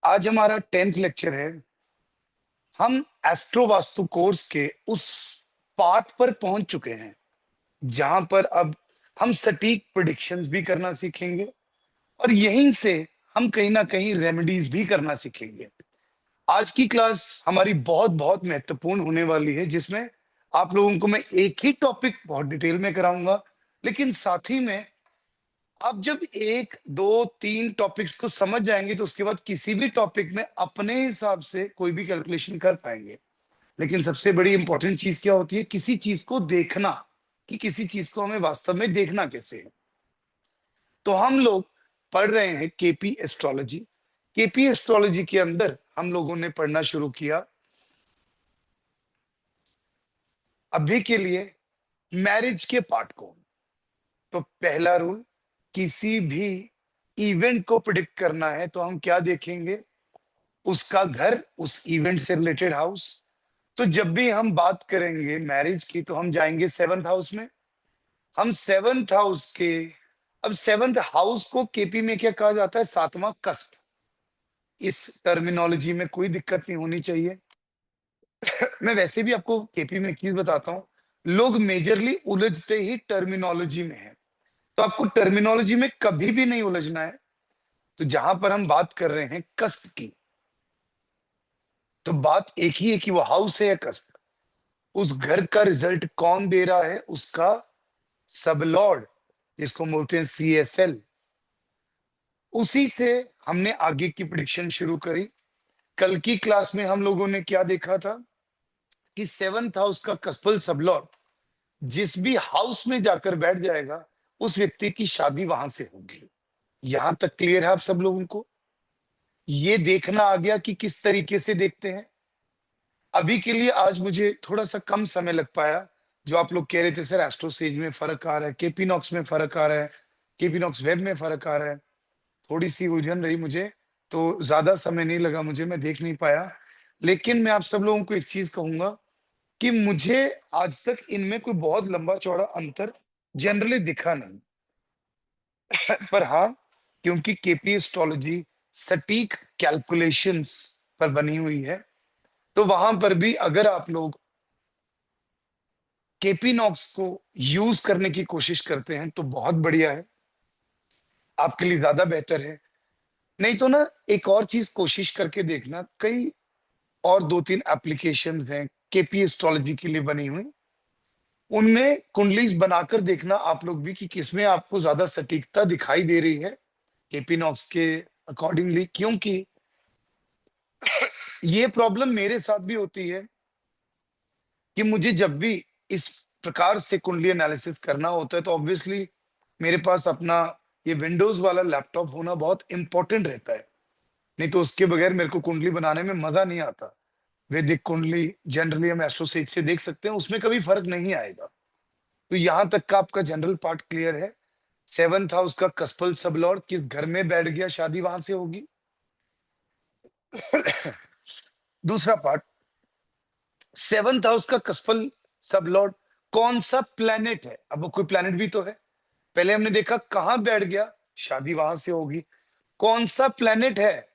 आज हमारा 10th lecture है। हम एस्ट्रो वास्तु कोर्स के उस पार्ट पर पहुंच चुके हैं जहां पर अब हम सटीक प्रिडिक्शंस भी करना सीखेंगे और यहीं से हम कहीं ना कहीं रेमेडीज भी करना सीखेंगे। आज की क्लास हमारी बहुत बहुत महत्वपूर्ण होने वाली है, जिसमें आप लोगों को मैं एक ही टॉपिक बहुत डिटेल में कराऊंगा, लेकिन साथ ही में आप जब एक दो तीन टॉपिक्स को समझ जाएंगे तो उसके बाद किसी भी टॉपिक में अपने हिसाब से कोई भी कैलकुलेशन कर पाएंगे। लेकिन सबसे बड़ी इंपॉर्टेंट चीज क्या होती है? किसी चीज को देखना, कि किसी चीज को हमें वास्तव में देखना कैसे है। तो हम लोग पढ़ रहे हैं केपी एस्ट्रोलॉजी। केपी एस्ट्रोलॉजी के अंदर हम लोगों ने पढ़ना शुरू किया अभी के लिए मैरिज के पार्ट को। तो पहला रूल, किसी भी इवेंट को प्रिडिक्ट करना है तो हम क्या देखेंगे? उसका घर, उस इवेंट से रिलेटेड हाउस। तो जब भी हम बात करेंगे मैरिज की तो हम जाएंगे 7th हाउस में। हम 7th हाउस के, अब 7th हाउस को केपी में क्या कहा जाता है? सातवां कस्प। इस टर्मिनोलॉजी में कोई दिक्कत नहीं होनी चाहिए। मैं वैसे भी आपको केपी में एक चीज बताता हूँ, लोग मेजरली उलझते ही टर्मिनोलॉजी में है। तो आपको टर्मिनोलॉजी में कभी भी नहीं उलझना है। तो जहां पर हम बात कर रहे हैं कस्प की, तो बात एक ही है कि वो हाउस है या कस्प। उस घर का रिजल्ट कौन दे रहा है? उसका सबलॉर्ड, जिसको बोलते हैं CSL। उसी से हमने आगे की प्रिडिक्शन शुरू करी। कल की क्लास में हम लोगों ने क्या देखा था कि 7th हाउस का कस्पल सबलॉर्ड जिस भी हाउस में जाकर बैठ जाएगा उस व्यक्ति की शादी वहां से होगी। यहां तक क्लियर है आप सब लोगों को? ये देखना आ गया कि किस तरीके से देखते हैं। अभी के लिए आज मुझे थोड़ा सा कम समय लग पाया। जो आप लोग कह रहे थे सर एस्ट्रोसेज में फर्क आ रहा है, केपीनॉक्स में फर्क आ रहा है, केपीनॉक्स वेब में फर्क आ रहा है, थोड़ी सी उलझन रही मुझे, तो ज्यादा समय नहीं लगा मुझे, मैं देख नहीं पाया। लेकिन मैं आप सब लोगों को एक चीज कहूंगा कि मुझे आज तक इनमें कोई बहुत लंबा चौड़ा अंतर जनरली दिखा नहीं। पर हाँ, क्योंकि केपी एस्ट्रोलॉजी सटीक कैलकुलेशंस पर बनी हुई है, तो वहां पर भी अगर आप लोग केपी नॉक्स को यूज करने की कोशिश करते हैं तो बहुत बढ़िया है, आपके लिए ज्यादा बेहतर है। नहीं तो ना एक और चीज कोशिश करके देखना, कई और दो तीन एप्लीकेशंस हैं केपी एस्ट्रोलॉजी के लिए बनी हुई, उनमें कुंडलीज बनाकर देखना आप लोग भी कि किसमें आपको ज्यादा सटीकता दिखाई दे रही है केपी नॉक्स के अकॉर्डिंगली। क्योंकि ये प्रॉब्लम मेरे साथ भी होती है कि मुझे जब भी इस प्रकार से कुंडली एनालिसिस करना होता है तो ऑब्वियसली मेरे पास अपना ये विंडोज वाला लैपटॉप होना बहुत इंपॉर्टेंट रहता है। नहीं तो उसके बगैर मेरे को कुंडली बनाने में मजा नहीं आता। वैदिक कुंडली जनरली हम एस्ट्रोसेज से देख सकते हैं, उसमें कभी फर्क नहीं आएगा। तो यहां तक का आपका जनरल पार्ट क्लियर है। 7th हाउस का कस्पल सबलॉर्ड किस घर में बैठ गया, शादी वहां से होगी। दूसरा पार्ट, 7th हाउस का कस्पल सबलॉर्ड कौन सा प्लेनेट है? अब वो कोई प्लेनेट भी तो है। पहले हमने देखा कहां बैठ गया, शादी वहां से होगी। कौन सा प्लेनेट है?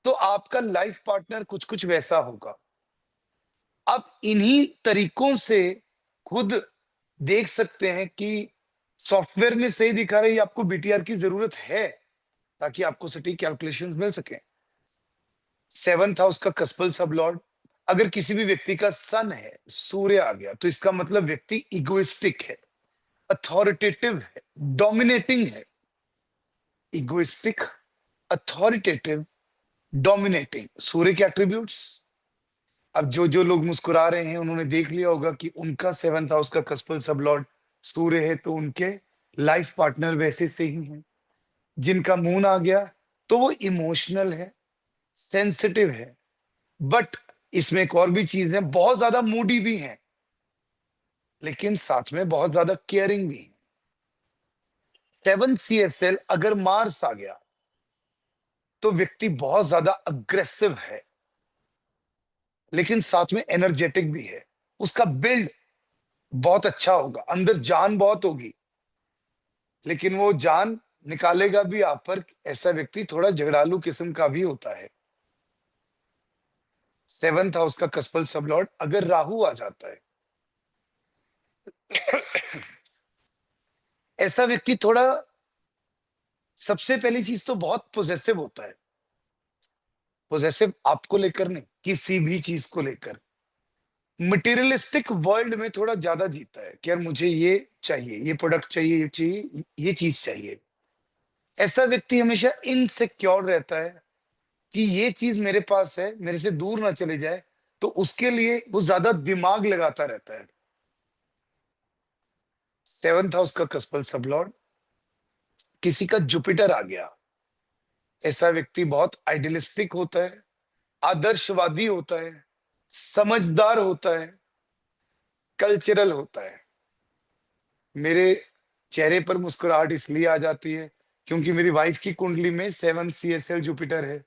तो आपका लाइफ पार्टनर कुछ कुछ वैसा होगा। आप इन्हीं तरीकों से खुद देख सकते हैं कि सॉफ्टवेयर में सही दिखा रही है, आपको बीटीआर की जरूरत है ताकि आपको सटीक कैलकुलेशंस मिल सके। 7th हाउस का कस्पल सब लॉर्ड अगर किसी भी व्यक्ति का सन है, सूर्य आ गया, तो इसका मतलब व्यक्ति इगोइस्टिक है, अथॉरिटेटिव है, डोमिनेटिंग है। इगोइस्टिक, अथॉरिटेटिव, डोमिनेटिंग, सूर्य के एट्रीब्यूट्स। अब जो जो लोग मुस्कुरा रहे हैं उन्होंने देख लिया होगा कि उनका 7th हाउस का कस्पल सब लॉर्ड सूर्य है, तो उनके लाइफ पार्टनर वैसे से ही हैं। जिनका मून आ गया तो वो इमोशनल है, सेंसिटिव है, बट इसमें एक और भी चीज है, बहुत ज्यादा मूडी भी है, लेकिन साथ में बहुत ज्यादा केयरिंग भी है। 7 CSL अगर मार्स आ गया तो व्यक्ति बहुत ज्यादा अग्रेसिव है, लेकिन साथ में एनर्जेटिक भी है। उसका बिल्ड बहुत अच्छा होगा, अंदर जान बहुत होगी, लेकिन वो जान निकालेगा भी आप पर। ऐसा व्यक्ति थोड़ा झगड़ालू किस्म का भी होता है। 7th हाउस का कस्पल सब लॉर्ड अगर राहु आ जाता है, ऐसा व्यक्ति थोड़ा, सबसे पहली चीज तो बहुत पोजेसिव होता है। पोजेसिव आपको लेकर नहीं, किसी भी चीज को लेकर। मटेरियलिस्टिक वर्ल्ड में थोड़ा ज्यादा जीता है कि यार मुझे ये चाहिए, ये प्रोडक्ट चाहिए, ये चाहिए, ये चीज चाहिए। ऐसा व्यक्ति हमेशा इनसिक्योर रहता है कि ये चीज मेरे पास है, मेरे से दूर ना चले जाए, तो उसके लिए वो ज्यादा दिमाग लगाता रहता है। 7th हाउस का कस्पल सब लॉर्ड, किसी का जुपिटर आ गया, ऐसा व्यक्ति बहुत आइडियलिस्टिक होता है, आदर्शवादी होता है, समझदार होता है, कल्चरल होता है। मेरे चेहरे पर मुस्कुराहट इसलिए आ जाती है क्योंकि मेरी वाइफ की कुंडली में 7 CSL जुपिटर है।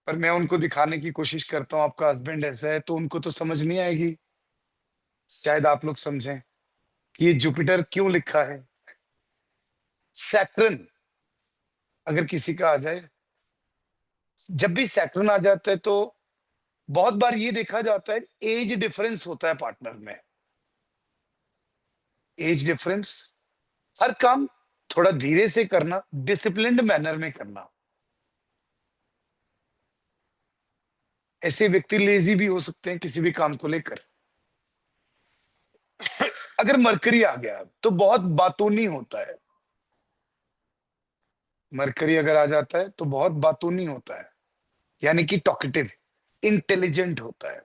पर मैं उनको दिखाने की कोशिश करता हूँ आपका हस्बैंड ऐसा है, तो उनको तो समझ नहीं आएगी। शायद आप लोग समझें कि ये जुपिटर क्यों लिखा है। सैटर्न अगर किसी का आ जाए, जब भी सैटर्न आ जाता है तो बहुत बार ये देखा जाता है एज डिफरेंस होता है पार्टनर में। एज डिफरेंस, हर काम थोड़ा धीरे से करना, डिसिप्लिन्ड मैनर में करना। ऐसे व्यक्ति लेजी भी हो सकते हैं किसी भी काम को लेकर। अगर मरकरी आ गया तो बहुत बातूनी होता है। मरकरी अगर आ जाता है तो बहुत बातूनी होता है, यानी कि टॉकेटिव, इंटेलिजेंट होता है,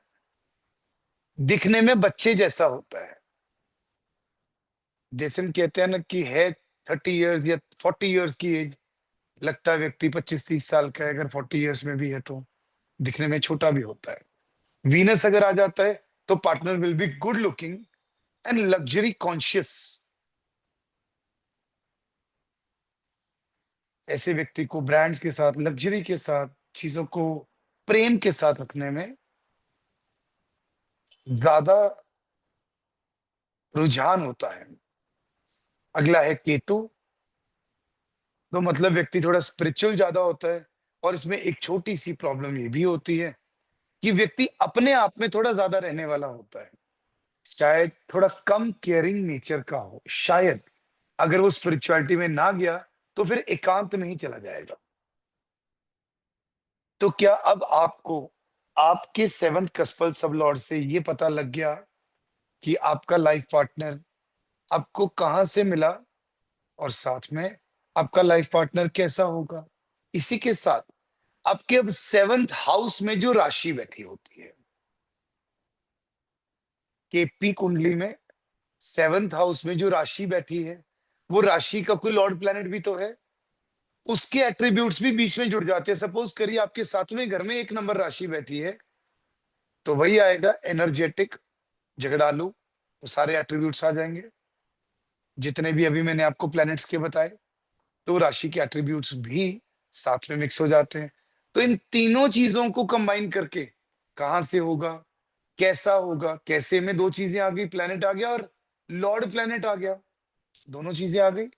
दिखने में बच्चे जैसा होता है। जैसे हम कहते हैं ना कि है 30 इयर्स या 40 इयर्स की एज, लगता है व्यक्ति 25-30 साल का है। अगर 40 इयर्स में भी है तो दिखने में छोटा भी होता है। वीनस अगर आ जाता है तो partner will be good looking and luxury conscious. ऐसे व्यक्ति को ब्रांड्स के साथ, लग्जरी के साथ, चीजों को प्रेम के साथ रखने में ज्यादा रुझान होता है। अगला है केतु। तो मतलब व्यक्ति थोड़ा स्पिरिचुअल ज्यादा होता है। और इसमें एक छोटी सी प्रॉब्लम ये भी होती है कि व्यक्ति अपने आप में थोड़ा ज्यादा रहने वाला होता है। शायद थोड़ा कम केयरिंग नेचर का हो, शायद। अगर वो स्पिरिचुअलिटी में ना गया तो फिर एकांत में ही चला जाएगा। तो क्या अब आपको आपके 7th कस्पल सब लॉर्ड से ये पता लग गया कि आपका लाइफ पार्टनर आपको कहां से मिला, और साथ में आपका लाइफ पार्टनर कैसा होगा। इसी के साथ आपके अब 7th हाउस में जो राशि बैठी होती है, केपी कुंडली में 7th हाउस में जो राशि बैठी है, वो राशि का कोई लॉर्ड प्लैनेट भी तो है। उसके एट्रीब्यूट्स भी बीच में जुड़ जाते हैं। सपोज करिए आपके 7वें घर में 1 नंबर राशि बैठी है, तो वही आएगा एनर्जेटिक, झगड़ालू, वो सारे एट्रीब्यूट्स आ जाएंगे जितने भी अभी मैंने आपको प्लैनेट्स के बताए। तो राशि के एट्रीब्यूट्स भी साथ में मिक्स हो जाते हैं। तो इन तीनों चीजों को कंबाइन करके कहां से होगा, कैसा होगा, कैसे में 2 चीजें आ गई, प्लैनेट आ गया और लॉर्ड प्लैनेट आ गया, दोनों चीजें आ गई।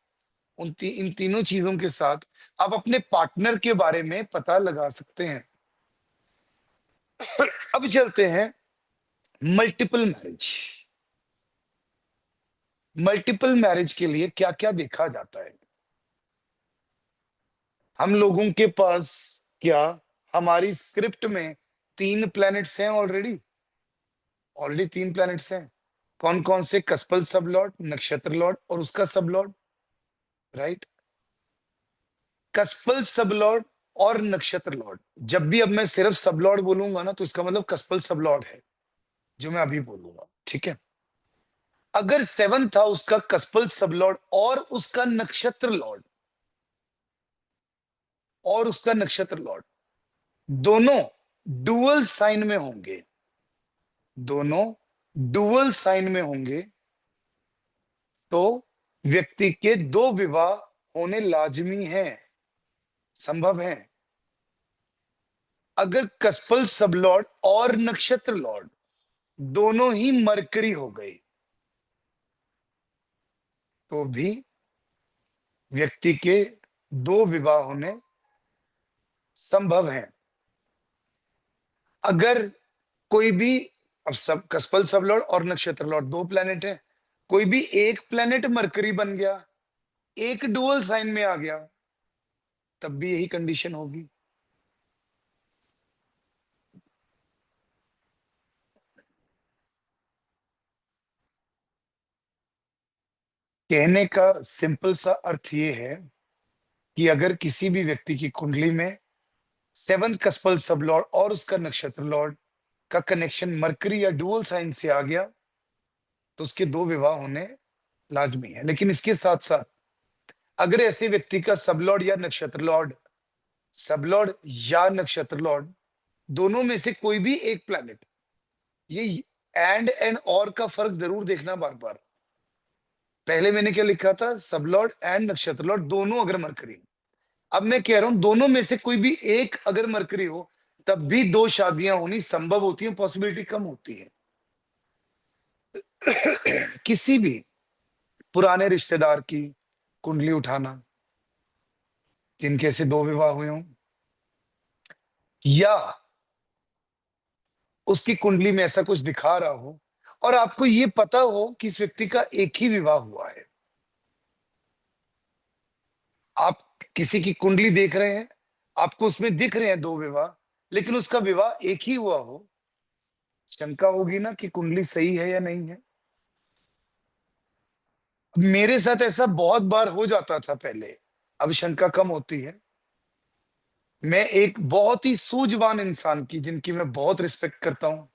इन तीनों चीजों के साथ आप अपने पार्टनर के बारे में पता लगा सकते हैं। अब चलते हैं मल्टीपल मैरिज। मल्टीपल मैरिज के लिए क्या क्या देखा जाता है। हम लोगों के पास, क्या हमारी स्क्रिप्ट में 3 प्लैनेट्स हैं ऑलरेडी। ऑलरेडी 3 प्लैनेट्स हैं। कौन कौन से, कस्पल सब लॉर्ड, नक्षत्र लॉर्ड और उसका सब लॉर्ड, राइट। कस्पल सब लॉर्ड और नक्षत्र लॉर्ड, जब भी अब मैं सिर्फ सब लॉर्ड बोलूंगा ना तो इसका मतलब कस्पल सब लॉर्ड है जो मैं अभी बोलूंगा, ठीक है। अगर 7th हाउस का कस्पल सब लॉर्ड और उसका नक्षत्र लॉर्ड दोनों डुअल साइन में होंगे, दोनों डुअल साइन में होंगे, तो व्यक्ति के 2 विवाह होने लाजमी है, संभव है। अगर कस्पल सब लॉर्ड और नक्षत्र लॉर्ड दोनों ही मरकरी हो गए तो भी व्यक्ति के दो विवाह होने संभव हैं। अगर कोई भी, अब सब कस्पल सब लॉर्ड और नक्षत्र लॉर्ड दो प्लेनेट है, कोई भी एक प्लेनेट मरकरी बन गया, एक डुअल साइन में आ गया, तब भी यही कंडीशन होगी। कहने का सिंपल सा अर्थ ये है कि अगर किसी भी व्यक्ति की कुंडली में सेवन कस्पल सब लॉर्ड और उसका नक्षत्र लॉर्ड का कनेक्शन मरकरी या डुअल साइन से आ गया, तो उसके दो विवाह होने लाजमी है। लेकिन इसके साथ साथ अगर ऐसे व्यक्ति का सब लॉर्ड या नक्षत्र लॉर्ड, सब लॉर्ड या नक्षत्र लॉर्ड दोनों में से कोई भी एक प्लैनेट, ये एंड और का फर्क जरूर देखना बार बार। पहले मैंने क्या लिखा था, सब लॉर्ड एंड नक्षत्र लॉर्ड दोनों अगर मरकरी, अब मैं कह रहा हूं दोनों में से कोई भी एक अगर मरकरी हो, तब भी दो शादियां होनी संभव होती है, पॉसिबिलिटी कम होती है। किसी भी पुराने रिश्तेदार की कुंडली उठाना जिनके से दो विवाह हुए हों, या उसकी कुंडली में ऐसा कुछ दिखा रहा हो और आपको ये पता हो कि इस व्यक्ति का एक ही विवाह हुआ है। आप किसी की कुंडली देख रहे हैं, आपको उसमें दिख रहे हैं दो विवाह, लेकिन उसका विवाह एक ही हुआ हो, शंका होगी ना कि कुंडली सही है या नहीं है। मेरे साथ ऐसा बहुत बार हो जाता था पहले, अब शंका कम होती है। मैं एक बहुत ही सूझवान इंसान की, जिनकी मैं बहुत रिस्पेक्ट करता हूं,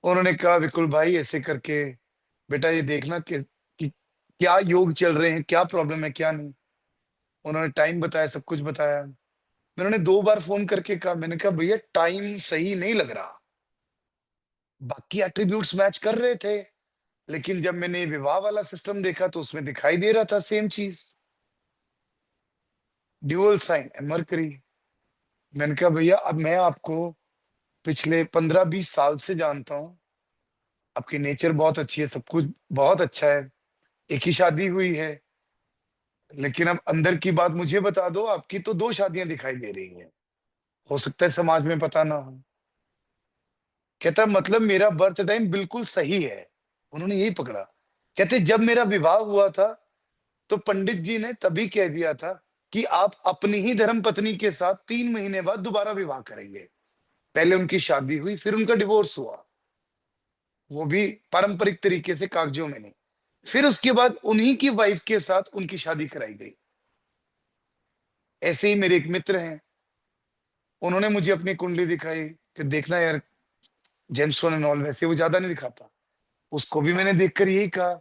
उन्होंने कहा विकुल भाई ऐसे करके बेटा ये देखना कि क्या योग चल रहे हैं, क्या प्रॉब्लम है क्या नहीं। उन्होंने टाइम बताया, सब कुछ बताया। उन्होंने दो बार फोन करके कहा, मैंने कहा भैया टाइम सही नहीं लग रहा, बाकी एट्रीब्यूट्स मैच कर रहे थे, लेकिन जब मैंने विवाह वाला सिस्टम देखा तो उसमें दिखाई दे रहा था सेम चीज, ड्यूअल साइन मरकरी। मैंने कहा भैया अब मैं आपको पिछले 15-20 साल से जानता हूँ, आपकी नेचर बहुत अच्छी है, सब कुछ बहुत अच्छा है, एक ही शादी हुई है, लेकिन अब अंदर की बात मुझे बता दो, आपकी तो दो शादियां दिखाई दे रही हैं, हो सकता है समाज में पता ना हो। कहता मतलब मेरा बर्थ टाइम बिल्कुल सही है। उन्होंने यही पकड़ा। कहते जब मेरा विवाह हुआ था तो पंडित जी ने तभी कह दिया था कि आप अपनी ही धर्म पत्नी के साथ 3 महीने बाद दोबारा विवाह करेंगे। पहले उनकी शादी हुई, फिर उनका डिवोर्स हुआ, वो भी पारंपरिक तरीके से, कागजों में नहीं। फिर उसके बाद उन्हीं की वाइफ के साथ उनकी शादी कराई गई। ऐसे ही मेरे एक मित्र हैं, उन्होंने मुझे अपनी कुंडली दिखाई कि देखना यार, जेम्सटोन एंड ऑल वैसे वो ज्यादा नहीं दिखाता। उसको भी मैंने देखकर यही कहा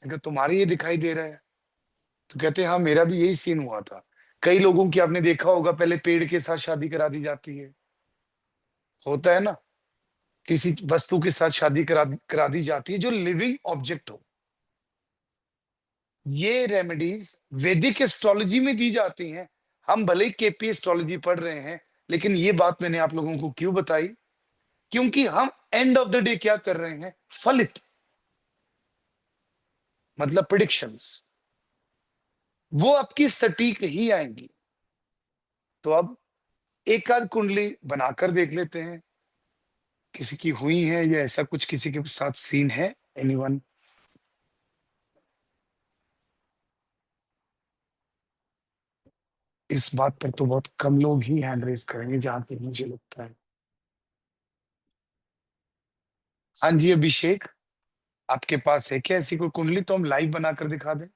कि तुम्हारी ये दिखाई दे रहा है। तो कहते हैं हाँ मेरा भी यही सीन हुआ था। कई लोगों की आपने देखा होगा, पहले पेड़ के साथ शादी करा दी जाती है, होता है ना, किसी वस्तु के साथ शादी करा दी जाती है जो लिविंग ऑब्जेक्ट हो। ये रेमेडीज वैदिक एस्ट्रोलॉजी में दी जाती हैं। हम भले ही केपी एस्ट्रोलॉजी पढ़ रहे हैं, लेकिन ये बात मैंने आप लोगों को क्यों बताई, क्योंकि हम एंड ऑफ द डे क्या कर रहे हैं, फलित, मतलब प्रिडिक्शंस, वो आपकी सटीक ही आएंगी। तो अब एक आध कुंडली बनाकर देख लेते हैं, किसी की हुई है या ऐसा कुछ किसी के साथ सीन है, एनीवन। इस बात पर तो बहुत कम लोग ही हैंड रेज करेंगे जहां तक मुझे लगता है। हाँ जी अभिषेक, आपके पास है क्या ऐसी कोई कुंडली, तो हम लाइव बनाकर दिखा दें।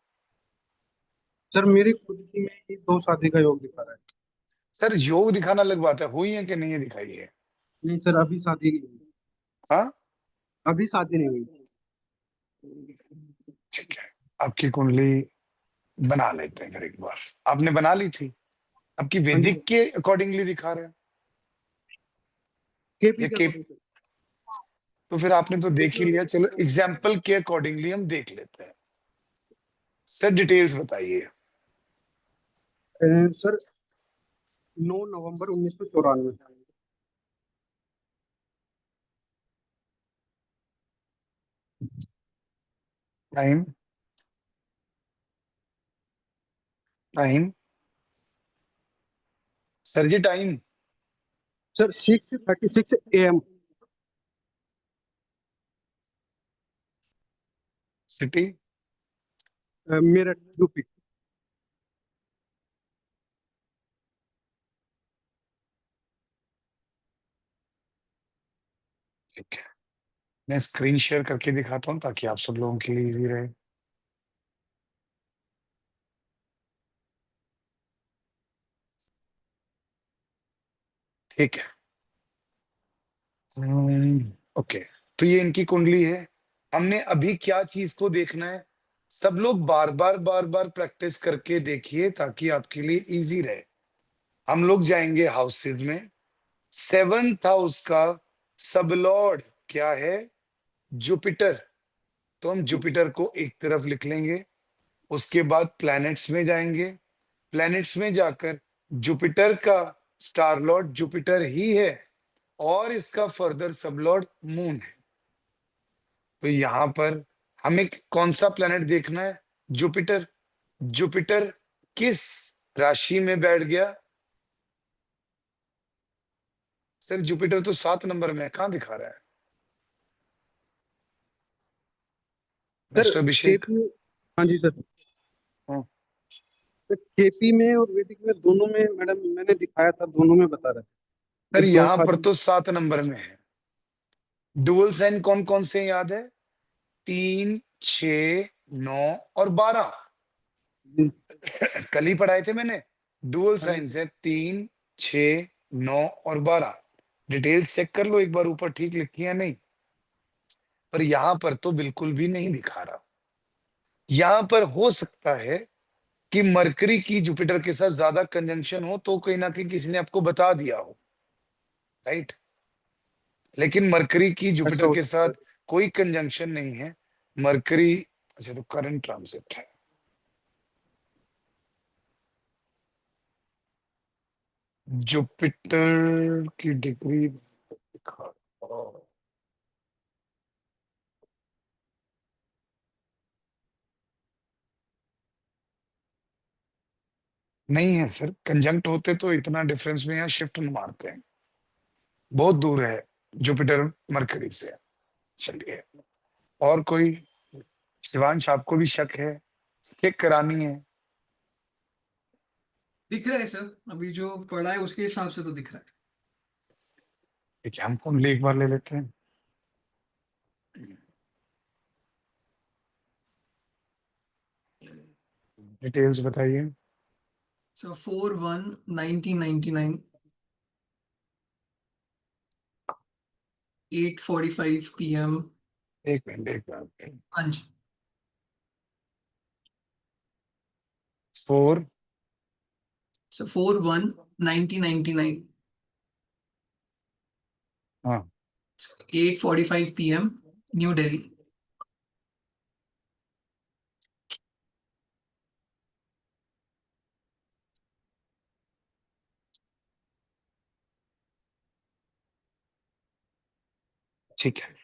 सर मेरी खुद की में ही दो शादी का योग दिखा रहा है। सर योग दिखाना अलग बात है, हुई है कि नहीं है दिखाई है। नहीं सर, अभी शादी नहीं हुई। हाँ अभी शादी नहीं हुई। ठीक है, आपकी कुंडली बना लेते हैं फिर एक बार। आपने बना ली थी, आपकी हाँ जी। वैदिक के अकॉर्डिंगली दिखा रहे हैं केपी या के के, अकॉर्डिंग सर। तो फिर आपने तो देख ही केपी लिया, चलो एग्जाम्पल के अकॉर्डिंगली हम देख लेते हैं। सर डिटेल्स बताइए। सर 9 नवंबर 1994। Time time sir ji, time. Sir 6:36 AM। City. Meerut, UP. ठीक है, मैं स्क्रीन शेयर करके दिखाता हूँ ताकि आप सब लोगों के लिए इजी रहे। ठीक है। ओके, तो ये इनकी कुंडली है। हमने अभी क्या चीज को देखना है, सब लोग बार बार प्रैक्टिस करके देखिए ताकि आपके लिए इजी रहे। हम लोग जाएंगे हाउसेज में। सेवंथ हाउस का सब लॉर्ड क्या है? जुपिटर। तो हम जुपिटर को एक तरफ लिख लेंगे। उसके बाद प्लैनेट्स में जाएंगे। प्लैनेट्स में जाकर जुपिटर का स्टार लॉर्ड जुपिटर ही है और इसका फर्दर सब लॉर्ड मून है। तो यहां पर हमें कौन सा प्लैनेट देखना है? जुपिटर। जुपिटर किस राशि में बैठ गया? सर जुपिटर तो 7 नंबर में है, कहाँ दिखा रहा है सर मिस्टर अभिषेक? केपी। हाँ जी सर। हाँ। केपी में और वैदिक में दोनों में मैडम मैंने दिखाया था, दोनों में बता रहे थे सर कि दो यहां पर शादी। तो 7 नंबर में है। डुअल साइन कौन कौन से याद है? 3, 6, 9 और 12। जी। कल ही पढ़ाए थे मैंने। डुअल हाँ जी साइंस सर। है 3, 6, 9 और 12। डिटेल्स चेक कर लो एक बार, ऊपर ठीक लिखी है नहीं? पर यहां पर तो बिल्कुल भी नहीं दिखा रहा। यहां पर हो सकता है कि मरकरी की जुपिटर के साथ ज्यादा कंजंक्शन हो, तो कहीं ना कहीं किसी ने आपको बता दिया हो, राइट? लेकिन मरकरी की ऐसा जुपिटर हो के सकता साथ है। कोई कंजंक्शन नहीं है। मरकरी, अच्छा तो करंट ट्रांजिट है। जुपिटर की डिग्री दिखा, नहीं है सर। कंजंक्ट होते तो इतना डिफरेंस में यहाँ शिफ्ट मारते हैं। बहुत दूर है जुपिटर मरकरी से। चलिए, और कोई? शिवांश आपको भी शक है? चेक करानी है? दिख रहा है सर, अभी जो पढ़ा है उसके हिसाब से तो दिख रहा है। ठीक है, हम कुंडली एक बार ले लेते हैं। डिटेल्स बताइए। Sir 4/1/1999, 8:45 PM। एक मिनट, एक मिनट। हाँ जी 4। सर 4/1/1999, हाँ, 8:45 PM, न्यू दिल्ली। ठीक है।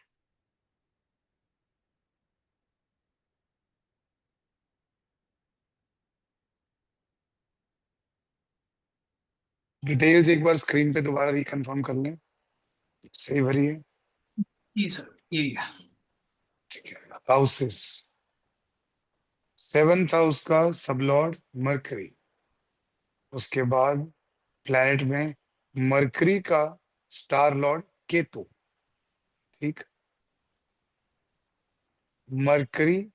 डिटेल्स एक बार स्क्रीन पे दोबारा रिकन्फर्म कर लें। सही भरी है? जी सर यही है। ठीक है। हाउसेस, सेवंथ हाउस का सब लॉर्ड मरकरी। उसके बाद प्लैनेट में मरकरी का स्टार लॉर्ड केतु। ठीक। मरकरी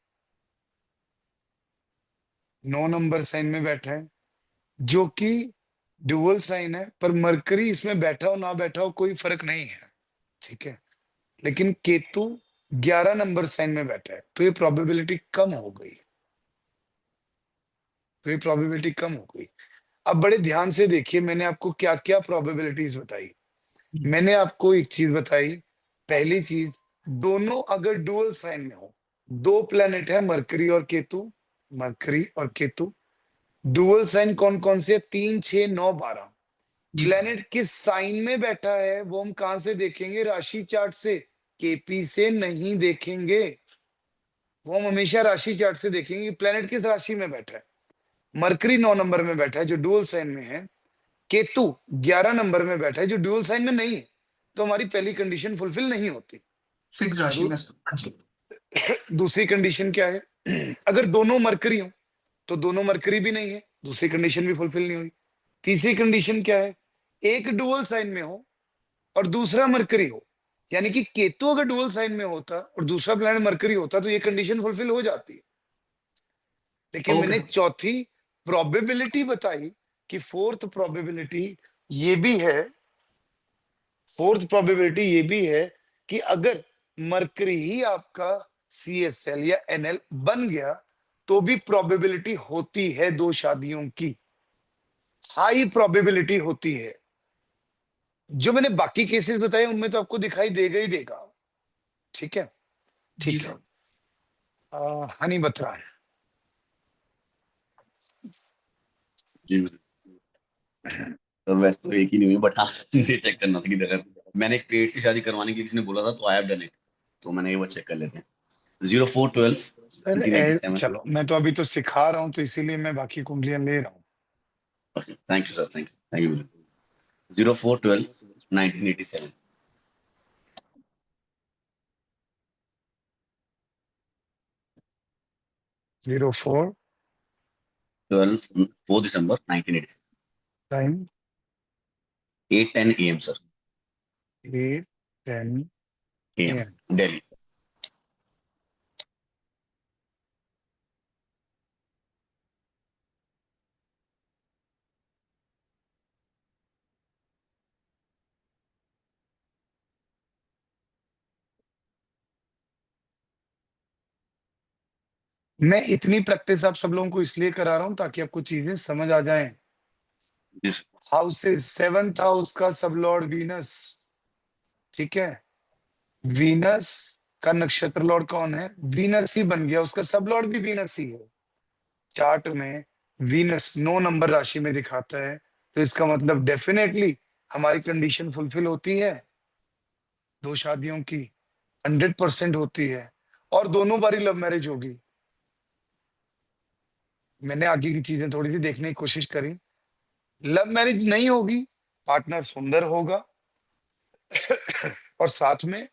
9 नंबर साइन में बैठा है, जो कि ड्यूअल साइन है। पर मरकरी इसमें बैठा हो ना बैठा हो कोई फर्क नहीं है, ठीक है। लेकिन केतु 11 नंबर साइन में बैठा है, तो ये प्रोबेबिलिटी कम हो गई। तो ये प्रोबेबिलिटी कम हो गई। अब बड़े ध्यान से देखिए, मैंने आपको क्या क्या प्रोबेबिलिटीज बताई। मैंने आपको एक चीज बताई। पहली चीज, दोनों अगर डुअल साइन में हो, दो प्लेनेट है मरकरी और केतु। मरकरी और केतु डुअल साइन कौन कौन से? 3, 6, 9, 12। जी सर। प्लेनेट किस साइन में बैठा है वो हम कहां से देखेंगे? राशि चार्ट से। केपी से नहीं देखेंगे, वो हम हमेशा राशि चार्ट से देखेंगे प्लेनेट किस राशि में बैठा है। मरकरी 9 नंबर में बैठा है जो डुअल साइन में है, केतु 11 नंबर में बैठा है जो डुअल साइन में नहीं है, तो हमारी पहली कंडीशन फुलफिल नहीं होती। फिक्स राशि दू- में सर। हाँ जी। दूसरी कंडीशन क्या है? अगर दोनों मरकरी हो तो दोनों मरकरी भी नहीं है, दूसरी कंडीशन भी फुलफिल नहीं हुई। तीसरी कंडीशन क्या है? एक डुअल साइन में हो और दूसरा मरकरी हो, यानी कि केतु अगर डुअल साइन में होता और दूसरा प्लैनेट मरकरी होता तो ये कंडीशन फुलफिल हो जाती है। लेकिन ओके मैंने सर। चौथी प्रोबेबिलिटी बताई कि फोर्थ प्रोबेबिलिटी ये भी है कि अगर मरकरी ही आपका CSL या NL बन गया तो भी प्रोबेबिलिटी होती है 2 शादियों की, हाई प्रोबेबिलिटी होती है। जो मैंने बाकी केसेस बताए उनमें तो आपको दिखाई देगा ही देगा। ठीक है, जी ठीक है। सर। हनी बत्रा। जी सर, वैसे तो एक ही नहीं हुई, बट हाँ मुझे चेक करना था कि अगर मैंने एक पेड़ से शादी करवाने की किसी ने बोला था तो आई हैव डन इट, तो मैंने ये वो चेक कर लेते हैं। 04/12 सर 1987। चलो, मैं तो अभी तो सिखा रहा हूं तो इसीलिए मैं बाकी कुंडलियां ले रहा हूँ। Thank you sir, thank you. 04/12 1987। 04 4 December 1987। Time 8:10 AM sir. 8:10 AM AM। Delhi. मैं इतनी प्रैक्टिस आप सब लोगों को इसलिए करा रहा हूं ताकि आपको चीजें समझ आ जाएं। जी सर। हाउसेस, 7th हाउस का सब लॉर्ड वीनस, ठीक है। वीनस का नक्षत्र लॉर्ड कौन है? वीनस ही बन गया, उसका सब लॉर्ड भी वीनस ही है। चार्ट में वीनस 9 नंबर राशि में दिखाता है, तो इसका मतलब डेफिनेटली हमारी कंडीशन फुलफिल होती है 2 शादियों की, 100% होती है, और दोनों बारी लव मैरिज होगी। मैंने आगे की चीजें थोड़ी सी देखने की कोशिश करी। लव मैरिज नहीं होगी, पार्टनर सुंदर होगा और साथ में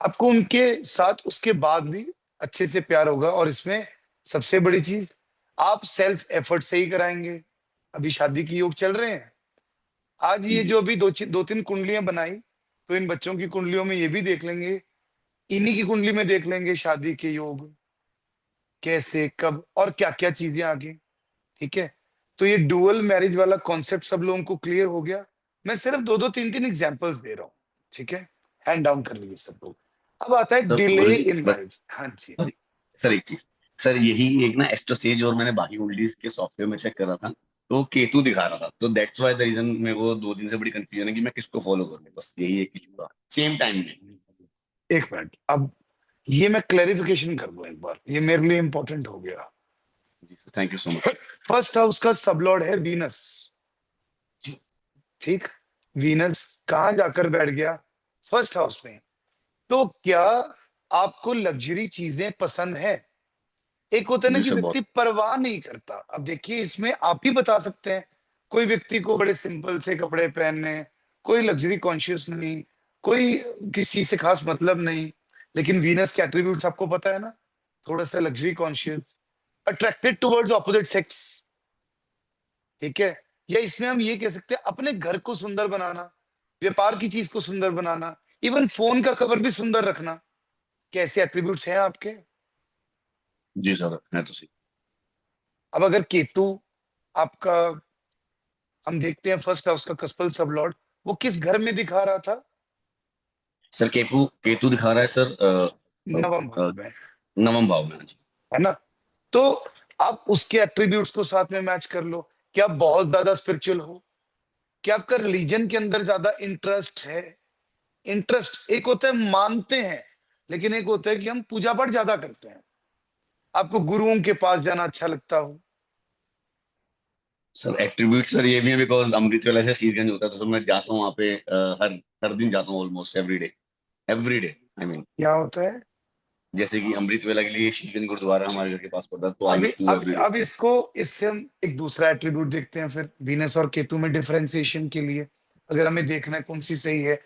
आपको उनके साथ उसके बाद भी अच्छे से प्यार होगा, और इसमें सबसे बड़ी चीज, आप सेल्फ एफर्ट से ही कराएंगे। अभी शादी के योग चल रहे हैं। आज ये जी जो अभी 2-3 कुंडलियां बनाई, तो इन बच्चों की कुंडलियों में ये भी देख लेंगे, इन्हीं की कुंडली में देख लेंगे शादी के योग कैसे, कब और क्या क्या चीजें आगे। ठीक है, तो ये डुअल मैरिज वाला कॉन्सेप्ट सब लोगों को क्लियर हो गया। मैं सिर्फ 2-2 3-3 एग्जांपल्स दे रहा हूँ। ठीक है, हैंड डाउन कर लीजिए सब लोग। अब आता है सर, डिले और इन बस मैरिज। हाँ जी। सर एक चीज, सर यही एक ना एस्ट्रोसेज और मैंने बाकी कुंडलीज के सॉफ्टवेयर में चेक कर रहा था, तो केतु दिखा रहा था, तो दैट्स व्हाई द रीजन मेरे को 2 दिन से बड़ी कंफ्यूजन है कि मैं किसको फॉलो करूं, बस यही एक इशू था सेम टाइम में। एक मिनट, अब ये मैं क्लैरिफिकेशन कर दूं एक बार, ये मेरे लिए इंपॉर्टेंट हो गया। जी sir, thank you so much. First house का सबलॉर्ड है वीनस, जी ठीक। वीनस कहां जाकर बैठ गया? फर्स्ट हाउस में। तो क्या आपको लग्जरी चीजें पसंद है? एक होता है ना जी कि सर, व्यक्ति बहुत। परवाह नहीं करता। अब देखिए, इसमें आप ही बता सकते हैं। कोई व्यक्ति को बड़े सिंपल से कपड़े पहनने, कोई लग्जरी कॉन्शियस नहीं, कोई किसी चीज से खास मतलब नहीं, लेकिन वीनस के एट्रीब्यूट्स आपको पता है ना, थोड़ा सा luxury conscious, attracted towards opposite sex. ठीक है, या इसमें हम ये कह सकते हैं अपने घर को सुंदर बनाना, व्यापार की चीज को सुंदर बनाना, इवन फोन का कवर भी सुंदर रखना। कैसे एट्रीब्यूट्स हैं आपके? जी सर, है तो सही। अब अगर केतु आपका, हम देखते हैं फर्स्ट हाउस का कस्पल सब लॉर्ड, वो किस घर में दिखा रहा था? सर केतु केतु दिखा रहा है सर नवम भाव में, नवम भाव में। हाँ जी। है ना। तो आप उसके एट्रीब्यूट्स को साथ में मैच कर लो। क्या आप बहुत ज्यादा स्पिरिचुअल हो? क्या आपका रिलीजन के अंदर ज्यादा इंटरेस्ट है? इंटरेस्ट एक होता है मानते हैं, लेकिन एक होता है कि हम पूजा पाठ ज्यादा करते हैं। आपको गुरुओं के पास जाना अच्छा लगता हो? सर एट्रीब्यूट सर ये भी है बिकॉज अमृत वाला से सीजन होता है, तो सर मैं जाता हूँ वहाँ पे हर हर दिन जाता हूँ, almost every day, I mean. क्या होता है? जैसे कि अमृत वेला के लिए शीशगंज गुरुद्वारा हमारे घर के पास पड़ता है, तो आई अब यूज्ड टू अब एवरीडे। अब इसको इससे हम एक दूसरा एट्रीब्यूट देखते हैं फिर वीनस और केतु में डिफरेंशिएशन के लिए। अगर हमें देखना है कौन सी सही है,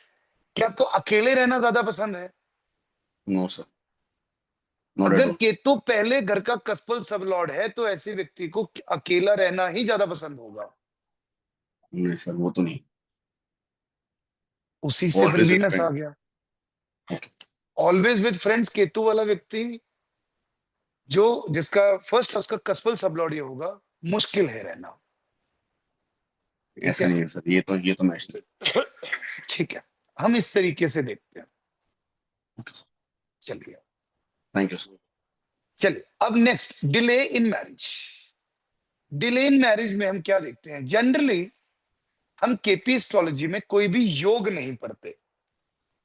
क्या आपको अकेले रहना ज्यादा पसंद है? नो सर, नॉट एट अगर ऑल। केतु पहले घर का कस्पल सब लॉर्ड है तो ऐसे व्यक्ति को अकेला रहना ही ज्यादा पसंद होगा। नहीं सर, वो तो नहीं। उसी से फिर always with Venus a friend. गया। ऑलवेज विद फ्रेंड्स केतु वाला व्यक्ति जो जिसका फर्स्ट हाउस का कस्पल सब लॉर्ड ये होगा, मुश्किल है रहना। ठीक ऐसा है, नहीं है सर, ये तो मैच नहीं। ठीक है, हम इस तरीके से देखते हैं। ओके सर, चलिए थैंक यू सर। चलिए अब next, delay in marriage. Delay in marriage में हम क्या देखते हैं? जनरली हम केपी एस्ट्रोलॉजी में कोई भी योग नहीं पढ़ते।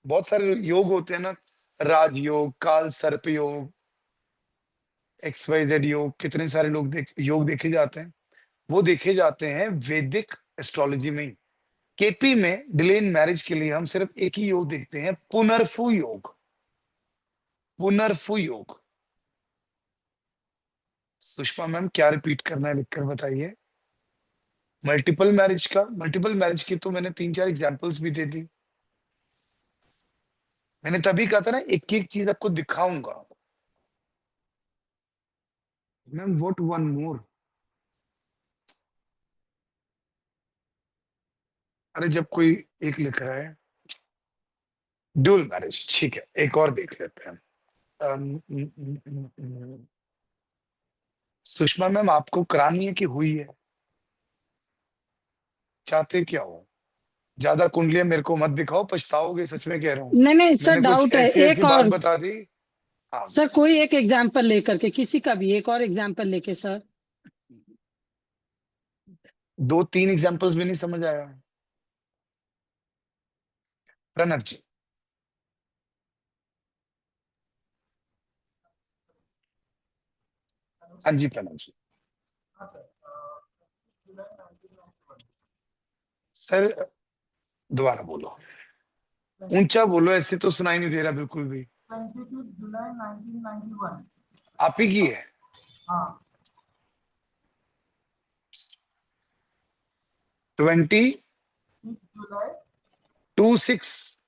बहुत सारे योग होते हैं ना, राजयोग, काल सर्प योग, XYZ योग, कितने सारे योग देखे जाते हैं। वो देखे जाते हैं वैदिक एस्ट्रोलॉजी में ही। केपी में डिले इन मैरिज के लिए हम सिर्फ एक ही योग देखते हैं, पुनर्फु योग। पुनर्फु योग। सुषमा मैम क्या रिपीट करना है लिखकर बताइए। मल्टीपल मैरिज का, मल्टीपल मैरिज की तो मैंने 3-4 एग्जांपल्स भी दे दी। मैंने तभी कहा था ना एक एक चीज आपको दिखाऊंगा। Ma'am what one more? अरे जब कोई एक लिख रहा है ड्यूल मैरिज, ठीक है, एक और देख लेते हैं। सुषमा मैम आपको करानी है कि हुई है? चाहते क्या हो? ज्यादा कुंडलियां मेरे को मत दिखाओ, पछताओगे, सच में कह रहा हूँ। नहीं नहीं सर, मैंने कुछ डाउट है ऐसी एक ऐसी बात और। बता दी। हाँ, सर कोई एक एग्जांपल लेकर के, किसी का भी एक और एग्जांपल लेके सर। 2-3 एग्जांपल्स भी नहीं समझ आया। प्रणव जी। हाँ जी प्रणव जी। सर दोबारा बोलो, ऊंचा बोलो, ऐसे तो सुनाई नहीं दे रहा बिल्कुल भी। 25 जुलाई 1991। आप ही की है? हाँ 20 6 जुलाई 26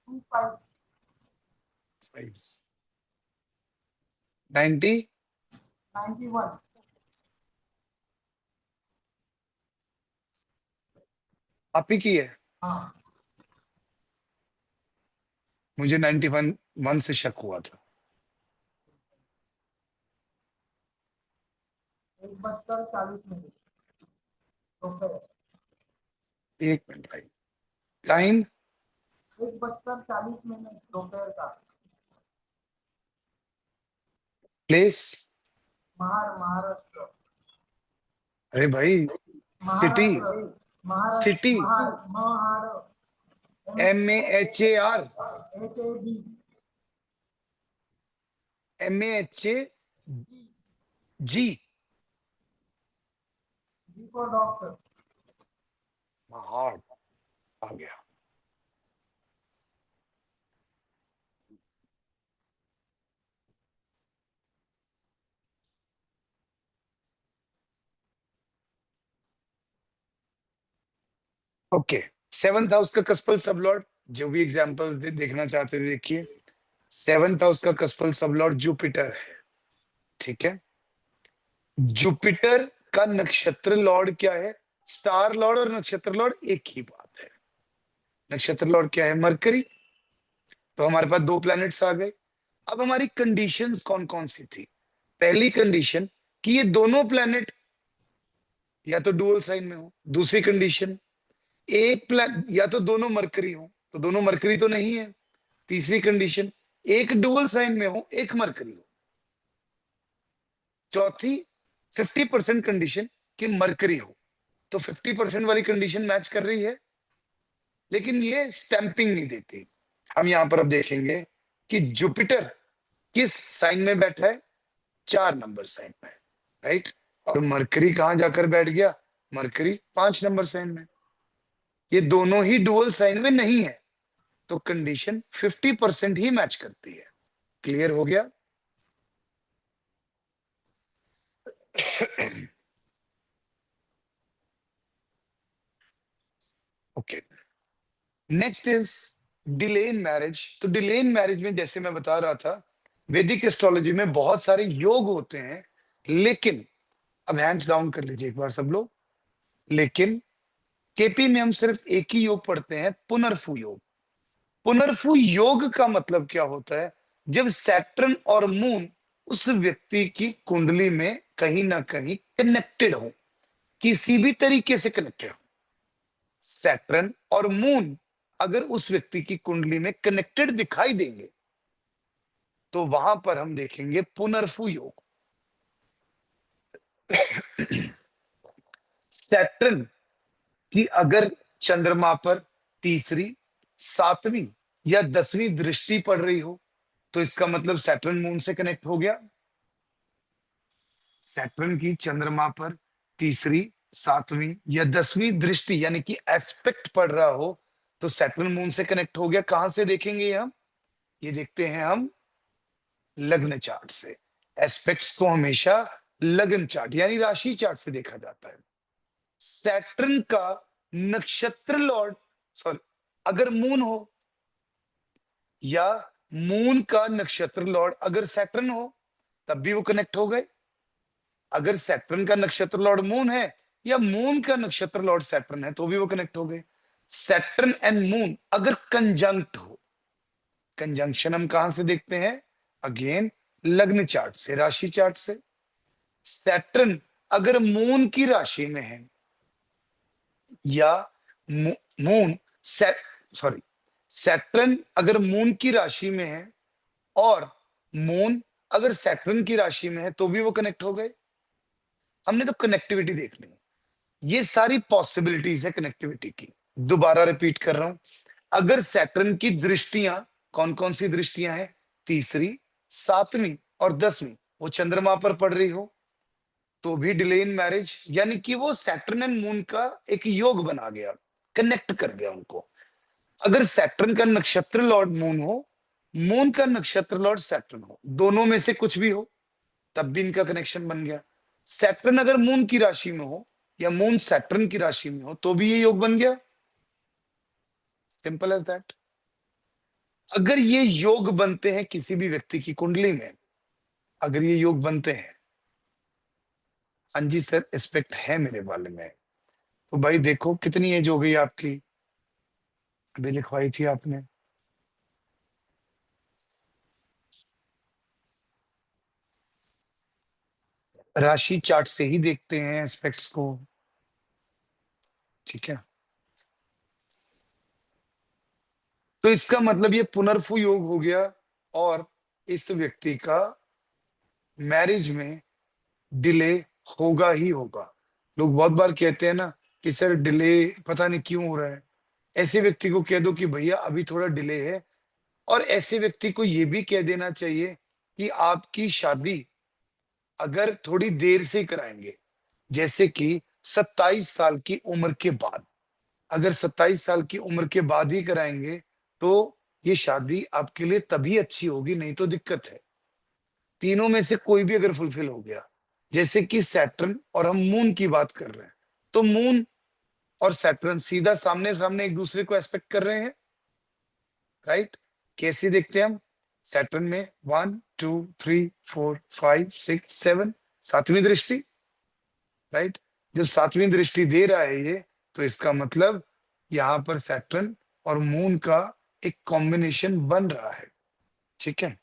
25 90 91। आप ही की है? हाँ मुझे 91 से शक हुआ था। 1:40 दोपहर। 1 मिनट भाई, टाइम 1:40 दोपहर का। प्लेस? महाराष्ट्र। अरे भाई, city? Maharashtra Maharashtra city? Maharashtra. MAHAR? HAD। MAHAG? G for doctor. Mahad आ गया। ओके, 7th हाउस का कस्पल सबलॉर्ड, जो भी एग्जांपल देखना चाहते थे देखिए। 7th हाउस का कस्पल सबलॉर्ड जुपिटर है, ठीक है। जुपिटर का नक्षत्र लॉर्ड क्या है? स्टार लॉर्ड और नक्षत्र लॉर्ड एक ही बात है। नक्षत्र लॉर्ड क्या है? मरकरी। तो हमारे पास 2 प्लैनेट्स आ गए। अब हमारी कंडीशंस कौन कौन सी थी? पहली कंडीशन कि ये दोनों प्लैनेट या तो डुअल साइन में हो। दूसरी कंडीशन एक प्लैन या तो दोनों मरकरी हो, तो दोनों मरकरी तो नहीं है। तीसरी कंडीशन एक डुअल साइन में हो, एक मरकरी हो। चौथी 50% कंडीशन कि मरकरी हो। तो 50% वाली कंडीशन मैच कर रही है, लेकिन ये स्टैंपिंग नहीं देती। हम यहां पर अब देखेंगे कि जुपिटर किस साइन में बैठा है? 4 नंबर साइन में, राइट। और मरकरी कहां जाकर बैठ गया? मरकरी 5 नंबर साइन में। ये दोनों ही डुअल साइन में नहीं है, तो कंडीशन 50% ही मैच करती है। क्लियर हो गया? Okay, next is delay in marriage. तो डिले इन मैरिज में जैसे मैं बता रहा था, वैदिक एस्ट्रोलॉजी में बहुत सारे योग होते हैं, लेकिन अब हैंड्स डाउन कर लीजिए एक बार सब लोग। लेकिन केपी में हम सिर्फ एक ही योग पढ़ते हैं, पुनर्फु योग। पुनर्फु योग का मतलब क्या होता है? जब सैटर्न और मून उस व्यक्ति की कुंडली में कहीं ना कहीं कनेक्टेड हो, किसी भी तरीके से कनेक्टेड हो। सैटर्न और मून अगर उस व्यक्ति की कुंडली में कनेक्टेड दिखाई देंगे तो वहां पर हम देखेंगे पुनर्फु योग। सैटर्न की अगर चंद्रमा पर तीसरी, सातवीं या 10वीं दृष्टि पड़ रही हो तो इसका मतलब सैटर्न मून से कनेक्ट हो गया। सैटर्न की चंद्रमा पर तीसरी, सातवीं या 10वीं दृष्टि यानी कि एस्पेक्ट पड़ रहा हो तो सैटर्न मून से कनेक्ट हो गया। कहां से देखेंगे ये हम? ये देखते हैं हम लग्न चार्ट से। एस्पेक्ट्स को हमेशा लग्न चार्ट यानी राशि चार्ट से देखा जाता है। सैटर्न का नक्षत्र लॉर्ड, सॉरी, अगर मून हो या मून का नक्षत्र लॉर्ड अगर सैटर्न हो तब भी वो कनेक्ट हो गए। अगर सैटर्न का नक्षत्र लॉर्ड मून है या मून का नक्षत्र लॉर्ड सैटर्न है तो भी वो कनेक्ट हो गए। सैटर्न एंड मून अगर कंजंक्ट हो, कंजंक्शन हम कहां से देखते हैं? अगेन लग्न चार्ट से, राशि चार्ट से। सैटर्न अगर मून की राशि में है या मून सॉरी, सैटर्न अगर मून की राशि में है और मून अगर सैटर्न की राशि में है तो भी वो कनेक्ट हो गए। हमने तो कनेक्टिविटी देख ली, ये सारी पॉसिबिलिटीज है कनेक्टिविटी की। दोबारा रिपीट कर रहा हूं, अगर सैटर्न की दृष्टियां, कौन कौन सी दृष्टियां हैं? तीसरी, सातवीं और 10वीं, वो चंद्रमा पर पड़ रही हो तो भी डिले इन मैरिज, यानी कि वो सैटर्न एंड मून का एक योग बना गया, कनेक्ट कर गया उनको। अगर सैटर्न का नक्षत्र लॉर्ड मून हो, मून का नक्षत्र लॉर्ड सैटर्न हो, दोनों में से कुछ भी हो तब भी इनका कनेक्शन बन गया। सैटर्न अगर मून की राशि में हो या मून सैटर्न की राशि में हो तो भी ये योग बन गया। Simple as that. अगर ये योग बनते हैं किसी भी व्यक्ति की कुंडली में, अगर ये योग बनते हैं, हाँ जी सर एस्पेक्ट है मेरे बारे में, तो भाई देखो कितनी एज हो गई आपकी, अभी लिखवाई थी आपने। राशि चार्ट से ही देखते हैं एस्पेक्ट्स को, ठीक है? तो इसका मतलब ये पुनर्फु योग हो गया और इस व्यक्ति का मैरिज में डिले होगा ही होगा। लोग बहुत बार कहते हैं ना कि सर डिले पता नहीं क्यों हो रहा है। ऐसे व्यक्ति को कह दो कि भैया अभी थोड़ा डिले है, और ऐसे व्यक्ति को ये भी कह देना चाहिए कि आपकी शादी अगर थोड़ी देर से कराएंगे, जैसे कि 27 साल की उम्र के बाद, अगर 27 साल की उम्र के बाद ही कराएंगे तो ये शादी आपके लिए तभी अच्छी होगी, नहीं तो दिक्कत है। तीनों में से कोई भी अगर फुलफिल हो गया, जैसे कि सैटर्न और हम मून की बात कर रहे हैं, तो मून और सैटर्न सीधा सामने सामने एक दूसरे को एस्पेक्ट कर रहे हैं, राइट? कैसे देखते हैं हम? सैटर्न में 1 2 3 4 5 6 7, सातवीं दृष्टि, राइट? जब सातवीं दृष्टि दे रहा है ये, तो इसका मतलब यहां पर सैटर्न और मून का एक कॉम्बिनेशन बन रहा है, ठीक है?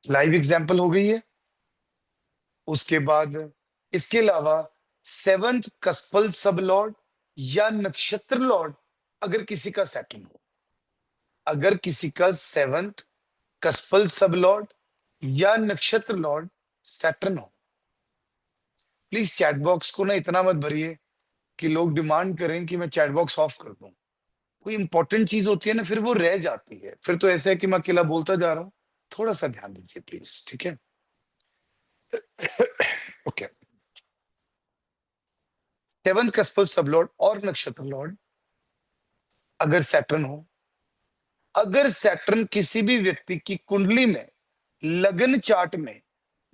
लाइव एग्जाम्पल हो गई है। उसके बाद इसके अलावा सेवंथ कस्पल सब लॉर्ड या नक्षत्र लॉर्ड अगर किसी का सैटर्न हो, अगर किसी का सेवंथ कस्पल सब लॉर्ड या नक्षत्र लॉर्ड सैटर्न हो, प्लीज चैट बॉक्स को ना इतना मत भरिए कि लोग डिमांड करें कि मैं चैट बॉक्स ऑफ कर दूं। कोई इंपॉर्टेंट चीज होती है ना फिर वो रह जाती है, फिर तो ऐसा है कि मैं अकेला बोलता जा रहा हूं। थोड़ा सा ध्यान दीजिए प्लीज, ठीक है? ओके, सेवन कस्पल सब लॉर्ड और नक्षत्र लॉर्ड अगर सैटर्न हो, अगर सैटर्न किसी भी व्यक्ति की कुंडली में लगन चार्ट में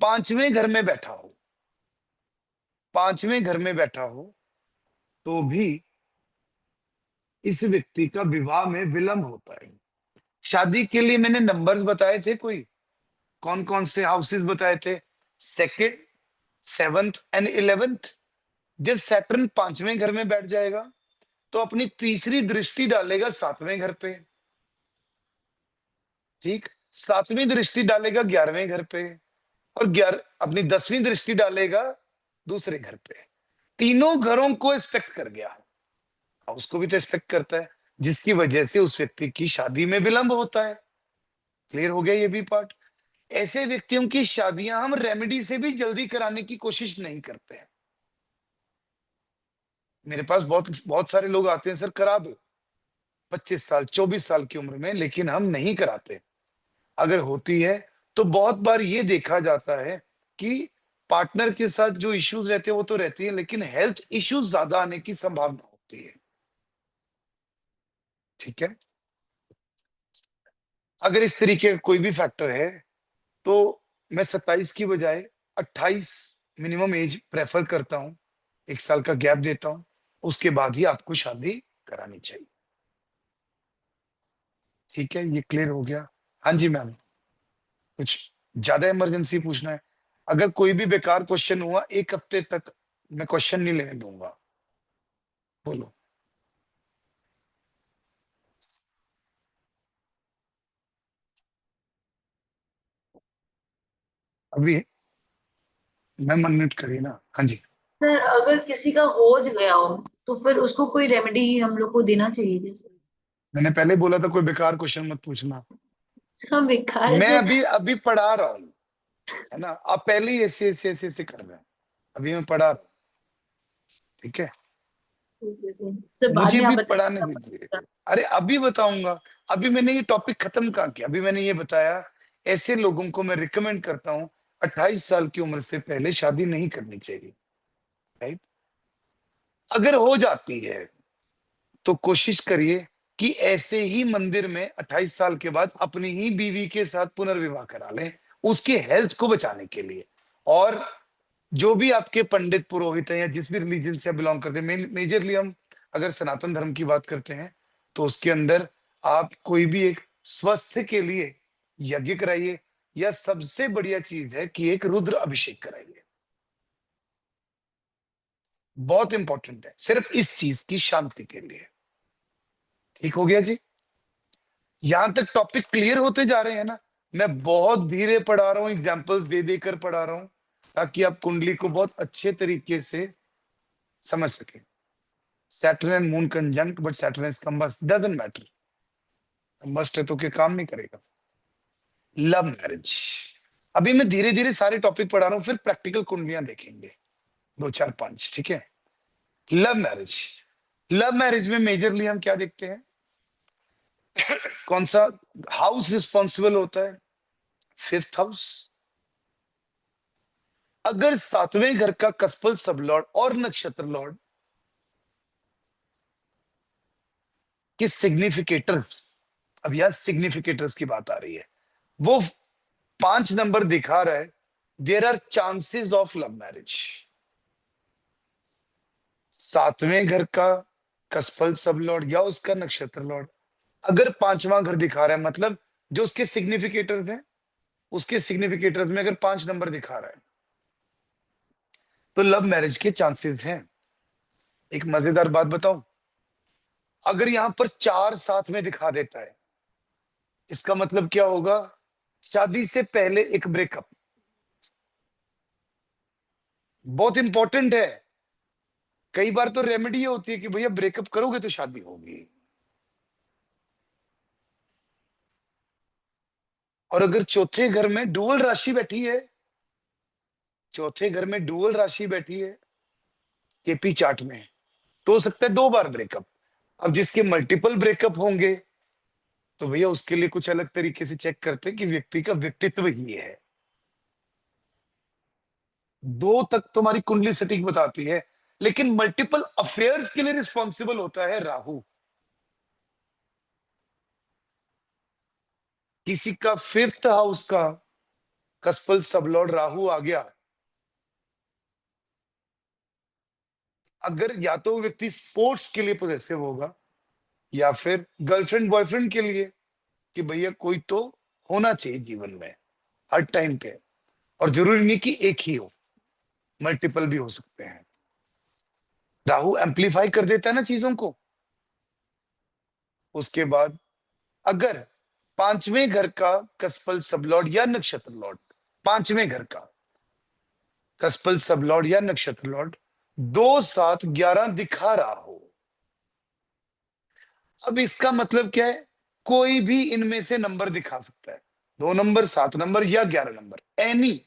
5वें घर में बैठा हो, 5वें घर में बैठा हो, तो भी इस व्यक्ति का विवाह में विलंब होता है। शादी के लिए मैंने नंबर्स बताए थे, कोई कौन कौन से हाउसेस बताए थे? Second, 7th and 11th। जब सैटर्न 5वें घर में बैठ जाएगा तो अपनी तीसरी दृष्टि डालेगा 7वें घर पे, ठीक, 7वीं दृष्टि डालेगा 11वें घर पे, और 11 अपनी 10वीं दृष्टि डालेगा दूसरे घर पे। तीनों घरों को एक्सपेक्ट कर गया, उसको भी तो एक्सपेक्ट करता है, जिसकी वजह से उस व्यक्ति की शादी में विलंब होता है। क्लियर हो गया ये भी पार्ट? ऐसे व्यक्तियों की शादियां हम रेमेडी से भी जल्दी कराने की कोशिश नहीं करते हैं। मेरे पास बहुत बहुत सारे लोग आते हैं, सर करा दो 25 साल 24 साल की उम्र में, लेकिन हम नहीं कराते। अगर होती है तो बहुत बार ये देखा जाता है कि पार्टनर के साथ जो इश्यूज रहते हैं वो तो रहती है, लेकिन हेल्थ इश्यूज ज्यादा आने की संभावना होती है। ठीक है, अगर इस तरीके का कोई भी फैक्टर है तो मैं 27 की बजाय 28 मिनिमम एज प्रेफर करता हूं, 1 साल का गैप देता हूं, उसके बाद ही आपको शादी करानी चाहिए। ठीक है, ये क्लियर हो गया? हाँ जी मैम, कुछ ज्यादा इमरजेंसी पूछना है? अगर कोई भी बेकार क्वेश्चन हुआ 1 हफ्ते तक मैं क्वेश्चन नहीं लेने दूंगा। बोलो। अभी मैम अनम्यूट करिए ना। हाँ जी, सर अगर किसी का हो गया हो तो फिर उसको कोई रेमेडी हम लोग को देना चाहिए जैसे। मैंने पहले बोला था कोई बेकार क्वेश्चन मत पूछना। हाँ बेकार मैं से। अभी अभी पढ़ा रहा हूँ, है ना? आप पहले ही ऐसे ऐसे ऐसे ऐसे कर रहे हैं, अभी मैं पढ़ा रहा हूँ। ठीक है, सर बाद मुझे में आप भी पढ़ाने बताइएगा। दीजिए। अरे अभी बताऊंगा, अभी मैंने ये टॉपिक खत्म कहाँ किया? अभी मैंने ये बताया ऐसे लोगों को मैं रिकमेंड करता हूँ 28 साल की उम्र से पहले शादी नहीं करनी चाहिए। राइट, अगर हो जाती है तो कोशिश करिए कि ऐसे ही मंदिर में 28 साल के बाद अपनी ही बीवी के साथ पुनर्विवाह करा लें, उसके हेल्थ को बचाने के लिए। और जो भी आपके पंडित पुरोहित हैं या जिस भी रिलीजन से बिलोंग करते हैं, मेजरली हम अगर सनातन धर्म की बात करते हैं तो उसके अंदर आप कोई भी एक स्वास्थ्य के लिए यज्ञ कराइए, या सबसे बढ़िया चीज है कि एक रुद्र अभिषेक कराइए। बहुत इंपॉर्टेंट है, सिर्फ इस चीज की शांति के लिए। ठीक हो गया जी? यहां तक टॉपिक क्लियर होते जा रहे हैं ना? मैं बहुत धीरे पढ़ा रहा हूं, एग्जांपल्स दे देकर पढ़ा रहा हूं, ताकि आप कुंडली को बहुत अच्छे तरीके से समझ सके। Saturn and moon conjunct, but Saturn is combust, doesn't matter, combust है तो क्या काम नहीं करेगा। लव मैरिज, अभी मैं धीरे धीरे सारे टॉपिक पढ़ा रहा हूं, फिर प्रैक्टिकल कुंडलियां देखेंगे 2 4 5। ठीक है, लव मैरिज, लव मैरिज में मेजरली हम क्या देखते हैं? कौन सा हाउस रिस्पॉन्सिबल होता है? 5th house. अगर 7वें घर का कस्पल सब लॉर्ड और नक्षत्र लॉर्ड के सिग्निफिकेटर्स, अब यहां सिग्निफिकेटर्स की बात आ रही है, वो 5 नंबर दिखा रहा है, there are chances of love marriage. 7वें घर का कस्पल सब लॉर्ड या उसका नक्षत्र लॉर्ड अगर 5वां घर दिखा रहा है, मतलब जो उसके सिग्निफिकेटर्स हैं, उसके सिग्निफिकेटर्स में अगर 5 नंबर दिखा रहा है तो लव मैरिज के चांसेस हैं। एक मजेदार बात बताऊं, अगर यहां पर 4 साथ में दिखा देता है, इसका मतलब क्या होगा? शादी से पहले एक ब्रेकअप। बहुत इंपॉर्टेंट है। कई बार तो रेमेडी ये होती है कि भैया ब्रेकअप करोगे तो शादी होगी। और अगर चौथे घर में डुअल राशि बैठी है, चौथे घर में डुअल राशि बैठी है केपी चार्ट में, तो हो सकता है 2 बार ब्रेकअप। अब जिसके मल्टीपल ब्रेकअप होंगे तो भैया उसके लिए कुछ अलग तरीके से चेक करते हैं कि व्यक्ति का व्यक्तित्व ही है। 2 तक तुम्हारी कुंडली सटीक बताती है, लेकिन मल्टीपल अफेयर्स के लिए रिस्पॉन्सिबल होता है राहु। किसी का 5th हाउस का कसपल सबलॉर्ड राहु आ गया, अगर या तो वो व्यक्ति स्पोर्ट्स के लिए पोजेसिव होगा या फिर गर्लफ्रेंड बॉयफ्रेंड के लिए कि भैया कोई तो होना चाहिए जीवन में हर टाइम पे, और जरूरी नहीं कि एक ही हो, मल्टीपल भी हो सकते हैं। राहु एम्पलीफाई कर देता है ना चीजों को। उसके बाद अगर 5वें घर का कसपल सबलॉर्ड या नक्षत्र लॉर्ड, 5वें घर का कसपल सबलॉर्ड या नक्षत्र लॉर्ड 2, 7, 11 दिखा रहा हो, अब इसका मतलब क्या है, कोई भी इनमें से नंबर दिखा सकता है, 2 नंबर, 7 नंबर या 11 नंबर, एनी।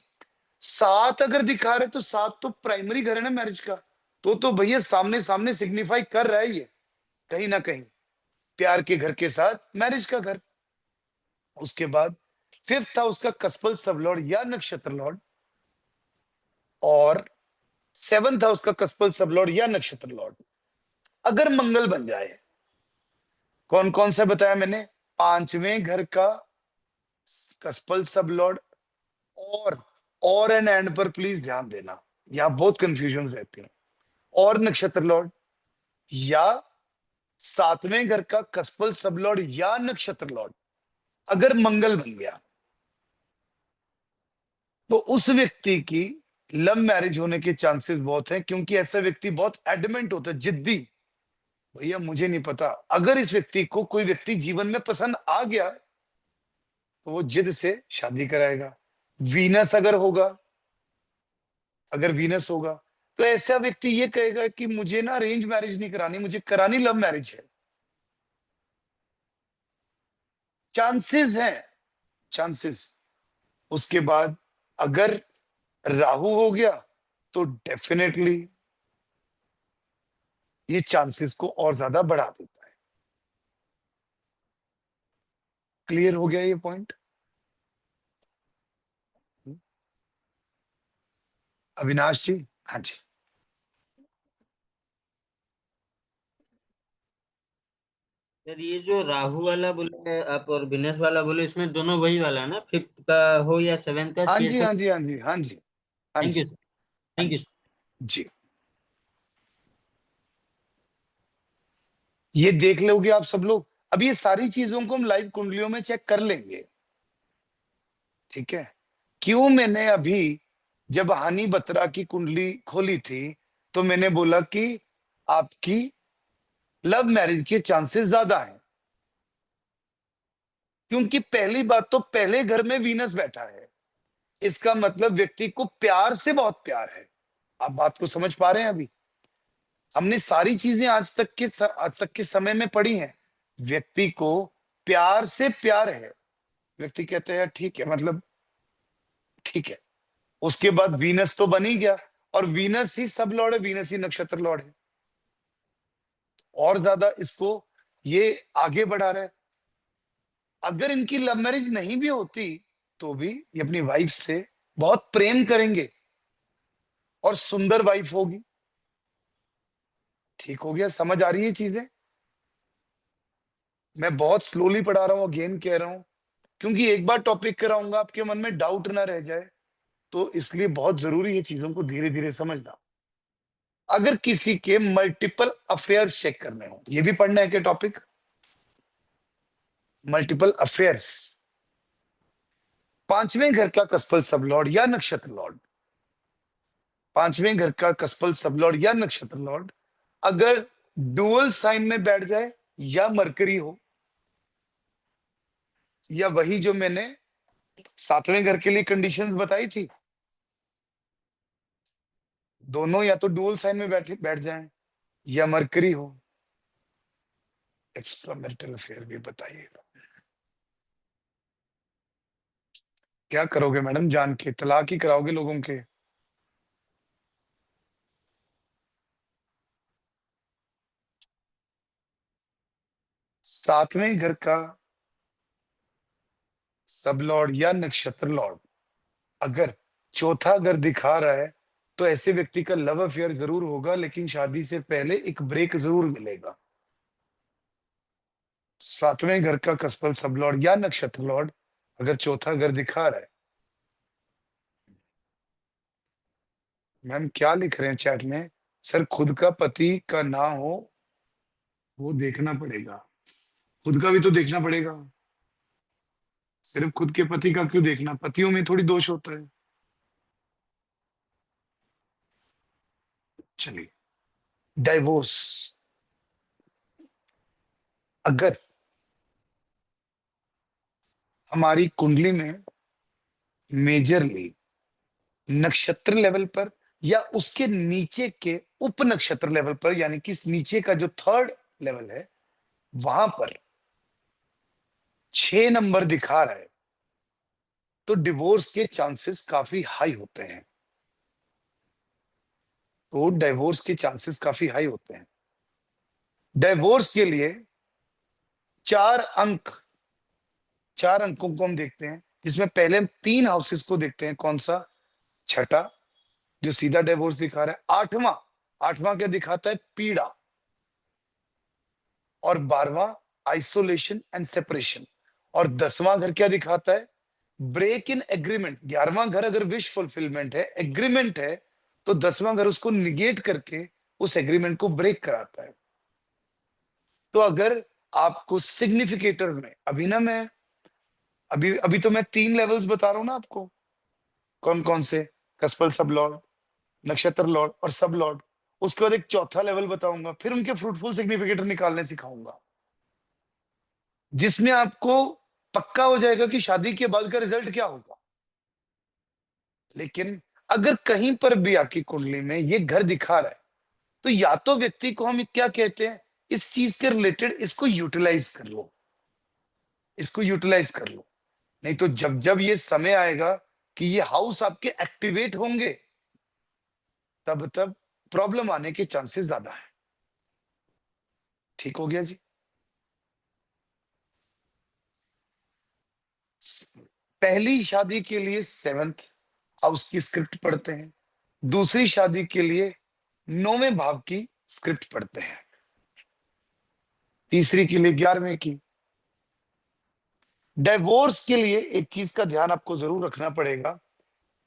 7 अगर दिखा रहे तो 7 तो प्राइमरी घर है ना मैरिज का, तो भैया सामने सामने सिग्निफाई कर रहा है ये कहीं ना कहीं प्यार के घर के साथ मैरिज का घर। उसके बाद 5th हाउस का कसपल सबलॉर्ड या नक्षत्र लॉर्ड और 7th हाउस का कसपल सबलॉर्ड या नक्षत्र लॉर्ड अगर मंगल बन जाए, कौन कौन सा बताया मैंने, 5वें घर का कसपल सबलॉर्ड और एन एंड पर प्लीज ध्यान देना, यहां बहुत कंफ्यूजन रहती है, और नक्षत्र लॉर्ड या 7वें घर का कसपल सबलॉर्ड या नक्षत्र लॉर्ड अगर मंगल बन गया तो उस व्यक्ति की लव मैरिज होने के चांसेस बहुत हैं, क्योंकि ऐसा व्यक्ति बहुत एडमेंट होता है, जिद्दी। भैया मुझे नहीं पता, अगर इस व्यक्ति को कोई व्यक्ति जीवन में पसंद आ गया तो वो जिद से शादी कराएगा। वीनस अगर होगा, अगर वीनस होगा तो ऐसा व्यक्ति ये कहेगा कि मुझे ना अरेंज मैरिज नहीं करानी, मुझे करानी लव मैरिज है। चांसेस हैं, चांसेस। उसके बाद अगर राहु हो गया तो डेफिनेटली ये चांसेस को और ज्यादा बढ़ा देता है। क्लियर हो गया ये पॉइंट? अविनाश जी? हाँ जी। सर ये जो राहु वाला बोले आप और विनेश वाला बोले, इसमें दोनों वही वाला है ना, 5th का हो या 7th का, हाँ 6 जी, से। हाँ जी, हाँ जी, हाँ जी, हाँ थैंक जी, यू सर, हाँ थैंक यू। जी, जी। ये देख लोगे आप सब लोग, अब ये सारी चीजों को हम लाइव कुंडलियों में चेक कर लेंगे, ठीक है? क्यों मैंने अभी जब हानि बत्रा की कुंडली खोली थी तो मैंने बोला कि आपकी लव मैरिज के चांसेस ज्यादा हैं, क्योंकि पहली बात तो पहले घर में वीनस बैठा है, इसका मतलब व्यक्ति को प्यार से बहुत प्यार है। आप बात को समझ पा रहे हैं? अभी हमने सारी चीजें आज तक के समय में पढ़ी हैं, व्यक्ति को प्यार से प्यार है, व्यक्ति कहते हैं ठीक है, मतलब ठीक है। उसके बाद वीनस तो बन ही गया, और वीनस ही सब लॉर्ड है, वीनस ही नक्षत्र लॉर्ड है, और ज्यादा इसको ये आगे बढ़ा रहा है। अगर इनकी लव मैरिज नहीं भी होती तो भी ये अपनी वाइफ से बहुत प्रेम करेंगे और सुंदर वाइफ होगी। ठीक हो गया? समझ आ रही है चीजें? मैं बहुत स्लोली पढ़ा रहा हूं, अगेन कह रहा हूं, क्योंकि एक बार टॉपिक कराऊंगा आपके मन में डाउट ना रह जाए, तो इसलिए बहुत जरूरी है चीजों को धीरे धीरे समझना। अगर किसी के मल्टीपल अफेयर्स चेक करने हो, ये भी पढ़ना है क्या टॉपिक, मल्टीपल अफेयर्स, 5वें घर का कसपल सबलॉर्ड या नक्षत्र लॉर्ड, 5वें घर का कसपल सबलॉर्ड या नक्षत्र लॉर्ड अगर डुअल साइन में बैठ जाए या मरकरी हो, या वही जो मैंने 7वें घर के लिए कंडीशंस बताई थी, दोनों या तो डुअल साइन में बैठ जाएं या मरकरी हो, एक्स्ट्रा मैरिटल अफेयर भी बताइएगा। क्या करोगे मैडम, जान के तलाक ही कराओगे लोगों के? सातवें घर का सब लॉर्ड या नक्षत्र लॉर्ड अगर चौथा घर दिखा रहा है तो ऐसे व्यक्ति का लव अफेयर जरूर होगा, लेकिन शादी से पहले एक ब्रेक जरूर मिलेगा। 7वें घर का कसपल सब लॉर्ड या नक्षत्र लॉर्ड अगर चौथा घर दिखा रहा है, मैम क्या लिख रहे हैं चैट में? सर खुद का पति का ना हो वो देखना पड़ेगा, खुद का भी तो देखना पड़ेगा। सिर्फ खुद के पति का क्यों देखना, पतियों में थोड़ी दोष होता है। चलिए, डाइवोर्स। अगर हमारी कुंडली में मेजरली नक्षत्र लेवल पर या उसके नीचे के उप नक्षत्र लेवल पर, यानी कि नीचे का जो थर्ड लेवल है वहां पर 6 नंबर दिखा रहा है, तो डिवोर्स के चांसेस काफी हाई होते हैं। तो डिवोर्स के चांसेस काफी हाई होते हैं। डिवोर्स के लिए 4 अंक, 4 अंकों को हम देखते हैं, जिसमें पहले हम 3 हाउसेस को देखते हैं। कौन सा? छठा, जो सीधा डिवोर्स दिखा रहा है। आठवां, आठवां क्या दिखाता है? पीड़ा। और 12वां आइसोलेशन एंड सेपरेशन। और 10वां घर क्या दिखाता है? Break in agreement. 11वां घर अगर विश फुलफिलमेंट है, एग्रीमेंट है, तो 10वां घर उसको निगेट करके उस एग्रीमेंट को ब्रेक कराता है। तो अगर आपको सिग्निफिकेटर में, अभी ना मैं अभी अभी तो मैं 3 लेवल्स बता रहा हूं ना आपको, कौन कौन से? कस्पल सब लॉर्ड, नक्षत्र लॉर्ड और सब लॉर्ड। उसके बाद एक चौथा लेवल बताऊंगा, फिर उनके फ्रूटफुल सिग्निफिकेटर निकालने सिखाऊंगा, जिसमें आपको पक्का हो जाएगा कि शादी के बाद का रिजल्ट क्या होगा। लेकिन अगर कहीं पर भी आपकी कुंडली में ये घर दिखा रहा है, तो या तो व्यक्ति को हम क्या कहते हैं, इस चीज के रिलेटेड इसको यूटिलाइज कर लो, इसको यूटिलाइज कर लो। नहीं तो जब जब ये समय आएगा कि ये हाउस आपके एक्टिवेट होंगे, तब तब प्रॉब्लम आने के चांसेस ज्यादा है। ठीक हो गया जी? पहली शादी के लिए 7th हाउस की स्क्रिप्ट पढ़ते हैं, दूसरी शादी के लिए 9वें भाव की स्क्रिप्ट पढ़ते हैं, तीसरी के लिए 11वें की। डाइवोर्स के लिए एक चीज का ध्यान आपको जरूर रखना पड़ेगा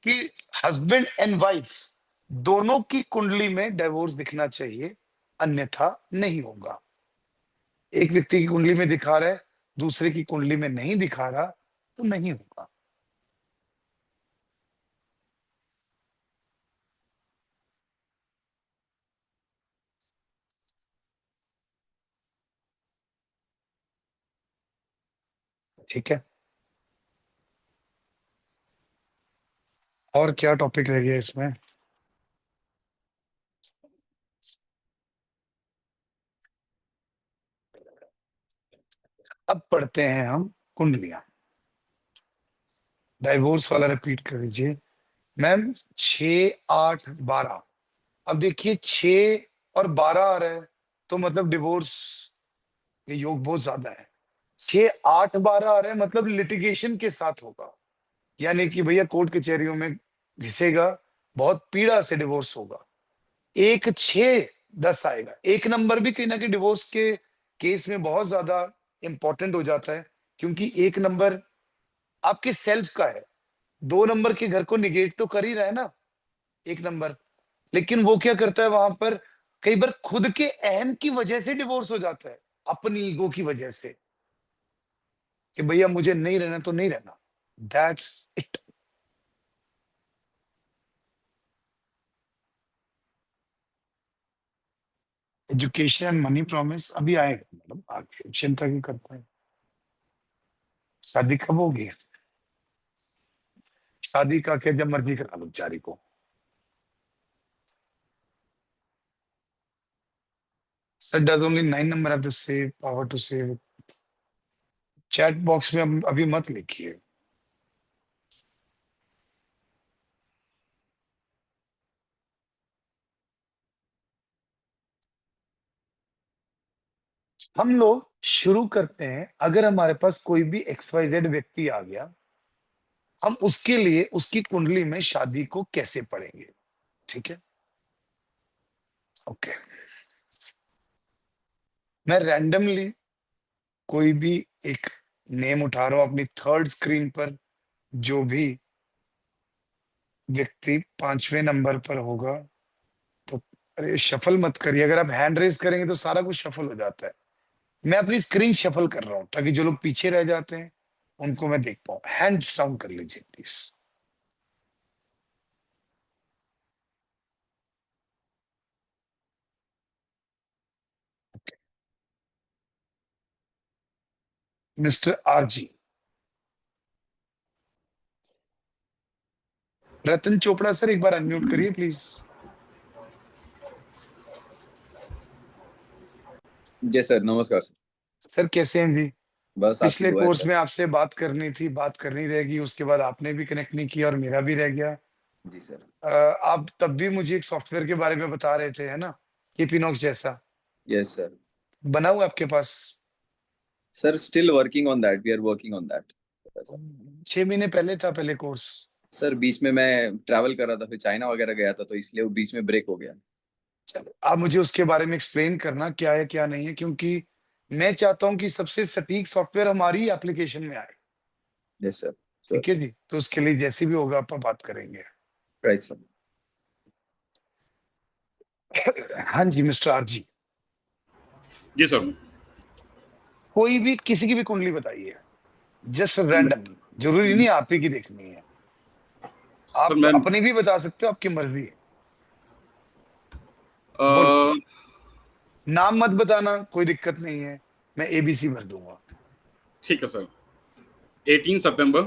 कि हस्बैंड एंड वाइफ दोनों की कुंडली में डाइवोर्स दिखना चाहिए, अन्यथा नहीं होगा। एक व्यक्ति की कुंडली में दिखा रहा है, दूसरे की कुंडली में नहीं दिखा रहा, तो नहीं होगा। ठीक है, और क्या टॉपिक रह गया इसमें? अब पढ़ते हैं हम कुंडलियां। डाइवोर्स वाला रिपीट कर दीजिए मैम। 6, 8, 12। अब देखिए 6 और 12 आ रहा है, तो मतलब डिवोर्स के योग बहुत ज्यादा है। 6, 8, 12 आ रहा है, मतलब लिटिगेशन के साथ होगा, यानी कि भैया कोर्ट कचहरियों में घिसेगा, बहुत पीड़ा से डिवोर्स होगा। 1, 6, 10 आएगा। 1 नंबर भी कहीं ना कहीं डिवोर्स के केस में बहुत ज्यादा इंपॉर्टेंट हो जाता है, क्योंकि 1 नंबर आपके सेल्फ का है। 2 नंबर के घर को निगेट तो कर ही रहा है ना 1 नंबर, लेकिन वो क्या करता है वहां पर, कई बार खुद के अहम की वजह से डिवोर्स हो जाता है, अपनी ईगो की वजह से, कि भैया मुझे नहीं रहना तो नहीं रहना, that's it. Education and money promise अभी आएगा मैडम, आगे चिंता क्यों करते हैं? शादी कब होगी? शादी का क्या, जब मर्जी करा लो बेचारी को। Sir does only 9 number have the save power to save? Chat box में अभी मत लिखिए। हम लोग शुरू करते हैं, अगर हमारे पास कोई भी XYZ व्यक्ति आ गया, हम उसके लिए उसकी कुंडली में शादी को कैसे पढ़ेंगे। ठीक है, ओके। मैं रैंडमली कोई भी एक नेम उठा रहा हूं अपनी थर्ड स्क्रीन पर। जो भी व्यक्ति 5वें नंबर पर होगा, तो अरे शफल मत करिए, अगर आप हैंड रेज करेंगे तो सारा कुछ शफल हो जाता है। मैं अपनी स्क्रीन शफल कर रहा हूं ताकि जो लोग पीछे रह जाते हैं उनको मैं देख पाऊं। हैंड्स डाउन कर लीजिए please. Mister RG. Ratan Chopra sir, एक बार अनम्यूट करिए प्लीज। जी सर, नमस्कार सर। सर कैसे हैं जी? बस आपकी पिछले दुआ है कोर्स सर। में आपसे बात करनी थी, बात करनी रहेगी, उसके बाद आपने भी कनेक्ट नहीं किया और मेरा भी रह गया। जी सर। आप तब भी मुझे एक सॉफ्टवेयर के बारे में बता रहे थे, है ना? केपीनॉक्स जैसा यस सर। बना हुआ आपके पास? Sir still working on that, we are working on that. 6 महीने पहले था पहले कोर्स। सर बीच में मैं ट्रैवल कर रहा था, फिर चाइना वगैरह गया था, तो इसलिए वो बीच में ब्रेक हो गया। चलो, आप मुझे उसके बारे में एक्सप्लेन करना क्या है क्या नहीं है, क्योंकि मैं चाहता हूं कि सबसे सटीक सॉफ्टवेयर हमारी एप्लीकेशन में आए। Yes sir. ठीक है जी, तो उसके लिए जैसी भी होगा आप बात करेंगे। Right sir. हाँ जी मिस्टर आरजी। जी सर। कोई भी किसी की भी कुंडली बताइए, जस्ट रैंडम, जरूरी नहीं आप ही की देखनी है। सर आप मैं अपनी भी बता सकते हो, आपकी मर्जी है। बोलो, नाम मत बताना, कोई दिक्कत नहीं है, मैं एबीसी भर दूंगा। ठीक है सर। 18 सितंबर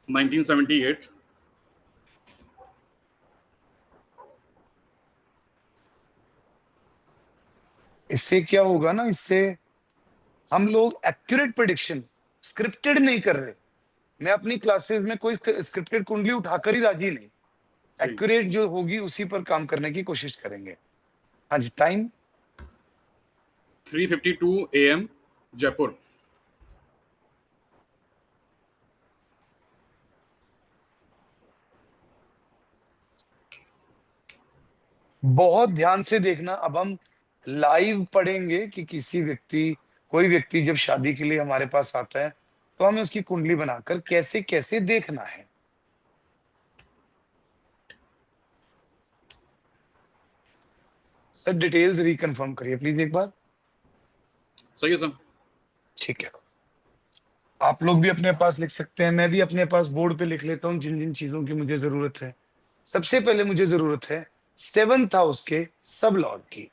1978। इससे क्या होगा ना, इससे हम लोग एक्यूरेट प्रेडिक्शन, स्क्रिप्टेड नहीं कर रहे। मैं अपनी क्लासेस में कोई स्क्रिप्टेड कुंडली उठाकर ही राजी नहीं, जी। एक्यूरेट जो होगी उसी पर काम करने की कोशिश करेंगे। हाँ जी, टाइम 3:52 AM जयपुर। बहुत ध्यान से देखना। अब हम लाइव पढ़ेंगे कि किसी व्यक्ति, कोई व्यक्ति जब शादी के लिए हमारे पास आता है तो हमें उसकी कुंडली बनाकर कैसे कैसे देखना है। सर डिटेल्स रिकन्फर्म करिए प्लीज एक बार। सही है सर। ठीक है, आप लोग भी अपने पास लिख सकते हैं, मैं भी अपने पास बोर्ड पे लिख लेता हूँ जिन जिन चीजों की मुझे जरूरत है। सबसे पहले मुझे जरूरत है 7th हाउस के सब लॉर्ड की।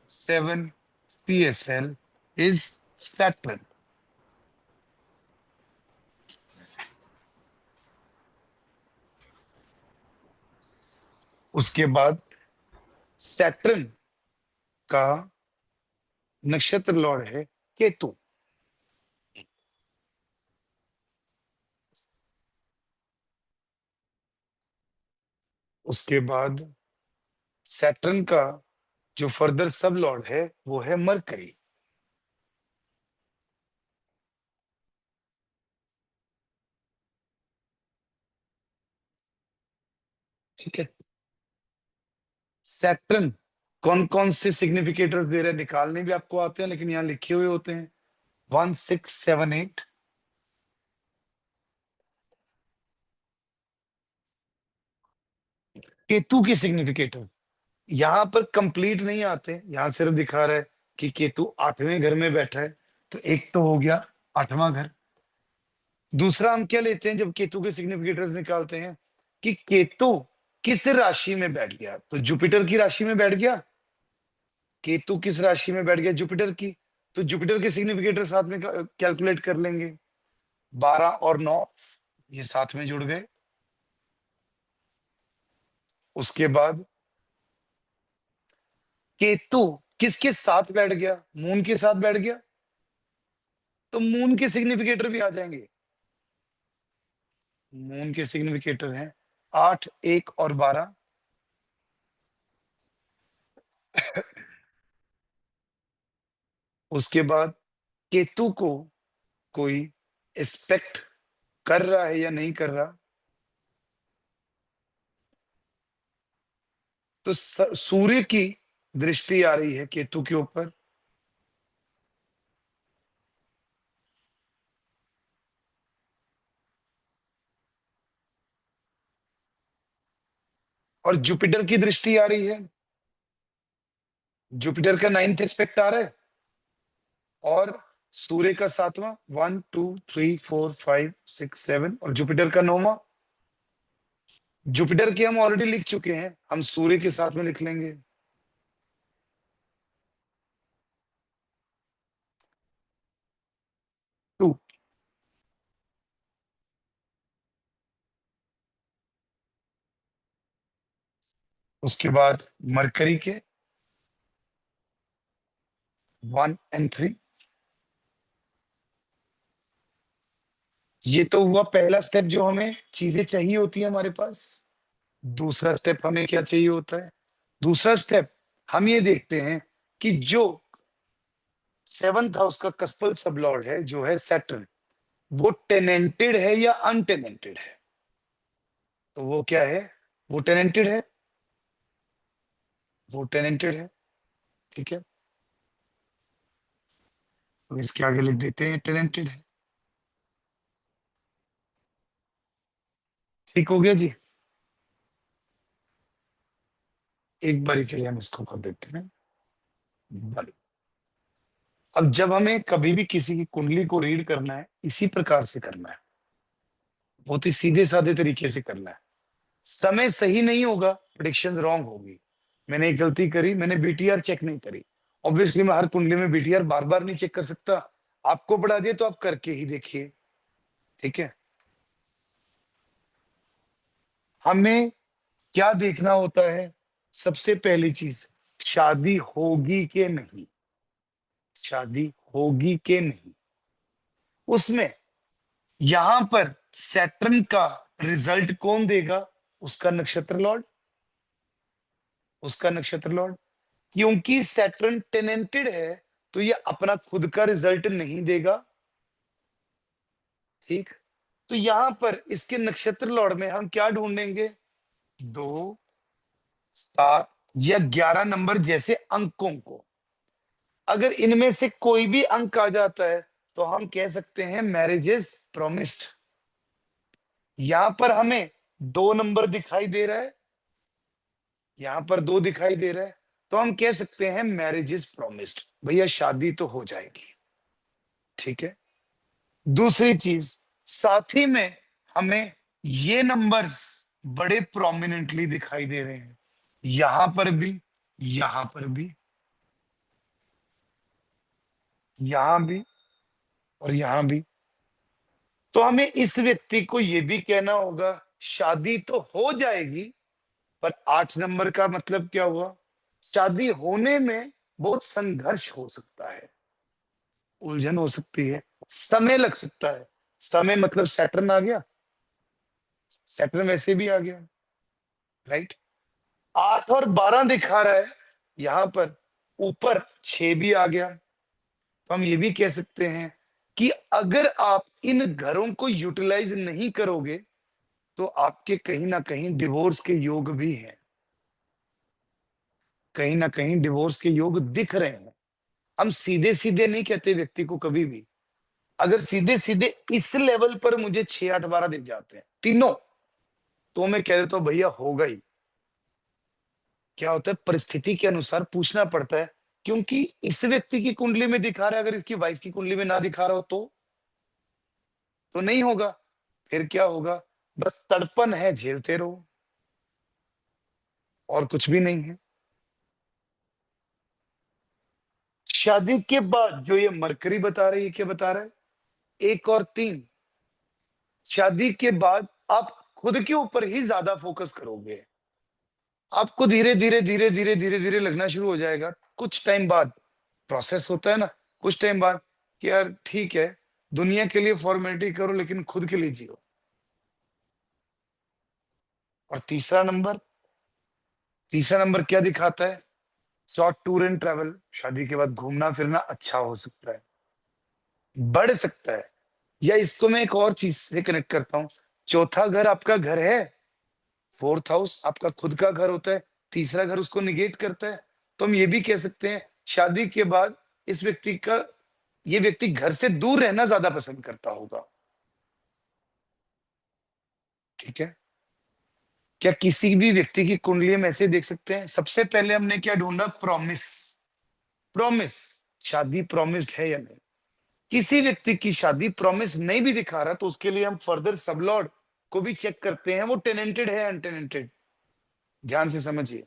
7 CSL इज सैटर्न। उसके बाद सैटर्न का नक्षत्र लॉर्ड है केतु। उसके बाद सैटर्न का जो फर्दर सब लॉर्ड है वो है मरकरी। ठीक है, सैटर्न कौन कौन से सिग्निफिकेटर्स दे रहे हैं निकालने भी आपको आते हैं, लेकिन यहाँ लिखे हुए होते हैं 1 6 7 8। केतु के सिग्निफिकेटर यहाँ पर कंप्लीट नहीं आते, यहाँ सिर्फ दिखा रहा है कि केतु 8वें घर में बैठा है, तो एक तो हो गया 8वां घर। दूसरा हम क्या लेते हैं जब केतु के सिग्निफिकेटर्स निकालते हैं कि केतु किस राशि में बैठ गया, तो जुपिटर की राशि में बैठ गया। केतु किस राशि में बैठ गया? जुपिटर की। तो जुपिटर के सिग्निफिकेटर साथ में कैलकुलेट कर लेंगे। 12 और 9 ये साथ में जुड़ गए। उसके बाद केतु किसके साथ बैठ गया? मून के साथ बैठ गया, तो मून के सिग्निफिकेटर भी आ जाएंगे। मून के सिग्निफिकेटर हैं 8 1 और 12। उसके बाद केतु को कोई एक्सपेक्ट कर रहा है या नहीं कर रहा, तो सूर्य की दृष्टि आ रही है केतु के ऊपर। और जुपिटर की दृष्टि आ रही है, जुपिटर का 9th एस्पेक्ट आ रहा है, और सूर्य का 7वां, 1 2 3 4 5 6 7, और जुपिटर का 9वां। जुपिटर के हम ऑलरेडी लिख चुके हैं, हम सूर्य के साथ में लिख लेंगे। टू। उसके बाद मरकरी के 1 and 3। ये तो हुआ पहला स्टेप, जो हमें चीजें चाहिए होती है हमारे पास। दूसरा स्टेप हमें क्या चाहिए होता है? दूसरा स्टेप हम ये देखते हैं कि जो 7th हाउस का कस्पल सबलॉर्ड है, जो है सैटर्न, वो टेनेंटेड है या अनटेनेंटेड है। तो वो क्या है? वो टेनेंटेड है, वो टेनेंटेड है। ठीक है, तो इसके आगे लिख देते हैं टेनेंटेड है। ठीक हो गया जी। एक बारी के लिए हम इसको कर देते हैं बंद। अब जब हमें कभी भी किसी की कुंडली को रीड करना है, इसी प्रकार से करना है, बहुत ही सीधे साधे तरीके से करना है। समय सही नहीं होगा, प्रेडिक्शन रॉन्ग होगी। मैंने एक गलती करी, मैंने बीटीआर चेक नहीं करी। ऑब्वियसली मैं हर कुंडली में बीटीआर बार बार नहीं चेक कर सकता, आपको बढ़ा दिया तो आप करके ही देखिए। ठीक है, हमें क्या देखना होता है? सबसे पहली चीज, शादी होगी कि नहीं, शादी होगी कि नहीं। उसमें यहां पर सैटर्न का रिजल्ट कौन देगा? उसका नक्षत्र लॉर्ड, उसका नक्षत्र लॉर्ड। क्योंकि सैटर्न टेनेंटेड है, तो ये अपना खुद का रिजल्ट नहीं देगा। ठीक, तो यहां पर इसके नक्षत्र लॉर्ड में हम क्या ढूंढेंगे? 2 7 या 11 नंबर जैसे अंकों को। अगर इनमें से कोई भी अंक आ जाता है तो हम कह सकते हैं मैरिज इज प्रोमिस्ड। यहां पर हमें 2 नंबर दिखाई दे रहा है, यहां पर 2 दिखाई दे रहा है, तो हम कह सकते हैं मैरिज इज प्रोमिस्ड, भैया शादी तो हो जाएगी। ठीक है, दूसरी चीज, साथ ही में हमें ये नंबर्स बड़े प्रोमिनेंटली दिखाई दे रहे हैं, यहां पर भी, यहां पर भी, यहां भी, और यहां भी। तो हमें इस व्यक्ति को यह भी कहना होगा शादी तो हो जाएगी, पर 8 नंबर का मतलब क्या हुआ? शादी होने में बहुत संघर्ष हो सकता है, उलझन हो सकती है, समय लग सकता है। समय मतलब सैटर्न आ गया, सैटर्न वैसे भी आ गया, राइट। 8 और 12 दिखा रहा है, यहां पर ऊपर 6 भी आ गया। तो हम ये भी कह सकते हैं कि अगर आप इन घरों को यूटिलाइज नहीं करोगे तो आपके कहीं ना कहीं डिवोर्स के योग भी हैं, कहीं ना कहीं डिवोर्स के योग दिख रहे हैं। हम सीधे सीधे नहीं कहते व्यक्ति को कभी भी, अगर सीधे सीधे इस लेवल पर मुझे 6 8 12 दिख जाते हैं तीनों, तो मैं कह देता हूं भैया होगा ही। क्या होता है, परिस्थिति के अनुसार पूछना पड़ता है, क्योंकि इस व्यक्ति की कुंडली में दिखा रहा है, अगर इसकी वाइफ की कुंडली में ना दिखा रहा हो तो नहीं होगा। फिर क्या होगा? बस तड़पन है, झेलते रहो, और कुछ भी नहीं है। शादी के बाद जो ये मरकरी बता रही है, क्या बता रहा है? 1 और 3, शादी के बाद आप खुद के ऊपर ही ज्यादा फोकस करोगे। आपको धीरे धीरे धीरे धीरे धीरे धीरे लगना शुरू हो जाएगा, कुछ टाइम बाद प्रोसेस होता है ना, कुछ टाइम बाद कि यार ठीक है, दुनिया के लिए फॉर्मेलिटी करो लेकिन खुद के लिए जियो। और तीसरा नंबर क्या दिखाता है? शॉर्ट टूर एंड ट्रैवल, शादी के बाद घूमना फिरना अच्छा हो सकता है, बढ़ सकता है। या इसको मैं एक और चीज से कनेक्ट करता हूं, चौथा घर आपका घर है, 4th हाउस आपका खुद का घर होता है, तीसरा घर उसको निगेट करता है। तो हम ये भी कह सकते हैं शादी के बाद इस व्यक्ति का, ये व्यक्ति घर से दूर रहना ज्यादा पसंद करता होगा। ठीक है, क्या किसी भी व्यक्ति की कुंडली हम ऐसे देख सकते हैं? सबसे पहले हमने क्या ढूंढा? प्रॉमिस। प्रॉमिस, शादी प्रॉमिस्ड है या नहीं। किसी व्यक्ति की शादी प्रॉमिस नहीं भी दिखा रहा तो उसके लिए हम फर्दर सबलॉर्ड को भी चेक करते हैं, वो टेनेंटेड है अनटेनेंटेड। ध्यान से समझिए,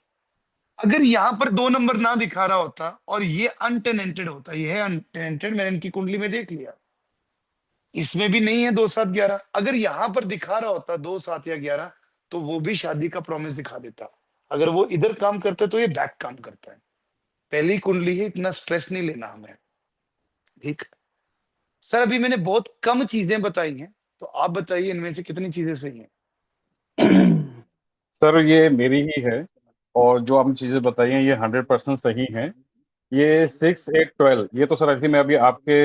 अगर यहां पर 2 नंबर ना दिखा रहा होता और ये अनटेनेंटेड होता, ये है अनटेनेंटेड, मैंने इनकी कुंडली में देख लिया, इसमें भी नहीं है 2 7 11, अगर यहां पर दिखा रहा होता 2 7 या 11 तो वो भी शादी का प्रॉमिस दिखा देता। अगर वो इधर काम करता है तो ये बैक काम करता है। पहली कुंडली है, इतना स्ट्रेस नहीं लेना हमें, ठीक। सर अभी मैंने बहुत कम चीजें बताई हैं, तो आप बताइए इनमें से कितनी चीजें सही हैं? सर ये मेरी ही है, और जो आपने चीजें बताई हैं ये 100% सही हैं। ये 6 8 12 ये तो सर एक्चुअली मैं अभी आपके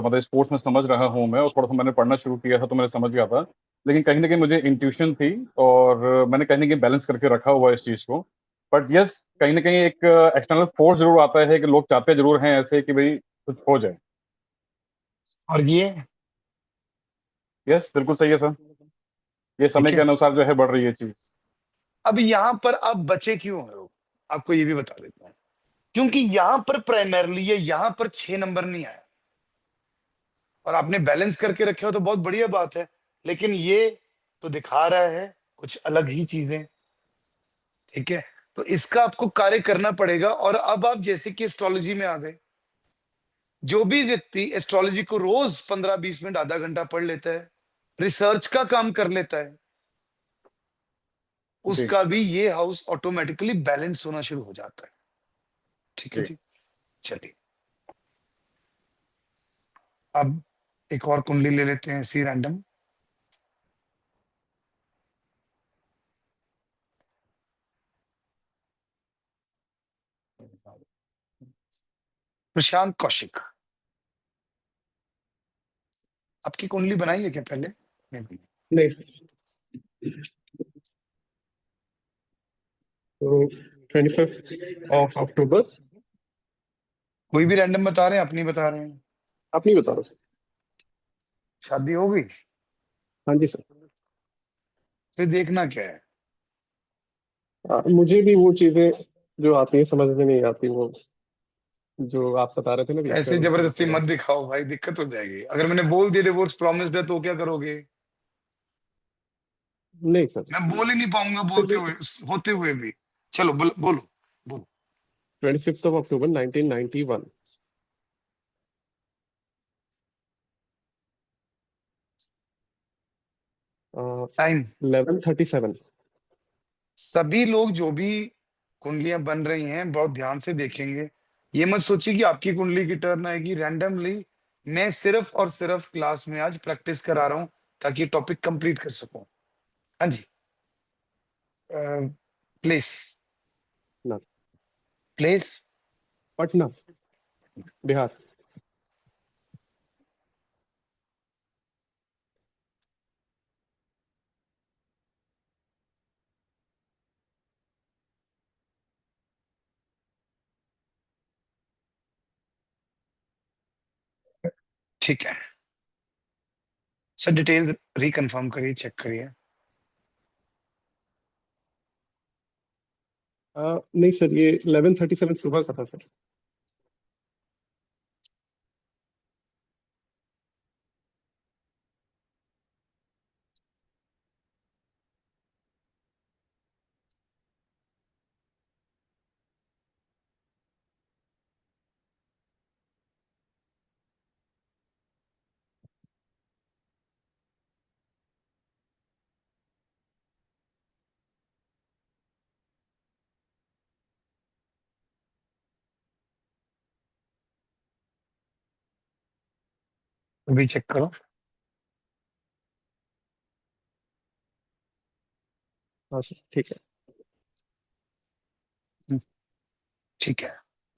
मतलब स्पोर्ट्स में समझ रहा हूँ मैं, और थोड़ा सा मैंने पढ़ना शुरू किया था तो मैंने समझ गया था, लेकिन कहीं ना कहीं मुझे इंट्यूशन थी और मैंने कहीं ना कहीं बैलेंस करके रखा हुआ है इस चीज को। बट यस, कहीं ना कहीं एक एक्सटर्नल फोर्स जरूर आता है कि लोग चाहते जरूर हैं ऐसे कि भाई कुछ हो जाए। और ये यस बिल्कुल सही है सर, ये ठीक समय के है। अनुसार जो है बढ़ रही है चीज। अब यहां पर आप बचे क्यों हो, आपको ये भी बता देता हूं, क्योंकि यहां पर प्राइमरली ये यहां पर 6 नंबर नहीं आया, और आपने बैलेंस करके रखे हो तो बहुत बढ़िया बात है, लेकिन ये तो दिखा रहा है कुछ अलग ही चीजें, ठीक है। तो इसका आपको कार्य करना पड़ेगा। और अब आप जैसे कि एस्ट्रोलॉजी में आ गए, जो भी व्यक्ति एस्ट्रोलॉजी को रोज 15 20 मिनट आधा घंटा पढ़ लेता है, रिसर्च का काम कर लेता है, जी उसका भी ये हाउस ऑटोमेटिकली बैलेंस होना शुरू हो जाता है, ठीक है जी। जी। चलिए अब एक और कुंडली ले लेते हैं सी रैंडम। प्रशांत कौशिक, आपकी कुंडली बनाई है क्या पहले? नहीं। नहीं, तो 25 अक्टूबर। कोई भी रैंडम बता रहे हैं, अपनी बता रहे हैं? आप नहीं बता रहे? शादी हो गई? हाँ जी सर। फिर देखना क्या है? मुझे भी वो चीजें जो आती है समझ में नहीं आती, वो जो आप बता रहे थे ना बीच ऐसे में, जबरदस्ती थोड़ा। मत दिखाओ भाई, दिक्कत हो जाएगी। अगर मैंने बोल दिया डिवोर्स प्रॉमिस्ड है तो क्या करोगे? नहीं सर, मैं बोल ही नहीं पाऊंगा फिर बोलते भी हुए, होते हुए भी। चलो बोलो बोलो बोलो। 25 अक्टूबर 1991। टाइम। 11:37। सभी लोग जो भी कुंडलियां बन रही हैं बहुत ध्यान से देखेंगे। ये मत सोचिए कि आपकी कुंडली की टर्न आएगी रैंडमली। मैं सिर्फ और सिर्फ क्लास में आज प्रैक्टिस करा रहा हूं ताकि टॉपिक कंप्लीट कर सकूं। हाँ जी। प्लेस। ना, प्लेस। पटना, बिहार। ठीक है सर, डिटेल रिकन्फर्म करिए, चेक करिए। नहीं सर, ये 11:37 सुबह का था सर। अभी चेक करो। हाँ सर, ठीक है। ठीक है,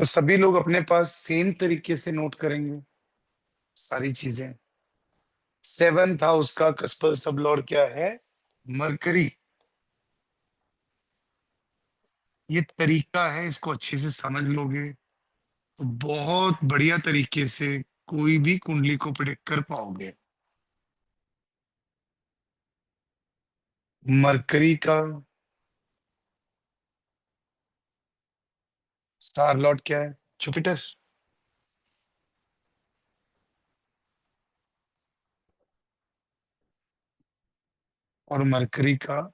तो सभी लोग अपने पास सेम तरीके से नोट करेंगे सारी चीजें। 7th हाउस का कस्पर सब लॉर्ड क्या है? मरकरी। ये तरीका है, इसको अच्छे से समझ लोगे तो बहुत बढ़िया तरीके से कोई भी कुंडली को प्रिडिक्ट कर पाओगे। मरकरी का स्टार लॉर्ड क्या है? जुपिटर। और मरकरी का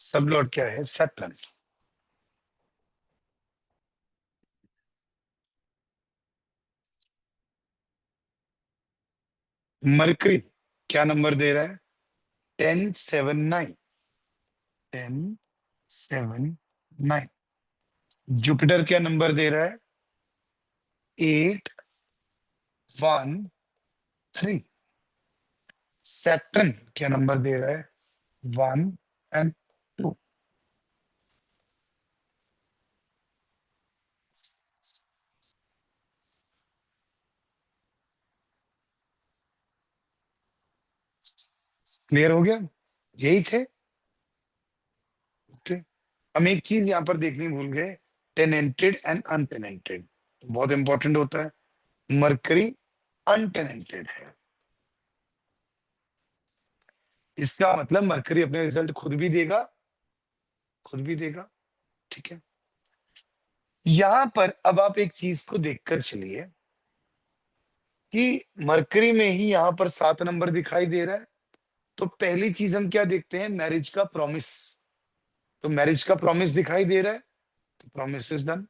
सब लॉर्ड क्या है? सैटर्न। मरकरी क्या नंबर दे रहा है? 1079। 1079। जुपिटर क्या नंबर दे रहा है? 813। सैटर्न क्या नंबर दे रहा है? 1 एंड 2। क्लियर हो गया? यही थे। ओके। हम एक चीज यहां पर देखनी भूल गए, टेनेंटेड एंड अनटेनेंटेड, बहुत इंपॉर्टेंट होता है। मरकरी अनटेनेंटेड है, इसका मतलब मरकरी अपने रिजल्ट खुद भी देगा, खुद भी देगा। ठीक है। यहां पर अब आप एक चीज को देखकर चलिए कि मरकरी में ही यहां पर 7 नंबर दिखाई दे रहा है। तो पहली चीज हम क्या देखते हैं? मैरिज का प्रॉमिस। तो मैरिज का प्रॉमिस दिखाई दे रहा है, तो प्रॉमिस इज डन।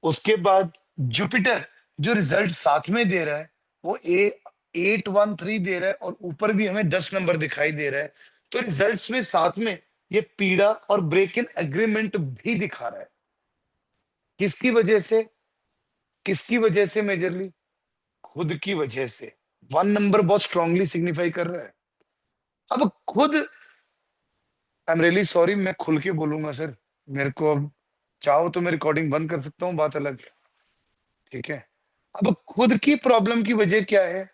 उसके बाद जुपिटर जो रिजल्ट साथ में दे रहा है वो 813 दे रहा है, और ऊपर भी हमें 10 नंबर दिखाई दे रहा है। तो रिजल्ट्स में साथ में ये पीड़ा और ब्रेक इन एग्रीमेंट भी दिखा रहा है। किसकी वजह से? किसकी वजह से मेजरली? खुद की वजह से। 1 नंबर बहुत स्ट्रांगली सिग्निफाई कर रहा है। अब खुद, आई एम रियली सॉरी, मैं खुल के बोलूंगा सर, मेरे को अब चाहो तो मैं रिकॉर्डिंग बंद कर सकता हूँ, बात अलग है। ठीक है। अब खुद की प्रॉब्लम की वजह क्या है?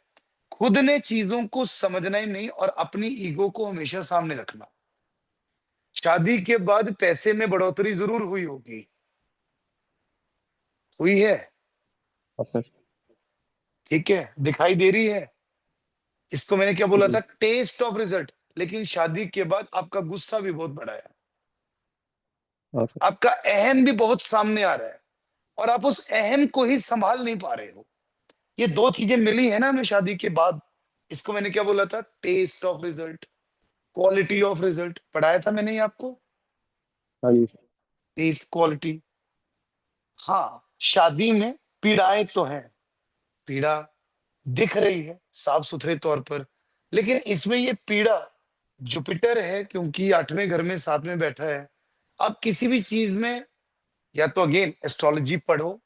खुद ने चीजों को समझना ही नहीं और अपनी ईगो को हमेशा सामने रखना। शादी के बाद पैसे में बढ़ोतरी जरूर हुई होगी, हुई है, ठीक है, दिखाई दे रही है। इसको मैंने क्या बोला था? Test of result. लेकिन शादी के बाद आपका गुस्सा भी बहुत बढ़ा है, आपका अहम भी बहुत सामने आ रहा है, और आप उस अहम को ही संभाल नहीं पा रहे हो। ये दो चीजें मिली है ना हमें शादी के बाद। इसको मैंने क्या बोला था? Test of result, quality of result. पढ़ाया था मैंने ये आपको, टेस्ट, क्वालिटी। हाँ, शादी में पीड़ाएं तो है, पीड़ा दिख रही है साफ सुथरे तौर पर, लेकिन इसमें ये पीड़ा जुपिटर है क्योंकि 8वें घर में साथ में बैठा है। आप किसी भी चीज में या तो अगेन एस्ट्रोलॉजी पढ़ो,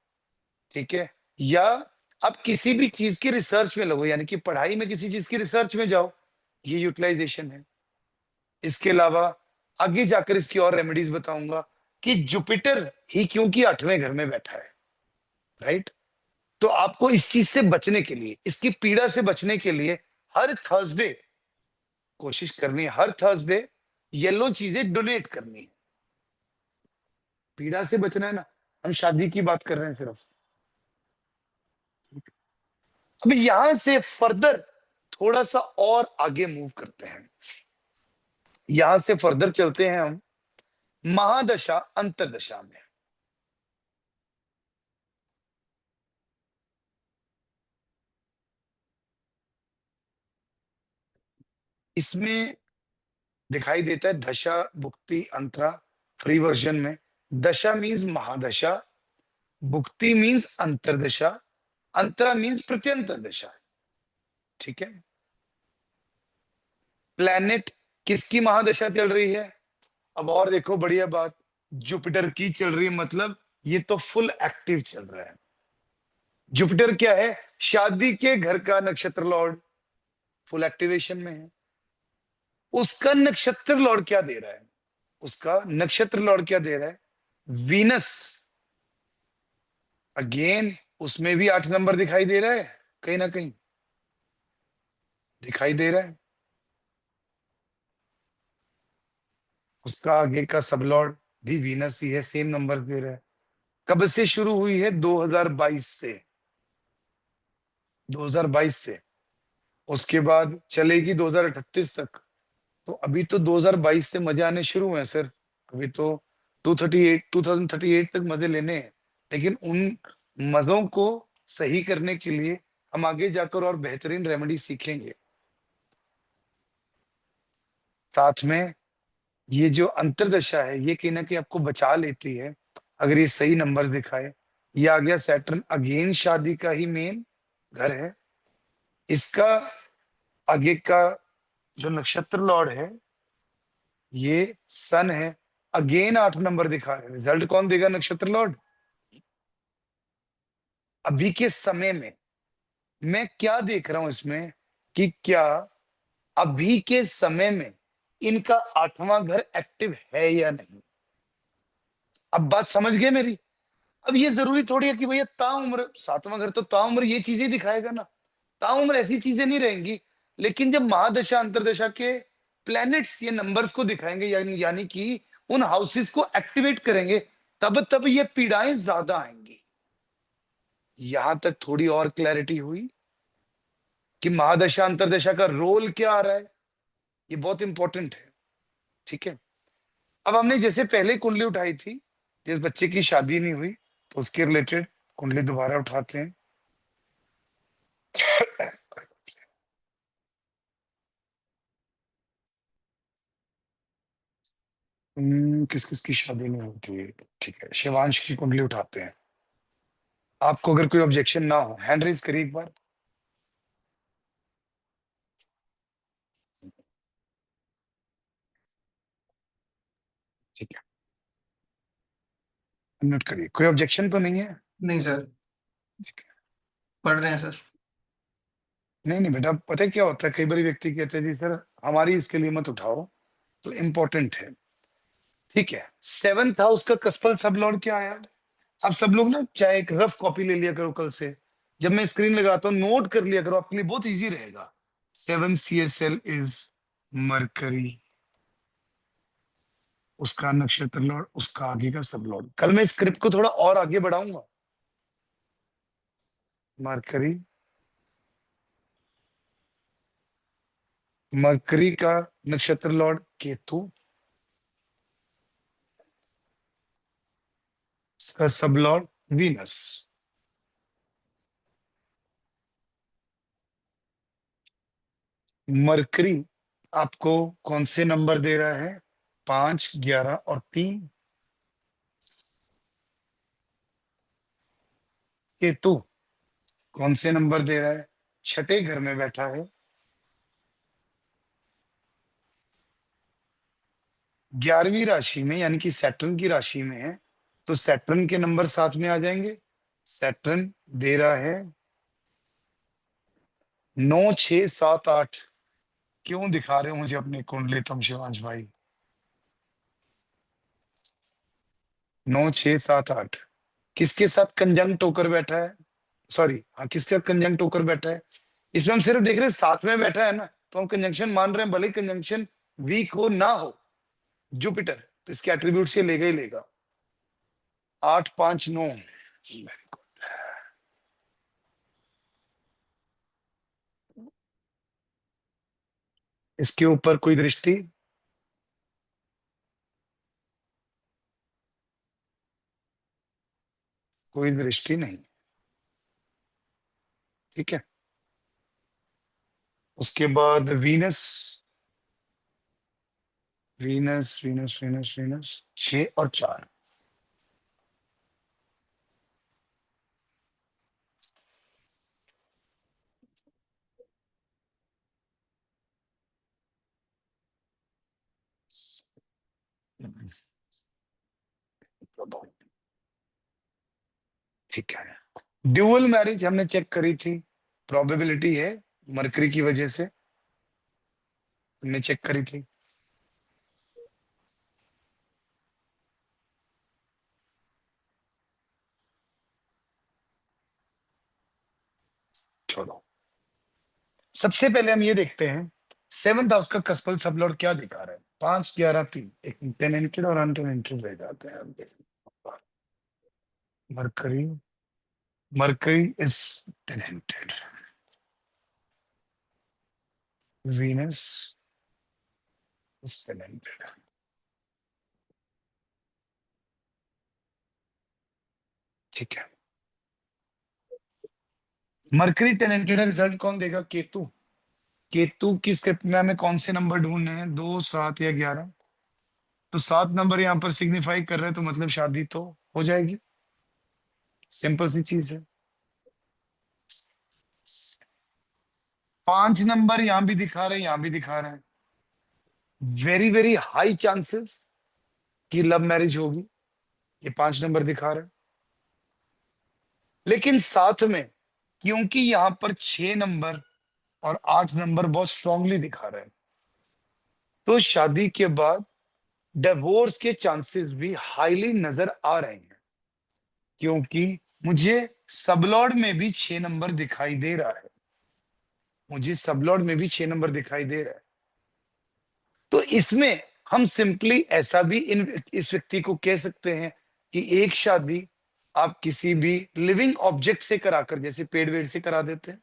ठीक है, या आप किसी भी चीज की रिसर्च में लगो, यानी कि पढ़ाई में किसी चीज की रिसर्च में जाओ, ये यूटिलाइजेशन है। इसके अलावा आगे जाकर इसकी और रेमेडीज बताऊंगा कि जुपिटर ही क्योंकि 8वें घर में बैठा है, राइट। तो आपको इस चीज से बचने के लिए, इसकी पीड़ा से बचने के लिए हर थर्सडे कोशिश करनी है, हर थर्सडे येलो चीजें डोनेट करनी है। पीड़ा से बचना है ना, हम शादी की बात कर रहे हैं सिर्फ। अब यहां से फर्दर थोड़ा सा और आगे मूव करते हैं, यहां से फर्दर चलते हैं हम महादशा अंतरदशा में। इसमें दिखाई देता है दशा, भुक्ति, अंतरा। फ्री वर्जन में दशा मीन्स महादशा, भुक्ति मीन्स अंतरदशा, अंतरा मीन्स प्रत्यंतर दशा। ठीक है। प्लैनेट किसकी महादशा चल रही है? अब और देखो बढ़िया बात, जुपिटर की चल रही है, मतलब ये तो फुल एक्टिव चल रहा है। जुपिटर क्या है? शादी के घर का नक्षत्र लॉर्ड, फुल एक्टिवेशन में है। उसका नक्षत्र लॉर्ड क्या दे रहा है? उसका नक्षत्र लॉर्ड क्या दे रहा है? वीनस। अगेन उसमें भी 8 नंबर दिखाई दे रहा है, कहीं ना कहीं दिखाई दे रहा है। उसका आगे का सब लॉर्ड भी वीनस ही है, सेम नंबर दे रहा है। कब से शुरू हुई है? 2022 से, 2022 से। उसके बाद चलेगी 2038 तक। तो अभी तो 2022 से मजे आने शुरू हुए हैं सर, अभी तो 2038 तक मजे लेने हैं। लेकिन उन मजों को सही करने के लिए हम आगे जाकर और बेहतरीन रेमेडी सीखेंगे। साथ में ये जो अंतर्दशा है ये कहीं ना कहीं आपको बचा लेती है अगर ये सही नंबर दिखाए। ये आ गया सैटर्न, अगेन शादी का ही मेन घर है। इसका आगे का जो नक्षत्र लॉर्ड है ये सन है, अगेन 8 नंबर दिखा है। रिजल्ट कौन देगा? नक्षत्र लॉर्ड। अभी के समय में मैं क्या देख रहा हूं इसमें कि क्या अभी के समय में इनका 8वां घर एक्टिव है या नहीं। अब बात समझ गए मेरी? अब ये जरूरी थोड़ी है कि भैया ताउम्र 7वां घर तो ताउम्र ये चीजें दिखाएगा ना, ताउम्र ऐसी चीजें नहीं रहेंगी। लेकिन जब महादशा अंतरदशा के प्लैनेट्स ये नंबर्स को दिखाएंगे यानी कि उन हाउसेस को एक्टिवेट करेंगे, तब ये पीड़ाएं ज्यादा आएंगी। यहां तक थोड़ी और क्लैरिटी हुई कि महादशा अंतरदशा का रोल क्या आ रहा है, ये बहुत इंपॉर्टेंट है। ठीक है, अब हमने जैसे पहले कुंडली उठाई थी, जिस बच्चे की शादी नहीं हुई तो उसके रिलेटेड कुंडली दोबारा उठाते हैं। किस किस की शादी नहीं होती है? ठीक है, शिवांश की कुंडली उठाते हैं। आपको अगर कोई ऑब्जेक्शन ना हो हैंड रेज करिए एक बार। ठीक है, नोट करिए, कोई ऑब्जेक्शन तो नहीं है? नहीं सर, ठीक है। पढ़ रहे हैं सर। नहीं नहीं बेटा, पता है क्या होता है, कई बार व्यक्ति कहते हैं जी सर हमारी इसके लिए मत उठाओ, तो इम्पोर्टेंट है। ठीक है, 7th हाउस का कस्पल सब लॉर्ड क्या आया? अब सब लोग ना चाहे एक रफ कॉपी ले लिया करो, कल से जब मैं स्क्रीन लगाता हूँ नोट कर लिया करो, आपके लिए बहुत इजी रहेगा। 7 CSL इज मरकरी, उसका नक्षत्र लॉर्ड, उसका आगे का सब लॉर्ड। कल मैं स्क्रिप्ट को थोड़ा और आगे बढ़ाऊंगा। मरकरी, मरकरी का नक्षत्र लॉर्ड केतु, उसका सब लॉर्ड वीनस। मरकरी आपको कौन से नंबर दे रहा है? 5, 11 और 3। केतु कौन से नंबर दे रहा है? 6ठे घर में बैठा है। 11वीं राशि में यानी कि सैटर्न की राशि में है, तो सैटर्न के नंबर साथ में आ जाएंगे। सैटर्न दे रहा है 9, 6, 7, 8। क्यों दिखा रहे हो मुझे अपनी कुंडली तुम शिवांश भाई? 9, 6, 7, 8 किसके साथ कंजंक्ट होकर बैठा है? सॉरी, हाँ, किसके साथ कंजंक्ट होकर बैठा है? इसमें हम सिर्फ देख रहे हैं साथ में बैठा है ना, तो हम कंजंक्शन मान रहे हैं, भले ही कंजंक्शन वीक हो ना हो। जुपिटर तो इसके एट्रीब्यूट से लेगा ही लेगा। 8, 5, 9। Very good. इसके ऊपर कोई दृष्टि? कोई दृष्टि नहीं। ठीक है, उसके बाद Venus, Venus Venus Venus Venus 6 और 4। ठीक है, ड्यूअल मैरिज हमने चेक करी थी, प्रोबेबिलिटी है मरकरी की वजह से हमने चेक करी थी। छोड़ो, सबसे पहले हम ये देखते हैं 7th हाउस का कस्पल सब लॉर्ड क्या दिखा रहा है। 5, 11, 3 एक टेनेंटेड और अनटेनेंटेड रह जाते हैं। Mercury, Mercury is tenanted, Venus is tenanted. ठीक है, मरकरी टेनेंटेड है, रिजल्ट कौन देगा? केतु। केतु की स्क्रिप्ट में हमें कौन से नंबर ढूंढने हैं? 2, 7 या 11? तो 7 नंबर यहाँ पर सिग्निफाई कर रहे हैं, तो मतलब शादी तो हो जाएगी। सिंपल सी चीज है। 5 नंबर यहाँ भी दिखा रहे हैं, यहाँ भी दिखा रहे हैं। वेरी वेरी हाई चांसेस कि लव मैरिज होगी, ये 5 नंबर दिखा रहे हैं। लेकिन साथ में क्योंकि यहाँ पर 6 नंबर और 8 नंबर बहुत स्ट्रांगली दिखा रहे हैं, तो शादी के बाद डिवोर्स के चांसेस भी हाईली नजर आ रहे हैं, क्योंकि मुझे सबलॉर्ड में भी 6 नंबर दिखाई दे रहा है। मुझे सबलॉर्ड में भी 6 नंबर दिखाई दे रहा है। तो इसमें हम सिंपली ऐसा भी इस व्यक्ति को कह सकते हैं कि एक शादी आप किसी भी लिविंग ऑब्जेक्ट से कराकर, जैसे पेड़ वेड़ से करा देते हैं,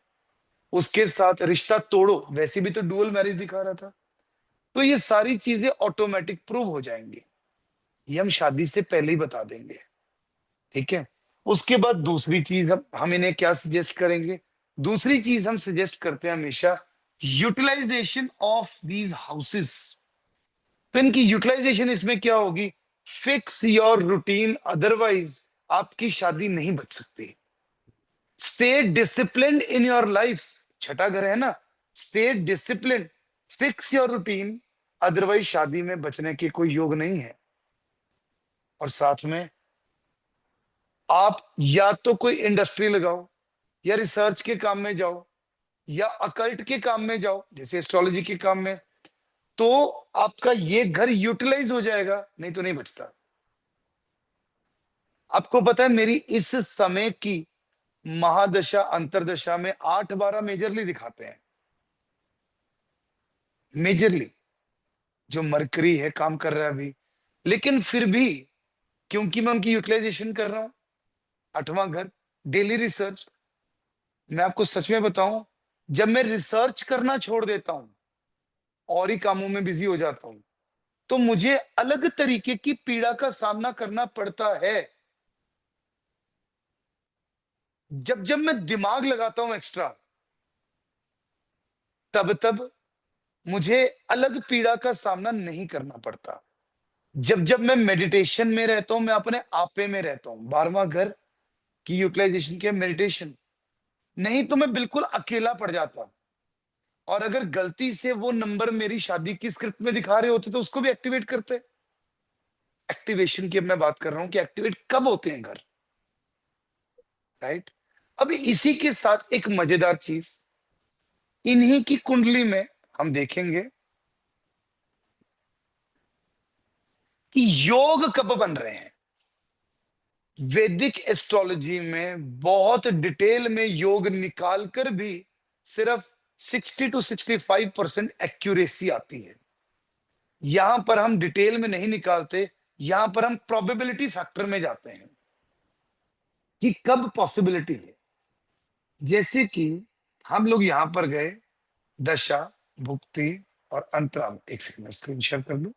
उसके साथ रिश्ता तोड़ो, वैसे भी तो डुअल मैरिज दिखा रहा था। तो ये सारी चीजें ऑटोमेटिक प्रूव हो जाएंगी, ये हम शादी से पहले ही बता देंगे। ठीक है, उसके बाद दूसरी चीज हम इन्हें क्या सजेस्ट करेंगे? दूसरी चीज हम सजेस्ट करते हैं हमेशा यूटिलाइजेशन ऑफ दीज हाउसेस। तो इनकी यूटिलाइजेशन इसमें क्या होगी? फिक्स योर रूटीन, अदरवाइज आपकी शादी नहीं बच सकती। Stay disciplined in your life, छठा घर है ना, stay discipline, fix your routine, otherwise शादी में बचने के कोई योग नहीं है। और साथ में आप या तो कोई इंडस्ट्री लगाओ, या रिसर्च के काम में जाओ, या अकल्ट के काम में जाओ, जैसे एस्ट्रोलॉजी के काम में, तो आपका ये घर यूटिलाइज हो जाएगा, नहीं तो नहीं बचता। आपको पता है मेरी इस समय की महादशा अंतरदशा में 8-12 मेजरली दिखाते हैं। मेजरली जो मरकरी है काम कर रहा है अभी, लेकिन फिर भी क्योंकि मैं उनकी यूटिलाइजेशन कर रहा हूं, 8वां घर, डेली रिसर्च। मैं आपको सच में बताऊं, जब मैं रिसर्च करना छोड़ देता हूं और ही कामों में बिजी हो जाता हूं, तो मुझे अलग तरीके की पीड़ा का सामना करना पड़ता है। जब जब मैं दिमाग लगाता हूं एक्स्ट्रा, तब मुझे अलग पीड़ा का सामना नहीं करना पड़ता। जब जब मैं मेडिटेशन में रहता हूं, मैं अपने आपे में रहता हूं। 12वां घर की यूटिलाइजेशन के मेडिटेशन, नहीं तो मैं बिल्कुल अकेला पड़ जाता। और अगर गलती से वो नंबर मेरी शादी की स्क्रिप्ट में दिखा रहे होते तो उसको भी एक्टिवेट करते। एक्टिवेशन की अब मैं बात कर रहा हूं कि एक्टिवेट कब होते हैं घर, राइट? अब इसी के साथ एक मजेदार चीज, इन्हीं की कुंडली में हम देखेंगे कि योग कब बन रहे हैं। वैदिक एस्ट्रोलॉजी में बहुत डिटेल में योग निकालकर भी सिर्फ 60 to 65% एक्यूरेसी आती है। यहां पर हम डिटेल में नहीं निकालते, यहां पर हम प्रोबेबिलिटी फैक्टर में जाते हैं कि कब पॉसिबिलिटी है। जैसे कि हम लोग यहां पर गए दशा, भुक्ति और अंतराल। एक सेकंड स्क्रीन शेयर कर दूं।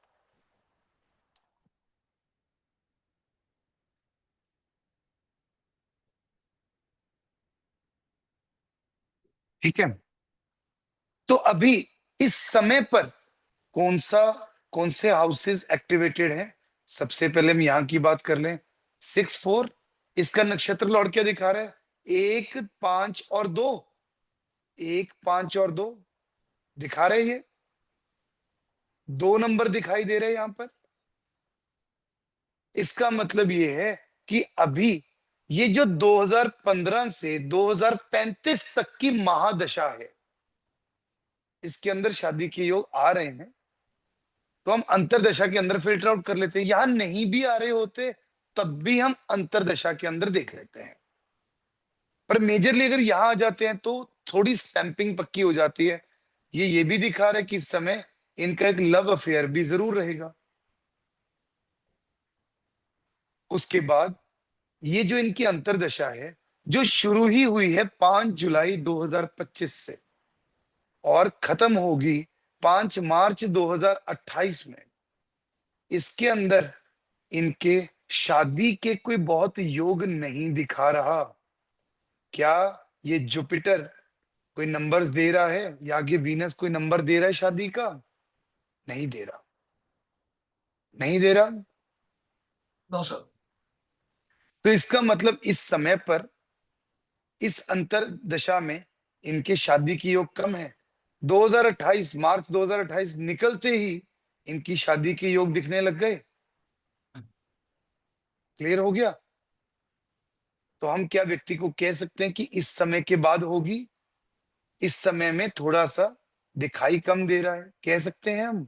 ठीक है, तो अभी इस समय पर कौन से हाउसेस एक्टिवेटेड हैं? सबसे पहले हम यहां की बात कर लें। 6-4, इसका नक्षत्र लॉर्ड क्या दिखा रहा है? 1, 5 और 2। 1, 5 और 2 दिखा रहे हैं। ये 2 नंबर दिखाई दे रहे हैं यहां पर। इसका मतलब ये है कि अभी ये जो 2015 से 2035 तक की महादशा है, इसके अंदर शादी के योग आ रहे हैं। तो हम अंतरदशा के अंदर फिल्टर आउट कर लेते हैं। यहां नहीं भी आ रहे होते तब भी हम अंतरदशा के अंदर देख लेते हैं। पर मेजरली अगर यहां आ जाते हैं तो थोड़ी स्टैंपिंग पक्की हो जाती है। ये भी दिखा रहा है कि इस समय इनका एक लव अफेयर भी जरूर रहेगा। उसके बाद ये जो इनकी अंतरदशा है, जो शुरू ही हुई है 5 जुलाई 2025 से और खत्म होगी 5 मार्च 2028 में, इसके अंदर इनके शादी के कोई बहुत योग नहीं दिखा रहा। क्या ये जुपिटर कोई नंबर्स दे रहा है, या आगे वीनस कोई नंबर दे रहा है शादी का? नहीं दे रहा, नहीं दे रहा। No sir. तो इसका मतलब इस समय पर, इस अंतर दशा में इनके शादी की योग कम है। 2028 मार्च 2028 निकलते ही इनकी शादी के योग दिखने लग गए। क्लियर हो गया? तो हम क्या व्यक्ति को कह सकते हैं कि इस समय के बाद होगी, इस समय में थोड़ा सा दिखाई कम दे रहा है, कह सकते हैं हम।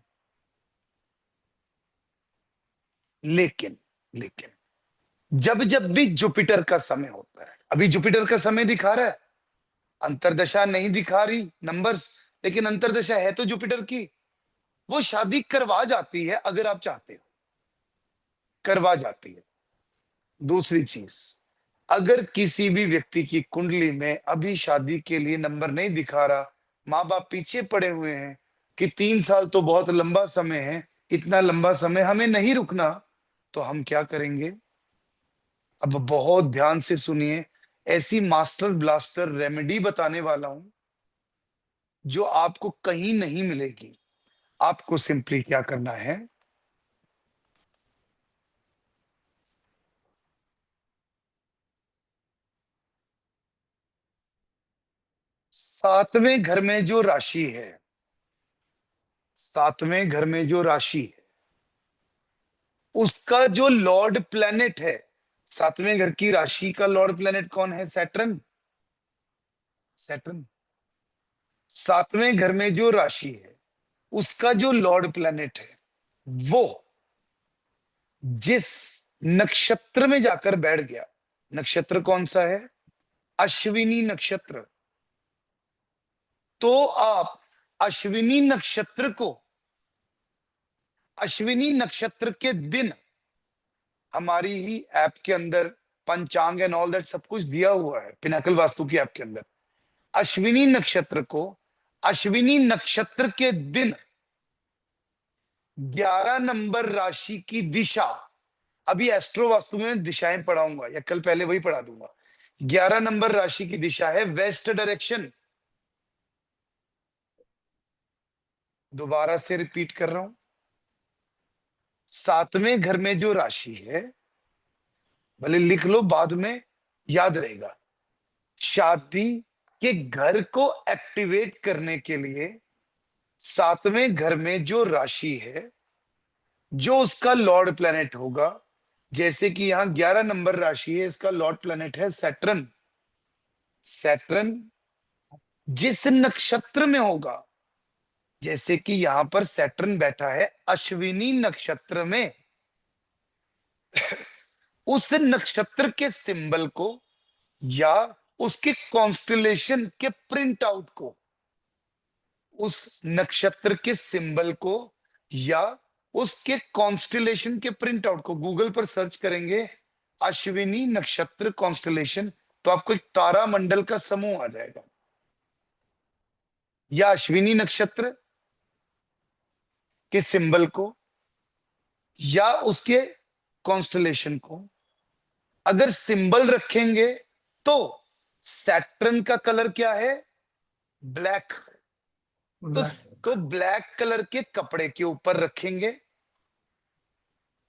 लेकिन लेकिन जब जब भी जुपिटर का समय होता है, अभी जुपिटर का समय दिखा रहा है, अंतरदशा नहीं दिखा रही नंबर्स, लेकिन अंतरदशा है तो जुपिटर की, वो शादी करवा जाती है अगर आप चाहते हो, करवा जाती है। दूसरी चीज, अगर किसी भी व्यक्ति की कुंडली में अभी शादी के लिए नंबर नहीं दिखा रहा, माँ बाप पीछे पड़े हुए हैं कि 3 साल तो बहुत लंबा समय है, इतना लंबा समय हमें नहीं रुकना, तो हम क्या करेंगे? अब बहुत ध्यान से सुनिए, ऐसी मास्टर ब्लास्टर रेमेडी बताने वाला हूं जो आपको कहीं नहीं मिलेगी। आपको सिंपली क्या करना है, सातवें घर में जो राशि है, सातवें घर में जो राशि है, उसका जो लॉर्ड प्लैनेट है, सातवें घर की राशि का लॉर्ड प्लैनेट कौन है? सैटर्न। सैटर्न सातवें घर में जो राशि है, उसका जो लॉर्ड प्लैनेट है, वो जिस नक्षत्र में जाकर बैठ गया, नक्षत्र कौन सा है? अश्विनी नक्षत्र। तो आप अश्विनी नक्षत्र को, अश्विनी नक्षत्र के दिन, हमारी ही ऐप के अंदर पंचांग एंड ऑल दैट सब कुछ दिया हुआ है, पिनाकल वास्तु की ऐप के अंदर। अश्विनी नक्षत्र को, अश्विनी नक्षत्र के दिन 11 नंबर राशि की दिशा, अभी एस्ट्रो वास्तु में दिशाएं पढ़ाऊंगा या कल पहले वही पढ़ा दूंगा। 11 नंबर राशि की दिशा है वेस्ट डायरेक्शन। दोबारा से रिपीट कर रहा हूं, सातवें घर में जो राशि है, भले लिख लो बाद में याद रहेगा, शादी के घर को एक्टिवेट करने के लिए सातवें घर में जो राशि है, जो उसका लॉर्ड प्लैनेट होगा, जैसे कि यहां 11 नंबर राशि है, इसका लॉर्ड प्लैनेट है सैटर्न। सैटर्न जिस नक्षत्र में होगा, जैसे कि यहां पर सैटर्न बैठा है अश्विनी नक्षत्र में, उस नक्षत्र के सिंबल को या उसके कॉन्स्टलेशन के प्रिंट आउट को, उस नक्षत्र के सिंबल को या उसके कॉन्स्टलेशन के प्रिंट आउट को गूगल पर सर्च करेंगे अश्विनी नक्षत्र कॉन्स्टलेशन, तो आपको एक तारा मंडल का समूह आ जाएगा, या अश्विनी नक्षत्र के सिंबल को या उसके कॉन्स्टलेशन को अगर सिंबल रखेंगे तो सैटर्न का कलर क्या है? ब्लैक। तो ब्लैक कलर के कपड़े के ऊपर रखेंगे,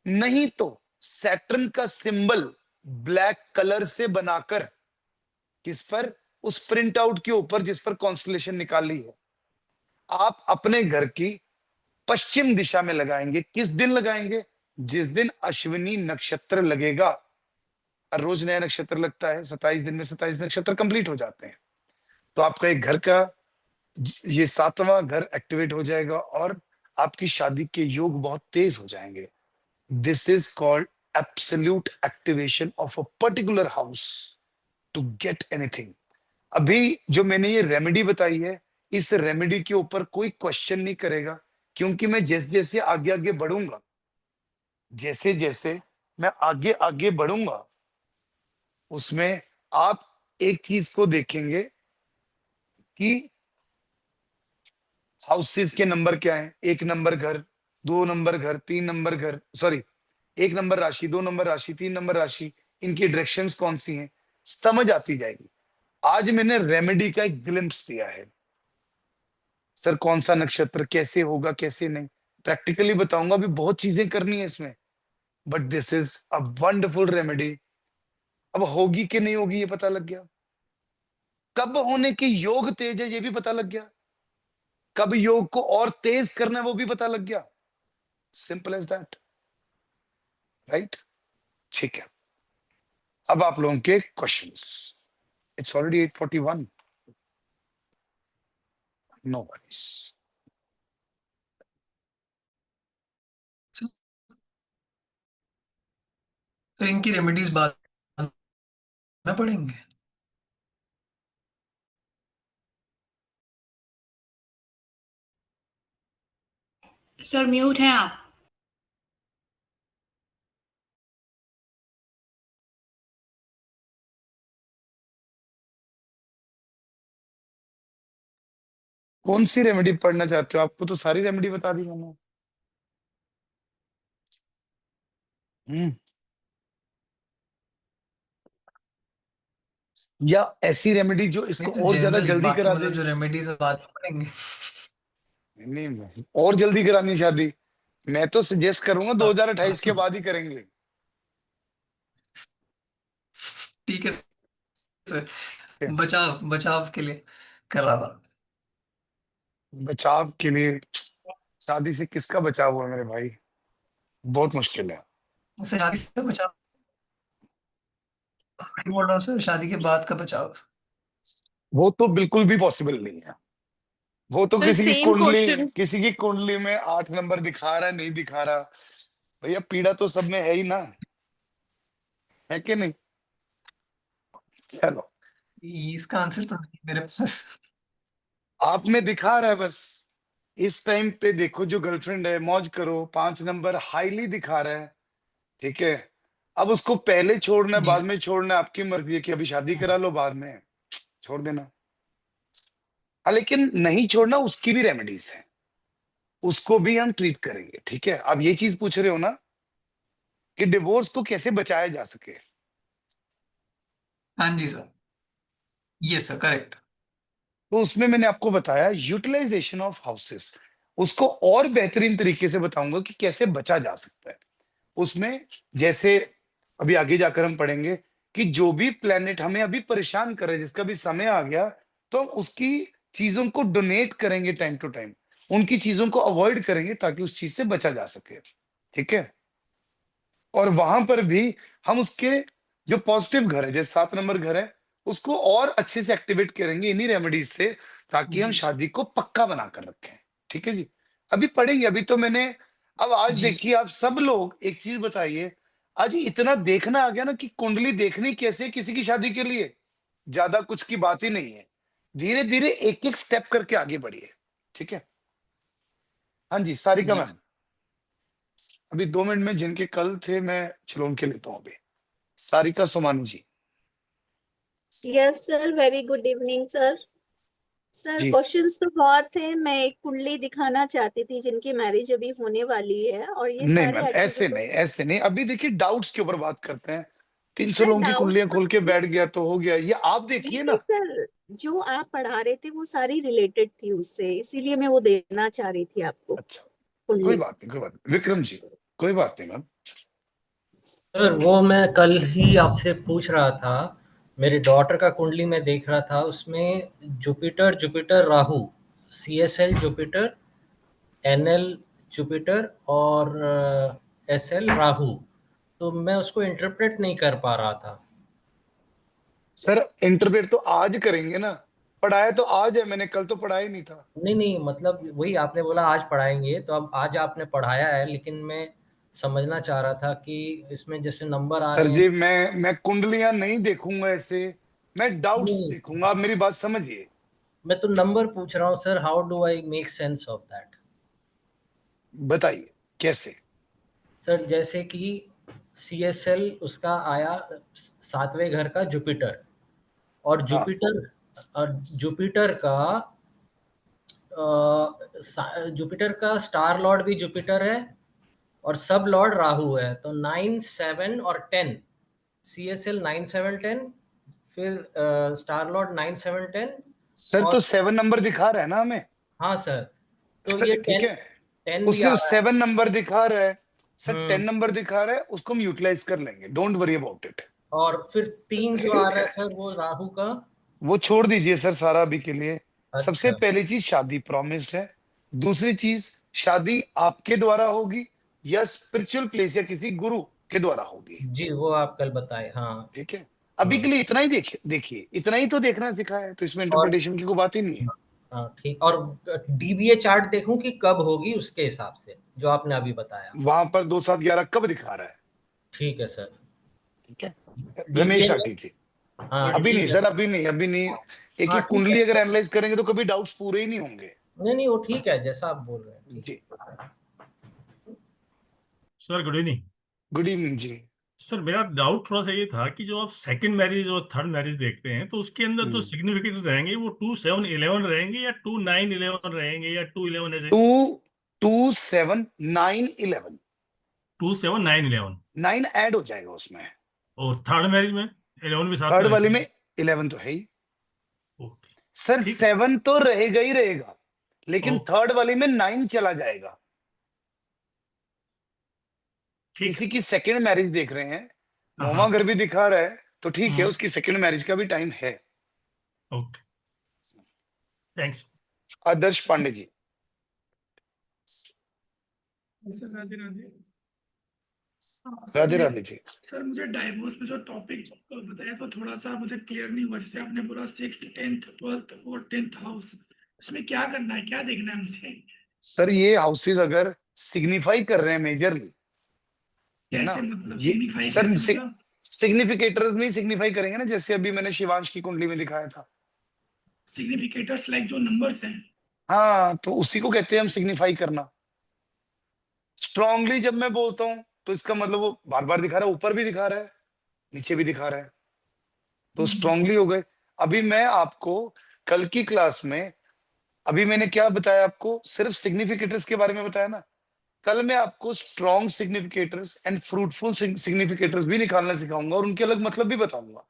नहीं तो सैटर्न का सिंबल ब्लैक कलर से बनाकर किस पर? उस प्रिंट आउट के ऊपर जिस पर कॉन्स्टलेशन निकाली है, आप अपने घर की पश्चिम दिशा में लगाएंगे। किस दिन लगाएंगे? जिस दिन अश्विनी नक्षत्र लगेगा। और रोज नया नक्षत्र लगता है, 27 दिन में 27 नक्षत्र कंप्लीट हो जाते हैं। तो आपका एक घर का ये सातवां घर एक्टिवेट हो जाएगा और आपकी शादी के योग बहुत तेज हो जाएंगे। This is called absolute activation of a particular house to get anything. अभी जो मैंने ये रेमेडी बताई है, इस रेमेडी के ऊपर कोई क्वेश्चन नहीं करेगा, क्योंकि मैं जैसे जैसे आगे आगे बढ़ूंगा, जैसे जैसे मैं आगे आगे बढ़ूंगा, उसमें आप एक चीज को देखेंगे कि हाउसेस के नंबर क्या है। 1 नंबर घर, 2 नंबर घर, 3 नंबर घर, सॉरी 1 नंबर राशि, 2 नंबर राशि, 3 नंबर राशि, इनकी डायरेक्शंस कौन सी हैं, समझ आती जाएगी। आज मैंने रेमेडी का एक ग्लिम्प्स दिया है। सर कौन सा नक्षत्र कैसे होगा, कैसे नहीं, प्रैक्टिकली बताऊंगा। अभी बहुत चीजें करनी है इसमें, but this is a wonderful remedy. अब होगी कि नहीं होगी ये पता लग गया, कब होने के योग तेज है ये भी पता लग गया, कब योग को और तेज करना है वो भी पता लग गया। Simple as that, right? ठीक है, अब आप लोगों के questions. It's already 8:41, no worries. तो इनकी रेमेडीज बाद में पढ़ेंगे। सर म्यूट हैं आप। कौन सी रेमेडी पढ़ना चाहते हो? आपको तो सारी रेमेडी बता दी मैंने। या ऐसी रेमेडी जो इसको नहीं तो और ज्यादा जनरल जल्दी बाकी करा दे। मतलब जो रेमेडीज है बाद में पढ़ेंगे। नहीं, और जल्दी करानी शादी, मैं तो सजेस्ट करूंगा 2028 के बाद ही करेंगे। ठीक है सर, बचाव बचाव के लिए कर रहा था। बचाव के लिए? शादी से किसका बचाव हुआ मेरे भाई? बहुत मुश्किल है। उसे शादी से बचाव नहीं बोल रहा हूँ सर, शादी के बाद का बचाव। वो तो बिल्कुल भी पॉसिबल नहीं है। वो तो किसी की कुंडली में 8 नंबर दिखा रहा है, नहीं दिखा रहा, भैया पीड़ा तो सब में है ही ना, है कि नहीं? चलो, इसका आंसर तो नहीं मेरे पास। आप में दिखा रहा है बस। इस टाइम पे देखो, जो गर्लफ्रेंड है मौज करो, 5 नंबर हाईली दिखा रहा है, ठीक है। अब उसको पहले छोड़ना है जी बाद में छोड़ना है, आपकी मर्जी है कि अभी शादी करा लो बाद में छोड़ देना। लेकिन नहीं छोड़ना, उसकी भी रेमेडीज है, उसको भी हम ट्रीट करेंगे, ठीक है। अब ये चीज पूछ रहे हो ना कि डिवोर्स को कैसे बचाया जा सके। हाँ जी सर, ये सर करेक्ट। तो उसमें मैंने आपको बताया यूटिलाइजेशन ऑफ हाउसेस, उसको और बेहतरीन तरीके से बताऊंगा कि कैसे बचा जा सकता है। उसमें जैसे अभी आगे जाकर हम पढ़ेंगे कि जो भी प्लेनेट हमें अभी परेशान करे, जिसका भी समय आ गया, तो हम उसकी चीजों को डोनेट करेंगे टाइम टू टाइम, उनकी चीजों को अवॉइड करेंगे ताकि उस चीज से बचा जा सके, ठीक है। और वहां पर भी हम उसके जो पॉजिटिव घर है, जैसे 7 नंबर घर है, उसको और अच्छे से एक्टिवेट करेंगे इन्हीं रेमेडीज से, ताकि हम जी शादी को पक्का बनाकर रखें, ठीक है जी। अभी पढ़ेंगे, अभी तो मैंने, अब आज जी देखिए आप सब लोग एक चीज बताइए, आज इतना देखना आ गया ना कि कुंडली देखनी कैसे है किसी की शादी के लिए, ज्यादा कुछ की बात ही नहीं है। धीरे धीरे एक एक स्टेप करके आगे बढ़िए, ठीक है। हाँ जी, सारिका जी मैम, अभी 2 मिनट में जिनके कल थे मैं चलो उनके लेता हूँ अभी। Sarika Somani ji. Yes sir, very good evening sir. Sir ji questions तो बहुत थे, मैं एक कुंडली दिखाना चाहती थी जिनकी मैरिज अभी होने वाली है, और ये नहीं सारे मैम, ऐसे नहीं, एट्रीब्यूट। ऐसे नहीं, अभी देखिए डाउट्स के ऊपर बात करते हैं। 300 सर लोगों की डाउट कुंडलियां खोल के बैठ गया तो हो गया, ये आप देखिए नहीं ना। सर, जो आप पढ़ा रहे थे वो सारी रिलेटेड थी उससे, इसीलिए मैं वो देना चाह रही थी आपको अच्छा, कोई कुंडली। बात नहीं, कोई बात नहीं विक्रम जी, कोई बात नहीं मैम। सर वो मैं कल ही आपसे पूछ रहा था, मेरी डॉटर का कुंडली में देख रहा था, उसमें Jupiter Jupiter Rahu, CSL Jupiter, NL Jupiter और SL राहु, तो मैं उसको इंटरप्रेट नहीं कर पा रहा था। सर इंटरप्रेट तो आज करेंगे ना, पढ़ाया तो आज है, मैंने कल तो पढ़ाया ही नहीं था। नहीं मतलब वही आपने बोला आज पढ़ाएंगे, तो अब आज आपने पढ़ाया है, लेकिन मैं समझना चाह रहा था कि इसमें जैसे नंबर आ सर रहे हैं। जी मैं कुंडलियां नहीं देखूंगा ऐसे, मैं डाउट्स नहीं, देखूंगा, आप मेरी बात समझिए। मैं तो नंबर पूछ रहा हूँ sir, how do I make sense of that? बताइए कैसे। सर जैसे कि CSL उसका आया 7वें घर का जुपिटर, और हाँ जुपिटर का स्टार लॉर्ड भी जुपिटर है, और सब लॉर्ड राहु है, तो 9, 7 और 10, CSL 9, 7, 10, फिर स्टार लॉर्ड 9, 7, 10। सर और तो 7 नंबर दिखा रहा है ना हमें। हाँ सर, तो ये ठीक 10, है, 10 भी उसने आ रहा है। 7 नंबर दिखा रहा है सर, 10 हम्म, नंबर दिखा रहा है, उसको हम यूटिलाइज कर लेंगे, डोंट वरी अबाउट इट। और फिर 3 जो आ रहा है सर, वो राहु का। वो छोड़ दीजिए सर सारा अभी के लिए। सबसे अच्छा पहली चीज, शादी प्रॉमिस्ड है। दूसरी चीज, शादी आपके द्वारा होगी या स्पिरिचुअल प्लेस या किसी गुरु के द्वारा होगी। जी, वो आप कल बताए। हाँ। ठीक है, अभी के लिए इतना ही देखिए, इतना ही तो देखना सिखा है, तो इसमें और इंटरप्रिटेशन की कोई बात ही नहीं है। हाँ ठीक, और DBA चार्ट देखूं कि कब होगी उसके हिसाब से, जो आपने अभी बताया। वहां पर 2, 7, 11 कब दिखा रहा है। ठीक है सर। ठीक है, DBA रमेश में राठी जी। हाँ अभी नहीं ठीक है। सर, अभी नहीं, अभी नहीं। एक हाँ एक ठीक है, कुंडली अगर एनालाइज करेंगे तो कभी डाउट्स पूरे ही नहीं होंगे। नहीं नहीं, वो ठीक है जैसा आप बोल रहे हैं, ठीक जी, sir good evening. Good evening जी। सर मेरा डाउट थोड़ा सा ये था कि जो आप सेकंड मैरिज और थर्ड मैरिज देखते हैं, तो उसके अंदर जो सिग्निफिकेंट रहेंगे वो 2, 7, 11 रहेंगे या 2, 9, 11 रहेंगे या 2, 11 ऐसे? 2, 7, 9, 11, 2, 7, 9, 11। 9 ऐड हो जाएगा उसमें। और थर्ड मैरिज में 11 भी साथ थर्ड में वाली रहती में 11 तो है ही ओके सर, ठीक है 7 तो रहेगा ही रहेगा, लेकिन ओके थर्ड वाली में 9 चला जाएगा। ठीक किसी है। की सेकंड मैरिज देख रहे हैं, हाँ 9वां हाँ घर भी दिखा रहा है, तो ठीक है, हम्म, उसकी सेकंड मैरिज का भी टाइम है। Okay thanks. Adarsh Pandey ji. Sir Radhe Radhe. Sir Radhe मैं राधे जी। सर मुझे डाइवोर्स में जो टॉपिक बताया तो थोड़ा सा मुझे क्लियर नहीं हुआ। जैसे आपने बोला 6th, 10th, 12th और 10th हाउस, इसमें क्या करना है, क्या देखना है मुझे? सर ये हाउसेज अगर सिग्निफाई कर रहे हैं मेजरली, है ना, कैसे मतलब ये सिग्निफाई सर कैसे मतलब? सिग्निफिकेटर्स में सिग्निफाई करेंगे ना, जैसे अभी मैंने शिवांश की कुंडली में दिखाया था। सिग्निफिकेटर्स लाइक जो नंबर्स हैं। हाँ, तो उसी को कहते हैं हम सिग्निफाई करना। स्ट्रांगली जब मैं बोलता हूं तो इसका मतलब वो बार बार दिखा रहा है, ऊपर भी दिखा रहा है, नीचे भी दिखा रहा है, तो स्ट्रांगली हो गए। अभी मैं आपको कल की क्लास में, अभी मैंने क्या बताया आपको, सिर्फ सिग्निफिकेटर्स के बारे में बताया ना। कल मैं आपको स्ट्रॉन्ग सिग्निफिकेटर्स एंड फ्रूटफुल सिग्निफिकेटर्स भी निकालना सिखाऊंगा और उनके अलग मतलब भी बताऊंगा।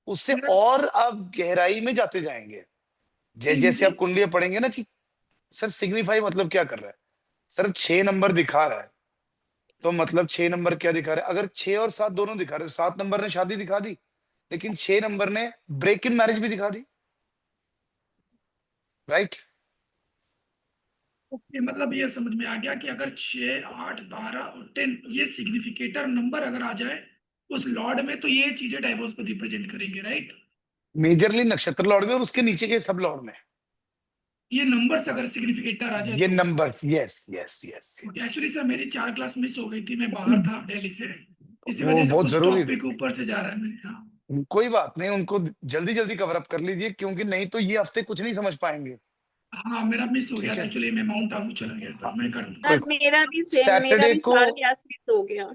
उससे और आप गहराई में जाते जाएंगे जैसे जैसे आप कुंडलियां पढ़ेंगे ना, कि सर सिग्निफाई मतलब क्या कर रहा है। सर 6 नंबर दिखा रहा है, तो मतलब 6 नंबर क्या दिखा रहा है। अगर 6 और 7 दोनों दिखा रहे हो, 7 नंबर ने शादी दिखा दी, लेकिन 6 नंबर ने ब्रेक इन मैरिज भी दिखा दी, राइट। ओके, मतलब ये समझ में आ गया कि अगर 6, 8, 12 और 10 ये सिग्निफिकेटर नंबर अगर आ जाए उस लॉर्ड में, तो ये चीजें डाइवोर्स को रिप्रेजेंट करेंगे, राइट? मेजरली नक्षत्र लॉर्ड में और उसके नीचे के सब लॉर्ड में ये नंबर्स अगर सिग्निफिकेटर आ जाए ये तो। Numbers, yes yes yes. Actually sir मेरी 4 क्लास मिस हो गई थी, मैं बाहर था दिल्ली से, इसी वो वजह से बहुत कुछ जरूरी टॉपिक ऊपर से जा रहा है मेरे। हाँ कोई बात नहीं, उनको जल्दी जल्दी कवर अप कर लीजिए, क्योंकि नहीं तो ये हफ्ते कुछ नहीं समझ पाएंगे। हाँ, मेरा मिस हो गया ठीक था है, एक्चुअली, मैं माउंट आबू चला गया था, हाँ, मैं कर दूंगा। कोई सर मेरा भी सेम, मेरा सैटरडे भी को, 4 क्लास मिस हो गया।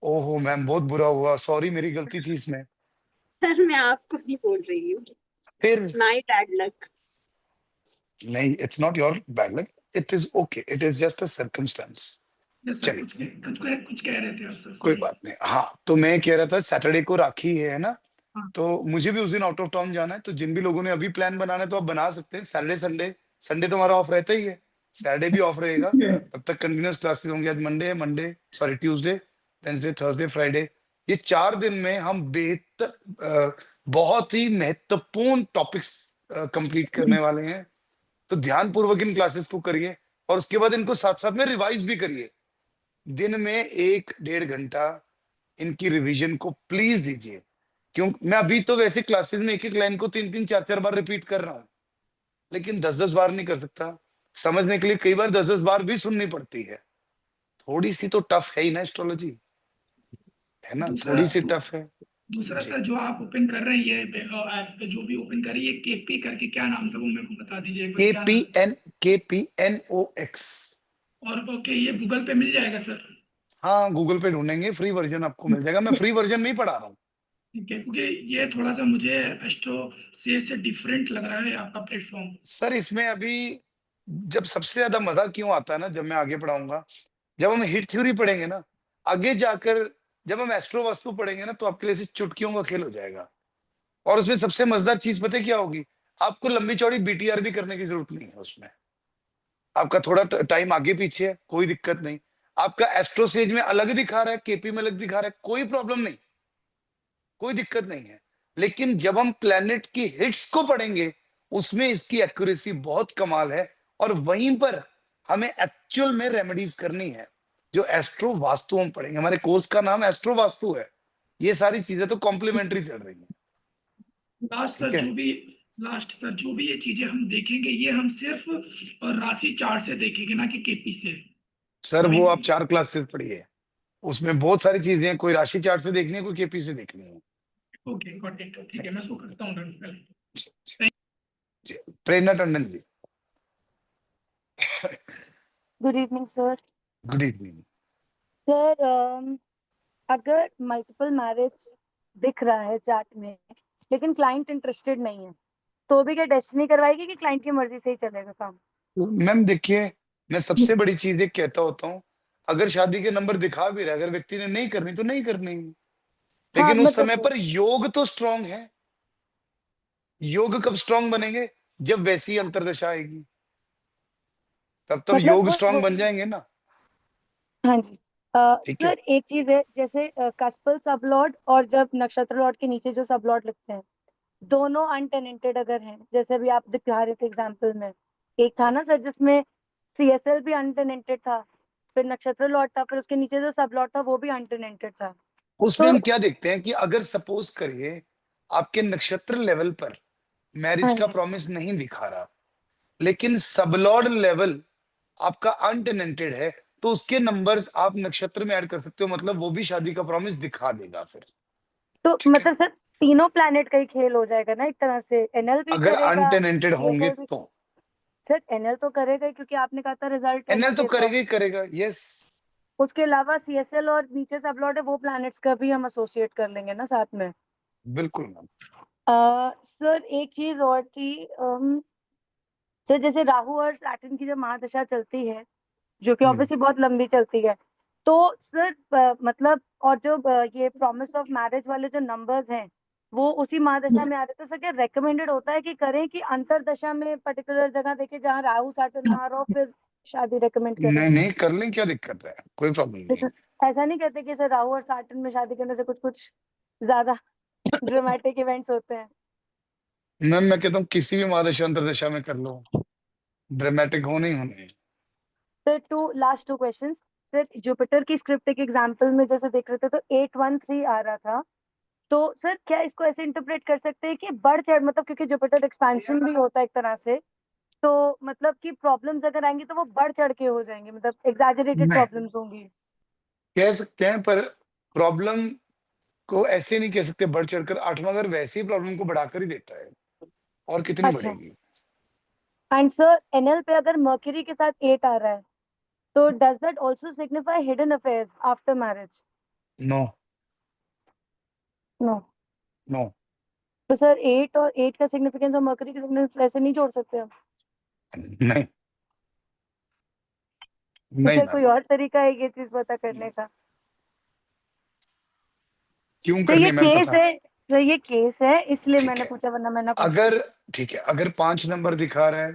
ओहो मैम बहुत बुरा हुआ, सॉरी, मेरी गलती थी इसमें। सर मैं आपको नहीं बोल रही हूँ, फिर माय बैड लक। नहीं, it's not your bad luck, it is okay, it is just a circumstance. Yes sir, चलिए, कुछ कह रहे थे आप सर, कोई सॉरी। बात नहीं। हाँ, तो मैं कह रहा था सैटरडे को राखी है ना, हाँ। तो मुझे भी उस दिन आउट ऑफ टाउन जाना है, तो जिन भी लोगों ने अभी प्लान बनाना है तो आप बना सकते हैं। सैटरडे संडे, संडे तो हमारा ऑफ रहता ही है, सैटरडे भी ऑफ रहेगा, तब तक कंटिन्यूअस क्लासेस होंगे। आज Monday sorry Tuesday, Wednesday, Thursday, Friday, ये 4 दिन में हम बहुत ही महत्वपूर्ण टॉपिक्स कंप्लीट करने वाले हैं। तो ध्यान पूर्वक इन क्लासेस को करिए और उसके बाद इनको साथ साथ में रिवाइज भी करिए। दिन में 1-1.5 घंटा इनकी रिवीजन को प्लीज दीजिए, क्यों मैं अभी तो वैसे क्लासेस में एक एक लाइन को 3-3, 4-4 बार रिपीट कर रहा हूं, लेकिन 10-10 बार नहीं कर सकता। समझने के लिए कई बार 10-10 बार भी सुननी पड़ती है। थोड़ी सी तो टफ है ही ना एस्ट्रोलॉजी, है ना, दूसरा थोड़ी सी टफ है दूसरा जी। सर, जो आप ओपन कर रहे हैं ये ऐप पे, जो भी ओपन कर रही है, केपी करके क्या नाम था वो मेरे को बता दीजिए एक बार, क्या नाम? KPNOX। और ओके, ये गूगल पे मिल जाएगा सर? हाँ, गूगल पे ढूंढेंगे, फ्री वर्जन आपको मिल जाएगा, मैं फ्री वर्जन में ही पढ़ा रहा हूँ। ठीक है, क्योंकि ये थोड़ा सा मुझे एस्ट्रो से डिफरेंट लग रहा है आपका प्लेटफॉर्म। सर इसमें अभी जब सबसे ज्यादा मजा क्यों आता है ना, जब मैं आगे पढ़ाऊंगा, जब हम हिट थ्योरी पढ़ेंगे ना, आगे जाकर जब हम एस्ट्रो वास्तु पढ़ेंगे ना, तो आपके लिए सिर्फ चुटकियों का खेल हो जाएगा। और उसमें सबसे मजेदार चीज पता है क्या होगी? आपको लंबी चौड़ी बीटीआर भी करने की जरूरत नहीं है उसमें। आपका थोड़ा टाइम आगे पीछे है, कोई दिक्कत नहीं। आपका एस्ट्रो स्टेज में अलग दिखा रहा है, केपी में अलग दिखा रहा है, कोई प्रॉब्लम नहीं, कोई दिक्कत नहीं है। लेकिन जब हम प्लेनेट की हिट्स को पढ़ेंगे, उसमें इसकी एक्यूरेसी बहुत कमाल है, और वहीं पर हमें एक्चुअल में रेमेडीज करनी है, जो एस्ट्रो वास्तु हम पढ़ेंगे। हमारे कोर्स का नाम एस्ट्रो वास्तु है। ये सारी चीजें तो कॉम्प्लीमेंट्री चल रही हैं। लास्ट सर ठीक है जो भी लास्ट सर जो भी ये चीजें हम देखेंगे, ये हम सिर्फ राशि चार्ट से देखेंगे, ना कि केपी से। सर, हमें वो आप 4 क्लासेस पढ़िए, उसमें बहुत सारी चीजें हैं। कोई राशि चार्ट से देखनी है, कोई केपी से देखनी है। ओके गॉट इट, ठीक है, मैं इसको करता हूँ पहले। जी, Prerna Tandon ji. Good evening sir. Good evening. Sir अगर मल्टीपल मैरिज दिख रहा है चार्ट में, लेकिन क्लाइंट इंटरेस्टेड नहीं है, तो भी क्या डेस्टिनी करवाएगी कि क्लाइंट की मर्जी से ही चलेगा काम? मैम देखिए, मैं सबसे बड़ी चीज एक कहता होता हूँ, अगर शादी के नंबर दिखा भी रहा है, अगर व्यक्ति ने नहीं करनी तो नहीं करनी, हाँ लेकिन उस मतलब समय पर योग तो स्ट्रांग है। योग कब स्ट्रांग बनेंगे? जब वैसी अंतर्दशा आएगी, तब तब मतलब योग स्ट्रांग बन वो जाएंगे ना। हाँ जी। ठीक है। सर एक चीज है, जैसे कस्पल सबलॉर्ड और जब नक्षत्र लॉर्ड के नीचे जो सबलॉर्ड लिखते हैं, दोनों अनटेनेंटेड अगर हैं, जैसे अभी आप दिखा रहे थे एग्जाम्पल में, एक था ना सर जिसमें सीएसएल भी अनटेनेंटेड था, फिर नक्षत्र लॉर्ड था, फिर उसके नीचे जो सब लॉर्ड था वो भी अनटेनेंटेड था। उसमें तो हम क्या देखते हैं कि अगर सपोज करिए आपके नक्षत्र लेवल पर मैरिज हाँ का जी, प्रॉमिस नहीं दिखा रहा, लेकिन सबलॉर्ड लेवल आपका अनटेनेंटेड है, तो उसके नंबर्स आप नक्षत्र में ऐड कर सकते हो, मतलब वो भी शादी का प्रॉमिस दिखा देगा फिर। तो ठीक है। मतलब सर तीनों प्लैनेट का ही खेल हो जाएगा ना एक तरह से, एनएल भी अगर करेगा, अनटेनेंटेड होंगे सीएसएल भी। तो सर एनएल तो करेगा ही, क्योंकि आपने कहा था रिजल्ट एनएल एनएल तो देता है। करेगा ही करेगा। यस। उसके अलावा सीएसएल और नीचे सब लॉर्ड है, वो प्लैनेट्स का भी हम एसोसिएट कर लेंगे ना साथ में। बिल्कुल मैम। सर एक चीज और थी, सर जैसे राहु और सैटर्न की जब महादशा चलती है, जो कि ऑब्वियसली बहुत लंबी चलती है, तो सर मतलब और जो ये प्रॉमिस ऑफ मैरिज वाले जो नंबर्स हैं, वो उसी महादशा में आ रहे, तो सर क्या रेकमेंडेड होता है कि करें कि अंतरदशा में पर्टिकुलर जगह देखे जहाँ राहु सैटर्न ना रहो, फिर शादी रेकमेंड करें? नहीं नहीं, कर लें, क्या दिक्कत है, कोई प्रॉब्लम नहीं तो है। ऐसा नहीं कहते कि सर राहु और सैटर्न में शादी करने से कुछ कुछ ज्यादा ड्रामेटिक इवेंट्स होते हैं? मैम मैं कहता हूँ किसी भी महादशा अंतरदशा में कर लो, ड्रामेटिक होने ही होने हैं। Sir last two questions. Sir Jupiter की स्क्रिप्ट एक एग्जांपल में जैसे देख रहे थे तो 813 आ रहा था, तो सर क्या इसको ऐसे इंटरप्रेट कर सकते हैं कि बढ़ चढ़, मतलब क्योंकि जुपिटर एक्सपेंशन भी होता है एक तरह से, तो मतलब कि प्रॉब्लम्स अगर आएंगी तो वो बढ़ चढ़ के हो जाएंगे, मतलब एग्जैजरेटेड नहीं, प्रॉब्लम्स होंगी? कह सकते हैं, पर प्रॉब्लम को ऐसे नहीं कह सकते बढ़ चढ़कर। आठवां घर वैसे ही प्रॉब्लम को बढ़ाकर ही देता है, और कितनी अच्छा। बढ़ेगी। एंड सर एनएल पे अगर मर्क्यूरी के साथ 8 आ रहा है, तो does that also signify hidden affairs after marriage? No. No. No. तो सर 8 और 8 का सिग्निफिकेंस और मर्क्यूरी का सिग्निफिकेंस वैसे नहीं जोड़ सकते हम? नहीं तो नहीं सर मैम। कोई और तरीका है ये चीज पता करने का? क्यों तो ये करनी है मैम केस पता? है, तो ये केस है इसलिए ठीक मैंने है। पूछा, वरना मैं ना पूछती। अगर ठीक है, अगर 5 नंबर दिखा रहा है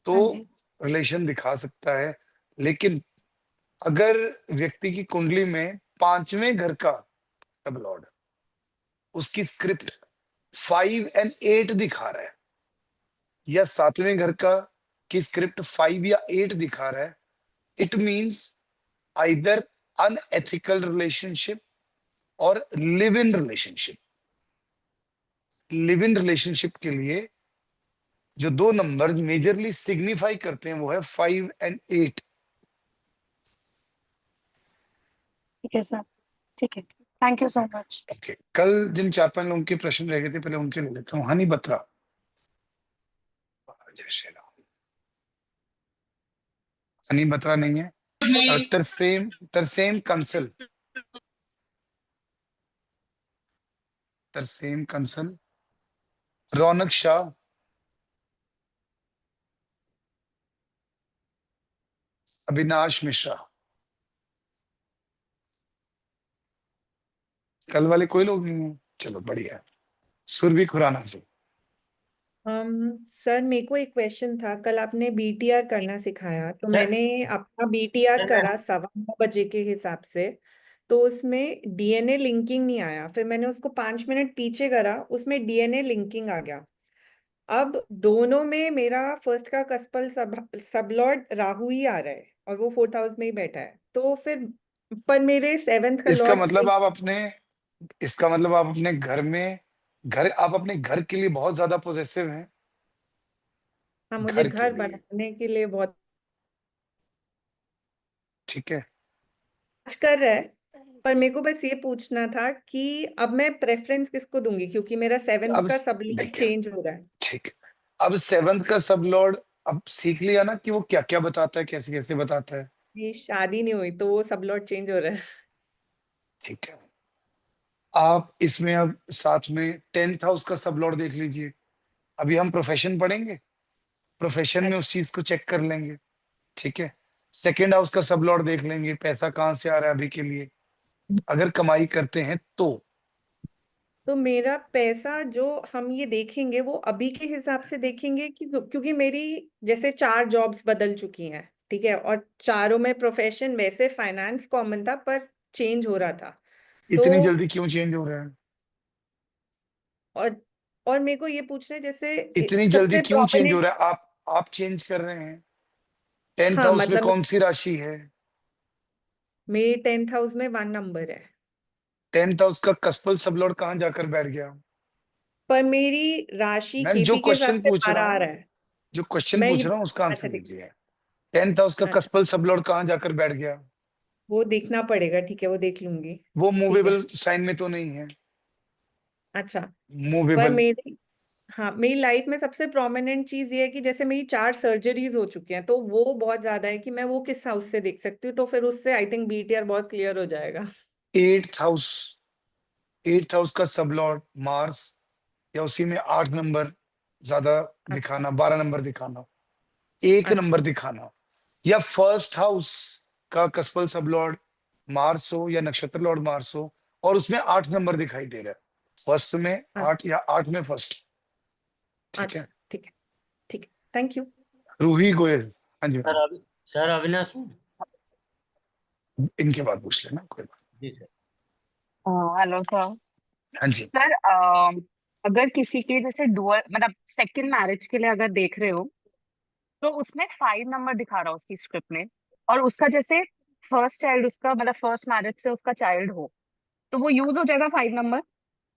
तो हाँ जी। रिलेशन दिखा सकता है, लेकिन अगर व्यक्ति की कुंडली में 5वें घर का सब लॉर्ड, उसकी स्क्रिप्ट 5 एंड 8 दिखा रहा है, या 7वें घर का की स्क्रिप्ट 5 या 8 दिखा रहा है, it means either unethical relationship और live in relationship. Live in relationship के लिए जो 2 नंबर मेजरली सिग्निफाई करते हैं वो है 5 एंड 8। ठीक है सर, ठीक है, thank you so much. Okay, कल जिन 4-5 लोगों के प्रश्न रह गए थे, पहले उनके ले लेता हूँ। हनी बत्रा। जय श्री राम। हनी बत्रा नहीं है। तरसेम कंसल। तरसेम कंसल। रौनक शाह। अविनाश मिश्रा। कल वाले कोई लोग नहीं है, चलो बढ़िया है। सुरभि खुराना से। सर मेरे को एक क्वेश्चन था। कल आपने बीटीआर करना सिखाया तो सर मैंने अपना बीटीआर सर करा 9:15 के हिसाब से, तो उसमें डीएनए लिंकिंग नहीं आया। फिर मैंने उसको 5 मिनट पीछे करा, उसमें डीएनए लिंकिंग आ गया। अब दोनों में मेरा फर्स्ट का कस्पल सबलॉर्ड राहु ही आ रहा है और वो 4th हाउस में ही बैठा है। तो फिर पर मेरे 7th का इसका लॉर्ड मतलब आप अपने घर आप अपने घर के लिए बहुत ज्यादा पोजेसिव हैं। हाँ, मुझे घर के घर लिए, बनाने के लिए बहुत ठीक है। कर रहा है। पर मेरे को बस ये पूछना था कि अब मैं प्रेफरेंस किसको दूंगी, क्योंकि मेरा 7th अब का सबलॉर्ड देखिए, चेंज हो रहा है। ठीक है, अब 7th का सब लॉर्ड अब सीख लिया ना कि वो क्या क्या बताता है, कैसे कैसे बताता है। ये शादी नहीं हुई तो वो सबलॉर्ड चेंज हो रहा है। ठीक है, आप इसमें अब साथ में 10th हाउस का सब लॉर्ड देख लीजिए। अभी हम प्रोफेशन पढ़ेंगे, प्रोफेशन में उस चीज को चेक कर लेंगे। ठीक है, 2nd हाउस का सब लॉर्ड देख लेंगे, पैसा कहाँ से आ रहा है अभी के लिए, अगर कमाई करते हैं तो मेरा पैसा जो हम ये देखेंगे वो अभी के हिसाब से देखेंगे क्योंकि मेरी जैसे 4 जॉब्स बदल चुकी हैं, ठीक है, और चारों में प्रोफेशन वैसे फाइनेंस कॉमन था पर चेंज हो रहा था। इतनी तो जल्दी क्यों चेंज हो रहा है? और और मेरे को ये पूछना है, जैसे इतनी जल्दी सबसे क्यों चेंज हो प्रोमिनेंट। रहा है? आप चेंज कर रहे हैं। 10th हाँ हाउस में मतलब कौन सी राशि है? मेरे 10th हाउस में 1 नंबर है। 10th हाउस का कस्पल सब लॉर्ड कहाँ जाकर बैठ गया? पर मेरी राशि मैं जो केपी के हिसाब क्वेश्चन से पूछ 12 रहा आ रहा हूँ, है। जो क्वेश्चन मैं ये पूछ रहा हूँ उसका आंसर अच्छा ठीक दीजिए। 10th हाउस का अच्छा, कस्पल सब लॉर्ड कहाँ जाकर बैठ गया? वो देखना पड़ेगा, ठीक है, वो देख लूंगी। वो ठीक है, मूवेबल साइन में तो नहीं है। अच्छा। पर मूवेबल। मेरी हाँ, मेरी लाइफ में सबसे प्रोमिनेंट चीज ये है कि जैसे मेरी 4 सर्जरीज हो चुकी हैं, तो वो बहुत ज्यादा है कि मैं वो किस हाउस से देख सकती हूँ। तो फिर उससे आई थिंक बीटीआर बहुत क्लियर हो जाएगा। 8th हाउस, 8th हाउस का सब लॉर्ड मार्स, या उसी में 8 नंबर ज्यादा दिखाना, 12 नंबर दिखाना, 1 अच्छा नंबर दिखाना, या फर्स्ट हाउस का कस्पल सब लॉर्ड मार्स हो या नक्षत्र लॉर्ड मार्स हो और उसमें 8 नंबर दिखाई दे रहा है, फर्स्ट में 8 या 8 में फर्स्ट। ठीक है, अच्छा, ठीक है, ठीक है, थैंक यू। रूही गोयल। हाँ जी मैडम, सर अविनाश इनके बाद पूछ लेना, कोई बात। जी सर। Hello sir. हाँ जी, सर अगर किसी के जैसे डुअल मतलब सेकंड मैरिज के लिए अगर देख रहे हो तो उसमें 5 नंबर दिखा रहा है उसकी स्क्रिप्ट में, और उसका जैसे फर्स्ट चाइल्ड उसका मतलब फर्स्ट मैरिज से उसका चाइल्ड हो तो वो यूज हो जाएगा 5 नंबर,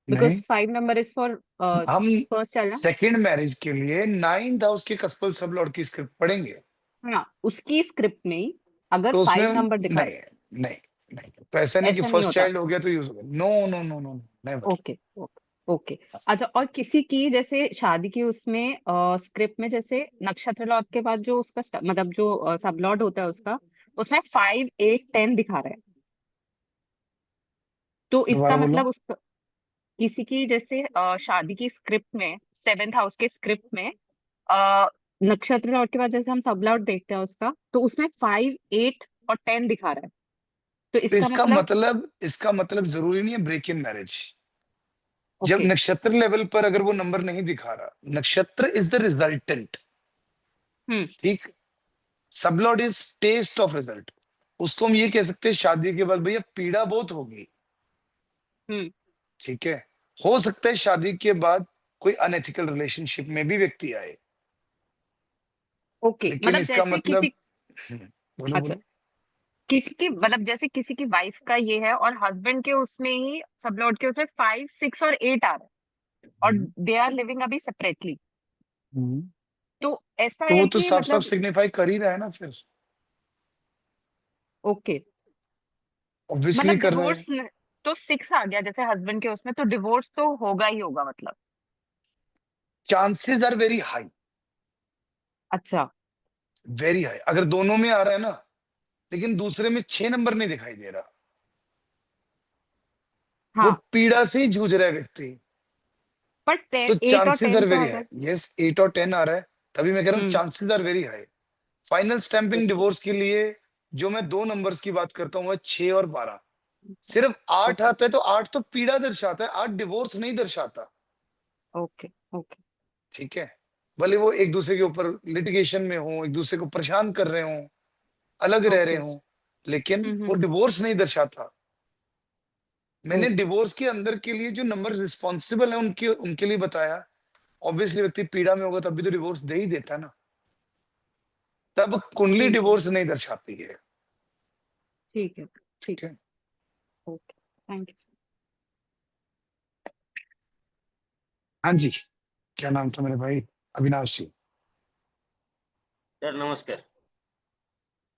नहीं, बिकॉज 5 नंबर इज फॉर हम फर्स्ट चाइल्ड ना। सेकंड मैरिज के लिए 9th हाउस के कस्पल सब लॉर्ड की स्क्रिप्ट पढ़ेंगे, हाँ, उसकी स्क्रिप्ट में ही अगर तो उसमें 5 नंबर दिखा नहीं, नहीं, नहीं, तो ऐसा नहीं कि ऐसा नहीं फर्स्ट होता। चाइल्ड हो गया तो यूज हो गया। No no no no, never. Okay okay okay. अच्छा, और किसी की जैसे शादी की उसमें स्क्रिप्ट में जैसे नक्षत्र लॉर्ड के बाद जो उसका मतलब जो सब लॉर्ड होता है उसका, उसमें 5 8 10 दिखा रहा है। तो इसका दोबारा बोलो। मतलब उस किसी की जैसे शादी की स्क्रिप्ट में 7th हाउस के स्क्रिप्ट में नक्षत्र लॉर्ड के बाद जैसे हम सब लॉर्ड देखते हैं उसका, तो उसमें 5 8 और 10 दिखा रहा है। तो तो इसका मतलब इसका मतलब जरूरी नहीं है ब्रेक इन मैरिज। जब ओके। नक्षत्र लेवल पर अगर वो नंबर नहीं दिखा रहा, नक्षत्र इज द रिजल्टेंट, हम्म ठीक, सब lord is test of result. उसको हम ये कह सकते हैं शादी के बाद भैया पीड़ा बहुत होगी, हम्म ठीक है, हो सकता है शादी के बाद कोई अनएथिकल रिलेशनशिप में भी व्यक्ति आए, ओके, लेकिन मतलब इसका जैसे मतलब किसी बोलो अच्छा, बोलो। किसी की मतलब जैसे किसी की वाइफ का ये है और हस्बैंड के उसमें ही सब लॉर्ड के उसमें 5 6 और 8 आ रहा है और दे आर लिविंग अभी सेपरेटली, हम्म। तो ऐसा तो है वो तो कि साफ साफ मतलब सिग्निफाई कर ही रहा है ना फिर, ओके, ऑब्वियसली मतलब कर रहा है। डिवोर्स तो 6 आ गया जैसे हस्बैंड के उसमें, तो डिवोर्स तो होगा ही होगा मतलब। चांसेस आर वेरी हाई, अच्छा वेरी हाई, अगर दोनों में आ रहा है ना, लेकिन दूसरे में 6 नंबर नहीं दिखाई दे रहा, वो हाँ, पीड़ा से ही जूझ रहा है व्यक्ति, बट तो 8 और चांसेस आर 10 तो वेरी आ हाई। गए। यस, 8 और 10 आ रहा है, तभी मैं कह रहा हूँ hmm chances are very high. Final stamping divorce के लिए जो मैं 2 नंबर्स की बात करता हूँ वह 6 और 12। सिर्फ 8 आता है तो 8 तो पीड़ा दर्शाता है, 8 डिवोर्स नहीं दर्शाता। ओके ओके ठीक है, भले वो एक दूसरे के ऊपर लिटिगेशन में हो, एक दूसरे को परेशान कर रहे हो, अलग रह रहे ओके हो, लेकिन वो हम्म डिवोर्स नहीं दर्शाता। मैंने ओके डिवोर्स के अंदर के लिए जो नंबर रिस्पॉन्सिबल है उनके उनके लिए बताया। ऑब्वियसली व्यक्ति पीड़ा में होगा तब भी तो डिवोर्स दे ही देता ना, तब कुंडली ठीक है डिवोर्स नहीं दर्शाती है। ठीक है ठीक ठीक है, ओके थैंक यू हाँ जी, क्या नाम था मेरे भाई? अविनाश जी। सर नमस्कार।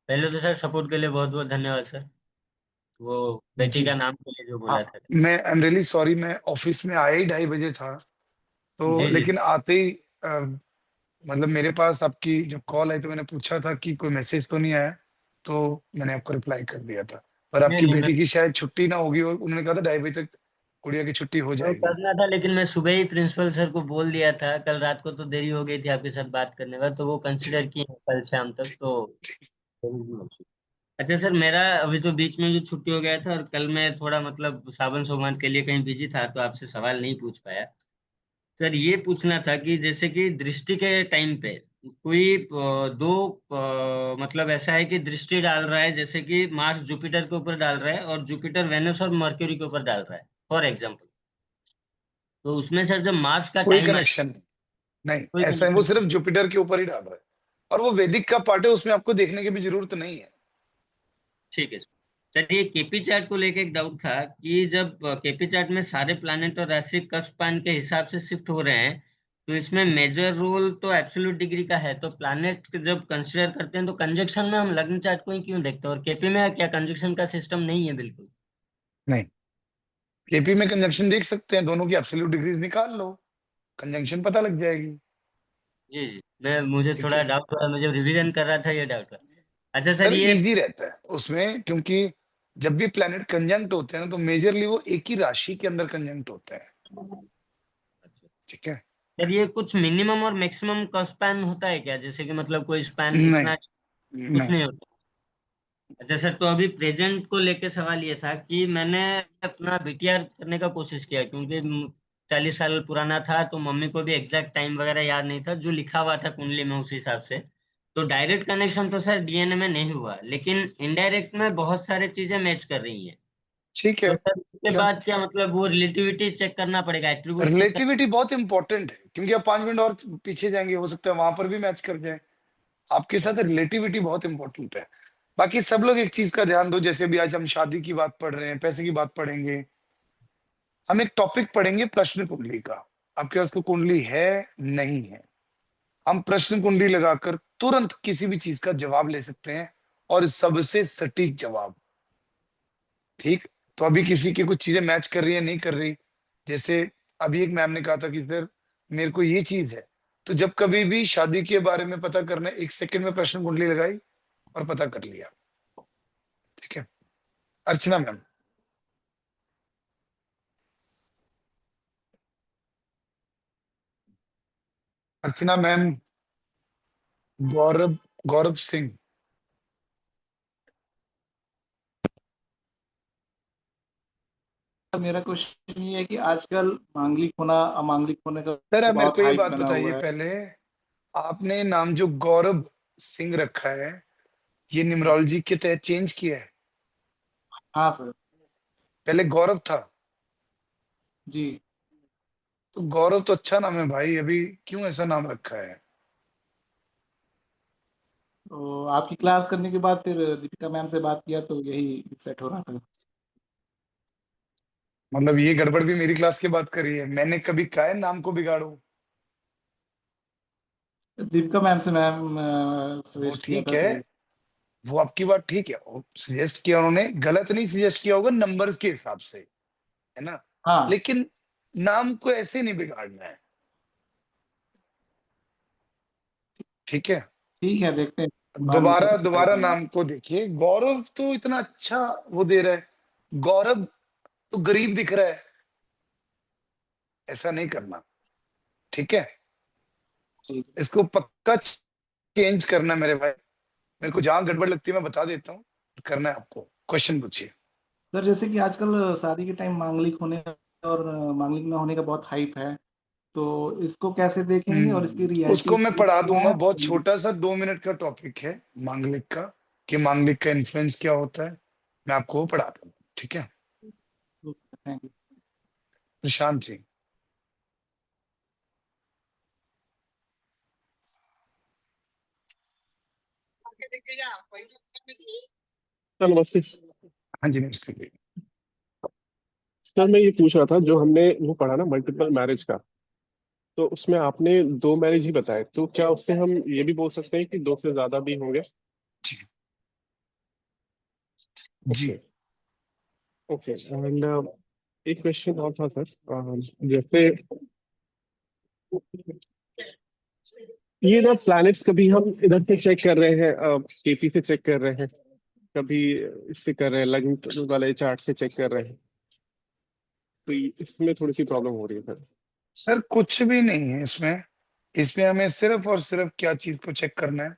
पहले तो सर सपोर्ट के लिए बहुत बहुत धन्यवाद सर। वो बेटी जी का नाम के लिए जो हाँ, बोला था। मैं आई एम रियली सॉरी, मैं ऑफिस में आया ही 2:30 बजे था, तो जी जी लेकिन आते ही मतलब मेरे पास आपकी जब कॉल आई तो मैंने पूछा था कि कोई मैसेज तो नहीं आया, तो मैंने आपको रिप्लाई कर दिया था। पर नहीं आपकी नहीं मैं बेटी की शायद छुट्टी ना होगी और उन्होंने कहा था 2:30 बजे तक गुड़िया की छुट्टी हो वो जाएगी। करना था, लेकिन मैं सुबह ही प्रिंसिपल सर को बोल दिया था। कल रात को तो देरी हो गई थी आपके साथ बात करने का, तो वो कंसिडर किए हैं कल शाम तक तो। अच्छा सर, मेरा अभी तो बीच में जो छुट्टी हो गया था और कल मैं थोड़ा मतलब सावन सोमवार के लिए कहीं बिजी था, तो आपसे सवाल नहीं पूछ पाया। सर ये पूछना था कि जैसे कि दृष्टि के टाइम पे कोई दो मतलब ऐसा है कि दृष्टि डाल रहा है, जैसे कि मार्स जुपिटर के ऊपर डाल रहा है और जुपिटर वेनस और मर्क्यूरी के ऊपर डाल रहा है फॉर एग्जाम्पल। तो उसमें सर जब मार्स का कोई टाइम है, कनेक्शन नहीं, कोई ऐसा है, वो कनेक्शन। सिर्फ जुपिटर के ऊपर ही डाल रहा है और वो वैदिक का पार्ट है, उसमें आपको देखने की भी जरूरत नहीं है। ठीक है सर, ये केपी चार्ट को लेके एक डाउट था कि जब केपी चार्ट में सारे प्लैनेट और राशि कस्पान के हिसाब से शिफ्ट हो रहे हैं, तो इसमें मेजर रोल तो एब्सोल्यूट डिग्री का है, तो प्लैनेट जब कंसीडर करते हैं तो कंजक्शन में हम लग्न चार्ट को ही क्यों देखते हैं, और केपी में क्या कंजक्शन का सिस्टम नहीं है बिल्कुल? नहीं, केपी में कंजंक्शन देख सकते हैं, दोनों की एब्सोल्यूट डिग्रीज निकाल लो, कंजंक्शन पता लग जाएगी। जी जी, मैं मुझे ठीक थोड़ा है डाउट हुआ, मुझे रिवीजन कर रहा था, ये डाउट हुआ। अच्छा सर सर, ये। इजी रहता है उसमें, क्योंकि जब भी प्लैनेट कंजंक्ट होते हैं ना तो मेजरली वो एक ही राशि के अंदर कंजंक्ट होते हैं। अच्छा ठीक है, सर, ये कुछ मिनिमम और मैक्सिमम का स्पैन होता है क्या, जैसे कि मतलब कोई स्पैन नहीं इतना कुछ नहीं, नहीं होता? अच्छा सर, तो अभी प्रेजेंट को लेके सवाल ये था कि मैंने अपना बीटीआर करने का कोशिश किया, क्योंकि 40 साल पुराना था, तो मम्मी को भी एग्जैक्ट टाइम वगैरह याद नहीं था जो लिखा हुआ था कुंडली में, उस हिसाब से। तो डायरेक्ट कनेक्शन तो सर डीएनए में नहीं हुआ, लेकिन इनडायरेक्ट में बहुत सारी चीजें मैच कर रही हैं। ठीक तो है। सर उसके क्या बाद क्या मतलब वो रिलेटिविटी चेक करना पड़ेगा, एट्रीब्यूट चेक कर? रिलेटिविटी बहुत इंपॉर्टेंट है, क्योंकि आप 5 मिनट और पीछे जाएंगे, हो सकता है वहां पर भी मैच कर जाए। आपके साथ रिलेटिविटी बहुत इंपॉर्टेंट है। बाकी सब लोग एक चीज का ध्यान दो, जैसे भी आज हम शादी की बात पढ़ रहे हैं, पैसे की बात पढ़ेंगे, हम एक टॉपिक पढ़ेंगे प्रश्न कुंडली का। आपके पास कोई कुंडली है नहीं है, हम प्रश्न कुंडली लगाकर तुरंत किसी भी चीज का जवाब ले सकते हैं, और सबसे सटीक जवाब। ठीक, तो अभी किसी की कुछ चीजें मैच कर रही है नहीं कर रही, जैसे अभी एक मैम ने कहा था कि सर मेरे को ये चीज है, तो जब कभी भी शादी के बारे में पता करना है, 1 सेकंड में प्रश्न कुंडली लगाई और पता कर लिया। ठीक है, अर्चना मैम। अर्चना मैम, गौरव, गौरव सिंह। मेरा क्वेश्चन ये है कि आजकल मांगलिक होना अमांगलिक होने का सर आप मेरे बहुत को ये हाइप बात बना बताइए हुआ है। पहले, आपने नाम जो गौरव सिंह रखा है, ये न्यूमरोलॉजी के तहत चेंज किया है? हाँ सर। पहले गौरव था? जी। तो गौरव तो अच्छा नाम है भाई, अभी क्यों ऐसा नाम रखा है? तो आपकी क्लास करने के बाद फिर दीपिका मैम से बात किया तो यही सेट हो रहा था। मतलब ये गड़बड़ भी मेरी क्लास की बात करी है? मैंने कभी कहा है नाम को बिगाड़ो? दीपिका मैम से मैम वो सजेस्ट किया ठीक था है, तो। वो आपकी बात ठीक है, सजेस्ट किया उन्होंने, गलत नहीं सजेस्ट किया होगा, नंबर्स के हिसाब से, है ना? हाँ लेकिन नाम को ऐसे नहीं बिगाड़ना है। ठीक है, ठीक है, देखते हैं बाद में उसका दोबारा ट्राई दोबारा करूंगा। नाम को देखिए, गौरव तो इतना अच्छा वो दे रहा है, गौरव तो गरीब दिख रहा है, ऐसा नहीं करना। ठीक है, ठीक है। इसको पक्का चेंज करना मेरे भाई। मेरे को जहां गड़बड़ लगती है मैं बता देता हूँ, करना है आपको। क्वेश्चन पूछिए। सर जैसे कि आजकल शादी के टाइम मांगलिक होने और मांगलिक ना होने का बहुत हाइप है, तो इसको कैसे देखेंगे और इसकी उसको रियलिटी मैं पढ़ा क्या दूंगा, है? बहुत छोटा सा 2 मिनट का टॉपिक है मांगलिक का, कि मांगलिक का इन्फ्लुएंस क्या होता है, मैं आपको वो पढ़ा दूंगा, ठीक है। Thank you. Prashant ji. Sir नमस्ते। हाँ जी नमस्ते जी। सर मैं ये पूछ रहा था, जो हमने वो पढ़ा ना मल्टीपल मैरिज का, तो उसमें आपने 2 मैरिज ही बताए, तो क्या उससे हम ये भी बोल सकते हैं कि 2 से ज्यादा भी होंगे? जी। ओके एंड एक क्वेश्चन और था सर, जैसे ये ना प्लैनेट्स कभी हम इधर से चेक कर रहे हैं, केपी से चेक कर रहे हैं, कभी इससे कर रहे हैं, लग्न वाले चार्ट से चेक कर रहे हैं, तो इसमें थोड़ी सी प्रॉब्लम हो रही है सर। सर कुछ भी नहीं है इसमें, इसमें हमें सिर्फ और सिर्फ क्या चीज को चेक करना है,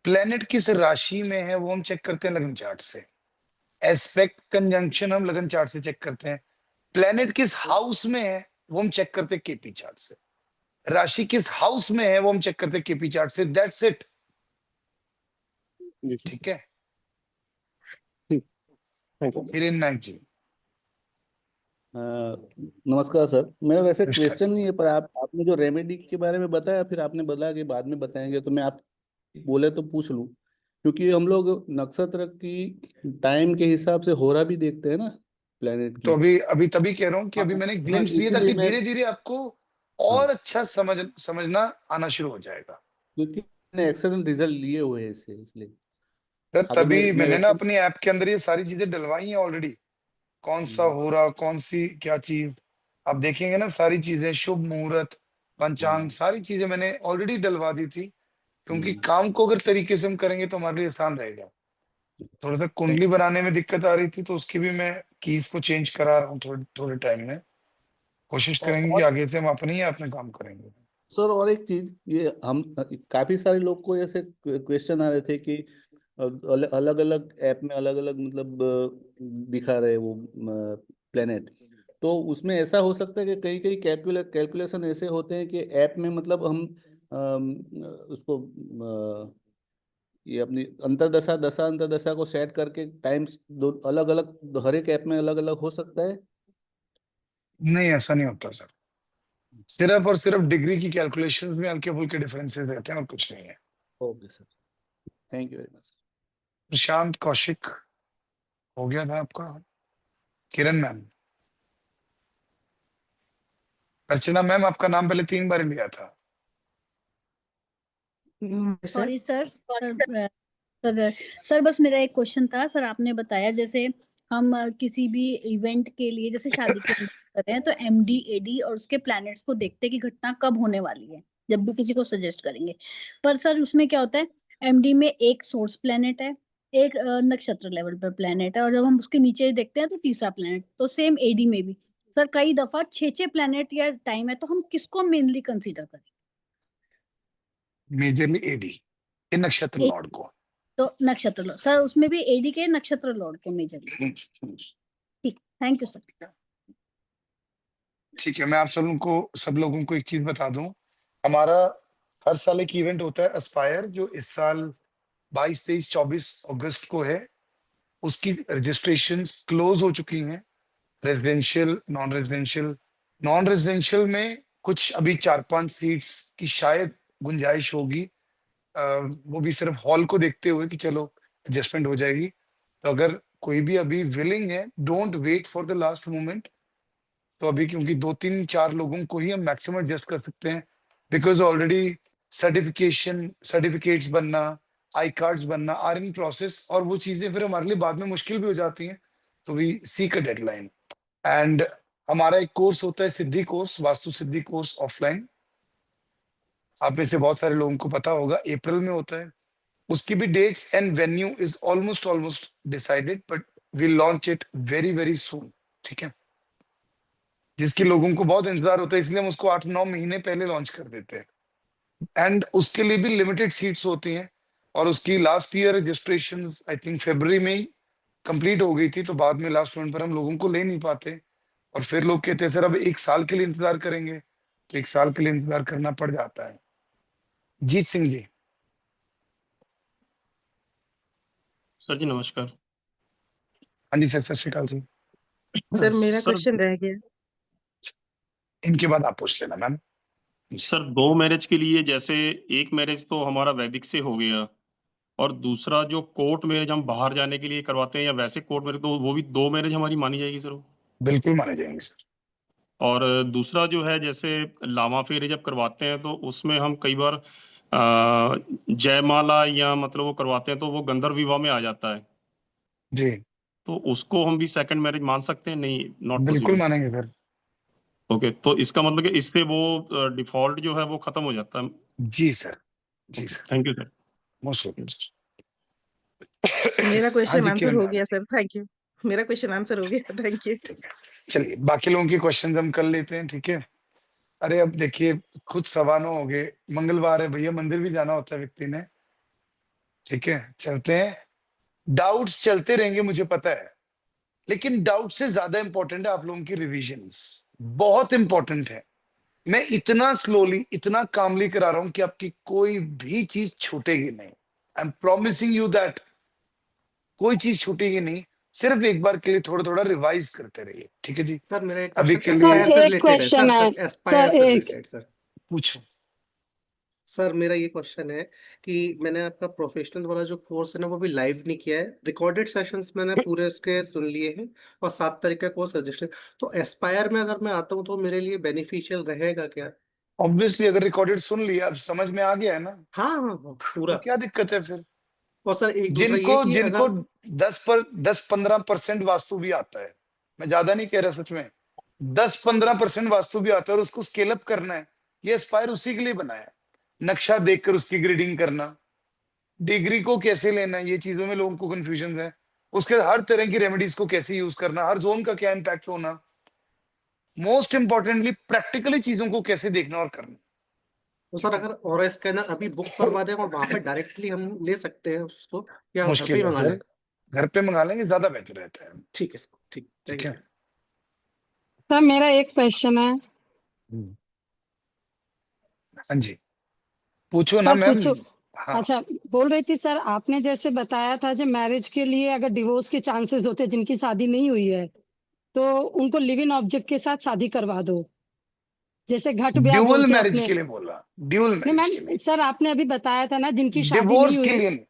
प्लेनेट किस राशि में है वो हम चेक करते हैं लगन चार्ट से। एस्पेक्ट कंजंक्शन हम लगन चार्ट से चेक करते हैं। प्लेनेट किस हाउस में है वो हम चेक करते हैं केपी चार्ट से। राशि किस हाउस में है वो हम चेक करते हैं केपी चार्ट से। That's it. ठीक है। किरण नायक जी। नमस्कार सर। मेरा वैसे क्वेश्चन नहीं है, पर आपने जो रेमेडी के बारे में बताया, फिर आपने बताया कि बाद में बताएंगे, तो मैं आप बोले तो पूछ लूं, क्योंकि हम लोग नक्षत्र की टाइम के हिसाब से होरा भी देखते हैं ना प्लेनेट तो की। अभी तभी कह रहा हूँ कि अभी मैंने एक ग्लिम्स दिया था कि धीरे धीरे आपको और अच्छा समझना आना शुरू हो जाएगा, क्योंकि मैंने एक्सेलेंट रिजल्ट लिए हुए हैं इससे, इसलिए सर अगर तभी मैं मैंने ना अपनी ऐप के अंदर ये सारी चीजें डलवाई हैं ऑलरेडी। कौन सा हो रहा, कौन सी क्या चीज, आप देखेंगे ना सारी चीजें, शुभ मुहूर्त, पंचांग, सारी चीजें मैंने ऑलरेडी डलवा दी थी, क्योंकि काम को अगर तरीके से हम करेंगे तो हमारे लिए आसान रहेगा। थोड़ा सा कुंडली बनाने में दिक्कत आ रही थी, तो उसकी भी मैं कीज को चेंज करा रहा हूँ थोड़े थोड़े टाइम में। कोशिश करेंगे कि आगे से हम अपने ही अपने काम करेंगे। सर और एक चीज, ये हम काफी सारे लोग को ऐसे क्वेश्चन आ रहे थे कि अलग अलग ऐप में अलग अलग मतलब दिखा रहे वो प्लेनेट, तो उसमें ऐसा हो सकता है कि कई कई कैलकुलेशन ऐसे होते हैं कि ऐप में मतलब हम उसको ये अपनी अंतरदशा दशा अंतरदशा को सेट करके टाइम्स दो अलग अलग हर एक ऐप में अलग अलग हो सकता है। नहीं ऐसा नहीं होता सर, सिर्फ और सिर्फ डिग्री की कैलकुलेशंस में हल्के फुल्के डिफरेंसेस रहते हैं और कुछ नहीं है। Okay sir, thank you very much. Prashant Kaushik हो गया था आपका। किरण मैम। अर्चना मैम, आपका नाम पहले 3 बार लिया था। Sorry sir. सर सर बस मेरा एक क्वेश्चन था सर। आपने बताया जैसे हम किसी भी इवेंट के लिए जैसे शादी के लिए कर रहे हैं तो एमडी एडी और उसके प्लैनेट्स को देखते हैं कि घटना कब होने वाली है जब भी किसी को सजेस्ट करेंगे। पर सर उसमें क्या होता है, एमडी में एक सोर्स प्लैनेट है, एक नक्षत्र लेवल पर प्लैनेट है, और जब हम उसके नीचे देखते हैं तो तीसरा प्लैनेट। तो सेम एडी में भी सर कई दफा 6 प्लैनेट या टाइम है, तो हम किसको मेनली कंसीडर करें? मेजरली एडी, इन नक्षत्र लॉर्ड को। तो नक्षत्र लॉर्ड सर, उसमें भी एडी के नक्षत्र लॉर्ड को मेजरली। ठीक, थैंक यू सर। ठीक है, मैं आप सब लोगों को एक चीज बता दूं, हमारा हर साल एक इवेंट होता है एस्पायर, जो इस साल 22, 23, 24 अगस्त को है। उसकी रजिस्ट्रेशंस क्लोज हो चुकी हैं, residential non residential. Non residential में कुछ अभी 4-5 सीट्स की शायद गुंजाइश होगी, वो भी सिर्फ हॉल को देखते हुए कि चलो एडजस्टमेंट हो जाएगी। तो अगर कोई भी अभी विलिंग है, don't wait for the last moment. तो अभी क्योंकि 2-3-4 लोगों को ही हम मैक्सिमम एडजस्ट कर सकते हैं, बिकॉज ऑलरेडी सर्टिफिकेट्स बनना, आई कार्ड्स बनना आर इन प्रोसेस, और वो चीजें फिर हमारे लिए बाद में मुश्किल भी हो जाती हैं। तो we seek a deadline. And हमारा एक कोर्स होता है Siddhi course, Vastu Siddhi course offline, आप में से बहुत सारे लोगों को पता होगा, अप्रैल में होता है। उसकी भी dates and venue is almost decided, but we launch it very very soon. ठीक है, जिसके लोगों को बहुत इंतजार होता है, इसलिए हम उसको 8-9 महीने पहले लॉन्च कर देते हैं। एंड उसके लिए भी लिमिटेड सीट्स होती हैं, और उसकी last year registration I think फरवरी में ही कंप्लीट हो गई थी, तो बाद में लास्ट मोमेंट पर हम लोगों को ले नहीं पाते और फिर लोग कहते हैं सर अब 1 साल के लिए इंतजार करेंगे, तो 1 साल के लिए इंतजार करना पड़ जाता है। जीत सिंह जी। सर जी नमस्कार। हाँ जी सर, सत श्री अकाल जी। सर मेरा सर क्वेश्चन रह गया। इनके बाद आप पूछ लेना मैम। सर 2 मैरिज के लिए, जैसे एक मैरिज तो हमारा वैदिक से हो गया और दूसरा जो कोर्ट मैरिज हम बाहर जाने के लिए करवाते हैं या वैसे कोर्ट मैरिज, तो वो भी 2 मैरिज हमारी मानी जाएगी सर? बिल्कुल माने जाएंगे सर। और दूसरा जो है, जैसे लामा फेरे जब करवाते हैं तो उसमें हम कई बार जयमाला या मतलब वो करवाते हैं तो वो गंधर्व विवाह में आ जाता है जी, तो उसको हम भी सेकंड मैरिज मान सकते हैं? नहीं, नॉट बिल्कुल पॉसिबल। मानेंगे सर। ओके, तो इसका मतलब कि इससे वो डिफॉल्ट जो है वो खत्म हो जाता है। जी सर, जी sir. Thank you sir. Most welcome sir. मेरा हाँ क्वेश्चन जी आंसर किरण हो मैम। गया सर, थैंक यू। मेरा क्वेश्चन आंसर हो गया, थैंक यू। चलिए बाकी लोगों के क्वेश्चन हम कर लेते हैं, ठीक है। अरे अब देखिए खुद 9:15 हो गए, मंगलवार है भैया, मंदिर भी जाना होता है व्यक्ति ने, ठीक है। चलते हैं, डाउट्स चलते रहेंगे मुझे पता है, लेकिन डाउट से ज्यादा इंपॉर्टेंट है आप लोगों की रिविजन्स, बहुत इंपॉर्टेंट है। मैं इतना स्लोली इतना कामली करा रहा हूं कि आपकी कोई भी चीज छूटेगी नहीं। I am promising you that कोई चीज छूटेगी नहीं। सिर्फ एक बार के लिए थोड़ा थोड़ा रिवाइज करते रहिए, ठीक है जी। सर मेरा एक अभी क्वेश्चन के लिए एस्पायर से एक रिलेटेड है क्वेश्चन है सर, एस्पायर सर, से एक रिलेटेड सर। पूछो। सर मेरा ये क्वेश्चन है कि मैंने आपका प्रोफेशनल वाला जो कोर्स है ना वो भी लाइव नहीं किया है, रिकॉर्डेड सेशंस मैंने पूरे उसके सुन लिए हैं और 7 तारीख का कोर्स रजिस्टर। तो एस्पायर में अगर मैं आता हूँ तो मेरे लिए बेनिफिशियल रहेगा क्या? ऑब्वियसली अगर रिकॉर्डेड सुन लिया, अब समझ में आ गया है ना, हाँ हाँ हाँ तो पूरा। क्या दिक्कत है फिर। और सर एक दूसरा ये जिनको कि जिनको अगर 10-15% वास्तु भी आता है, मैं ज्यादा नहीं कह रहा सच में, 10-15% वास्तु भी आता है और उसको स्केल अप करना है, ये एस्पायर उसी के लिए बनाया है। नक्शा देखकर उसकी ग्रेडिंग करना, डिग्री को कैसे लेना, ये चीजों में लोगों को कंफ्यूजन है। उसके हर तरह की रेमेडीज को कैसे यूज करना, हर जोन का क्या इम्पैक्ट होना, मोस्ट इंपॉर्टेंटली प्रैक्टिकली चीजों को कैसे देखना और करना। तो सर अगर और स्कैनर अभी बुक करवा दें और वहां पे डायरेक्टली हम ले सकते हैं उसको, या घर पे मुश्किल ही है मंगा सर, लें? घर पे मंगा लेंगे ज्यादा बेहतर रहता है। ठीक है सर, ठीक, ठीक थैंक है। यू। सर मेरा एक क्वेश्चन है। हाँ जी पूछो ना सर मैम। पूछो। हाँ अच्छा, बोल रही थी सर, आपने जैसे बताया था जब मैरिज के लिए अगर डिवोर्स के चांसेस होते हैं, जिनकी शादी नहीं हुई है तो उनको लिव इन ऑब्जेक्ट के साथ शादी करवा दो, जैसे घट ब्याह ड्यूअल बोलते हैं मैरिज अपने। के लिए बोला, ड्यूअल नहीं मैरिज के लिए, मैम, सर आपने अभी बताया था ना जिनकी शादी नहीं डिवोर्स हुई के है। लिए, नहीं,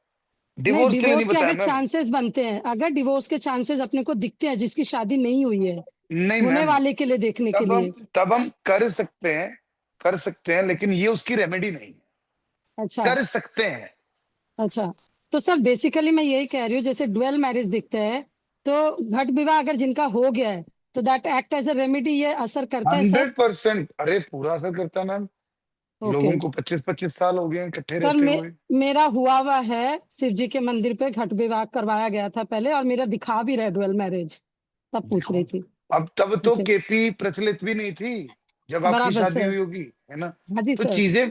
डिवोर्स के लिए नहीं डिवोर्स के बताया अगर मैम। चांसेस बनते हैं, अगर डिवोर्स के चांसेस अपने को दिखते हैं जिसकी शादी नहीं हुई है, नहीं होने मैम, वाले के लिए देखने के लिए। तब हम कर सकते हैं, लेकिन ये उसकी रेमेडी नहीं है। अच्छा कर सकते हैं। अच्छा, तो सर बेसिकली मैं यही कह रही हूँ, जैसे डुअल मैरिज दिखते हैं तो घट विवाह अगर जिनका हो गया है तो that act as a remedy, ये असर करता है सर? 100%, अरे पूरा असर करता है मैम। ओके लोगों को 25-25 साल हो गए हैं इकट्ठे सर, रहते हुए। मेरा हुआ है, शिव जी के मंदिर पे घट विवाह करवाया गया था पहले, और मेरा दिखा भी रहा है डुअल मैरिज, तब पूछ रही थी। अब तब तो ठीक है, केपी प्रचलित भी नहीं थी जब आपकी बराबर शादी सर। हुई होगी, है ना। हाँ जी तो सर। चीजें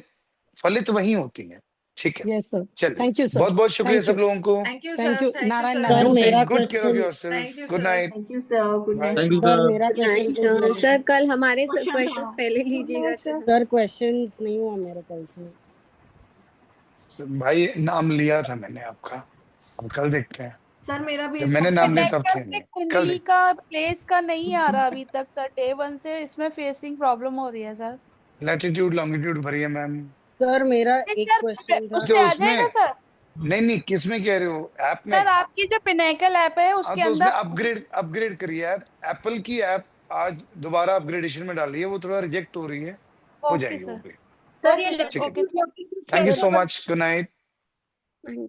फलित वहीं होती हैं, ठीक है। यस सर, चलिए थैंक यू सर। बहुत बहुत शुक्रिया थैंक यू, सब लोगों को। थैंक यू, नारायण डू नारायण। टेक मेरा good care of question yourself. Good night. Thank you sir, good bye. Night. Sir मेरा गुड क्वेश्चन नाइट पूछ सर। सर कल हमारे क्वेश्चन क्वेश्चंस था। पहले लीजिएगा सर। सर क्वेश्चंस नहीं हुआ मेरा कल से। भाई नाम लिया था मैंने आपका, अब कल देखते हैं। सर मेरा भी जब मैंने नाम लिया तब पिनाकल थे से नहीं, कल कुंडली देख। का प्लेस का नहीं आ रहा अभी तक सर, डे 1 से इसमें फेसिंग प्रॉब्लम हो रही है सर। लैटिट्यूड लॉन्गिट्यूड भरिए मैम। सर मेरा नहीं एक सर, क्वेश्चन था। उससे आ उसमें जाएगा सर? नहीं किस में कह रहे हो, ऐप में? सर आपकी जो पिनाकल ऐप है हाँ उसके तो उसमें अंदर अपग्रेड करिए ऐप। एप्पल की ऐप आज दोबारा अपग्रेडेशन में डाली है, वो थोड़ा रिजेक्ट हो रही है, हो ओके जाएगी वो सर। भी। सर ये ओके सर, ठीक है, okay. Thank you so much, good night. Thank you.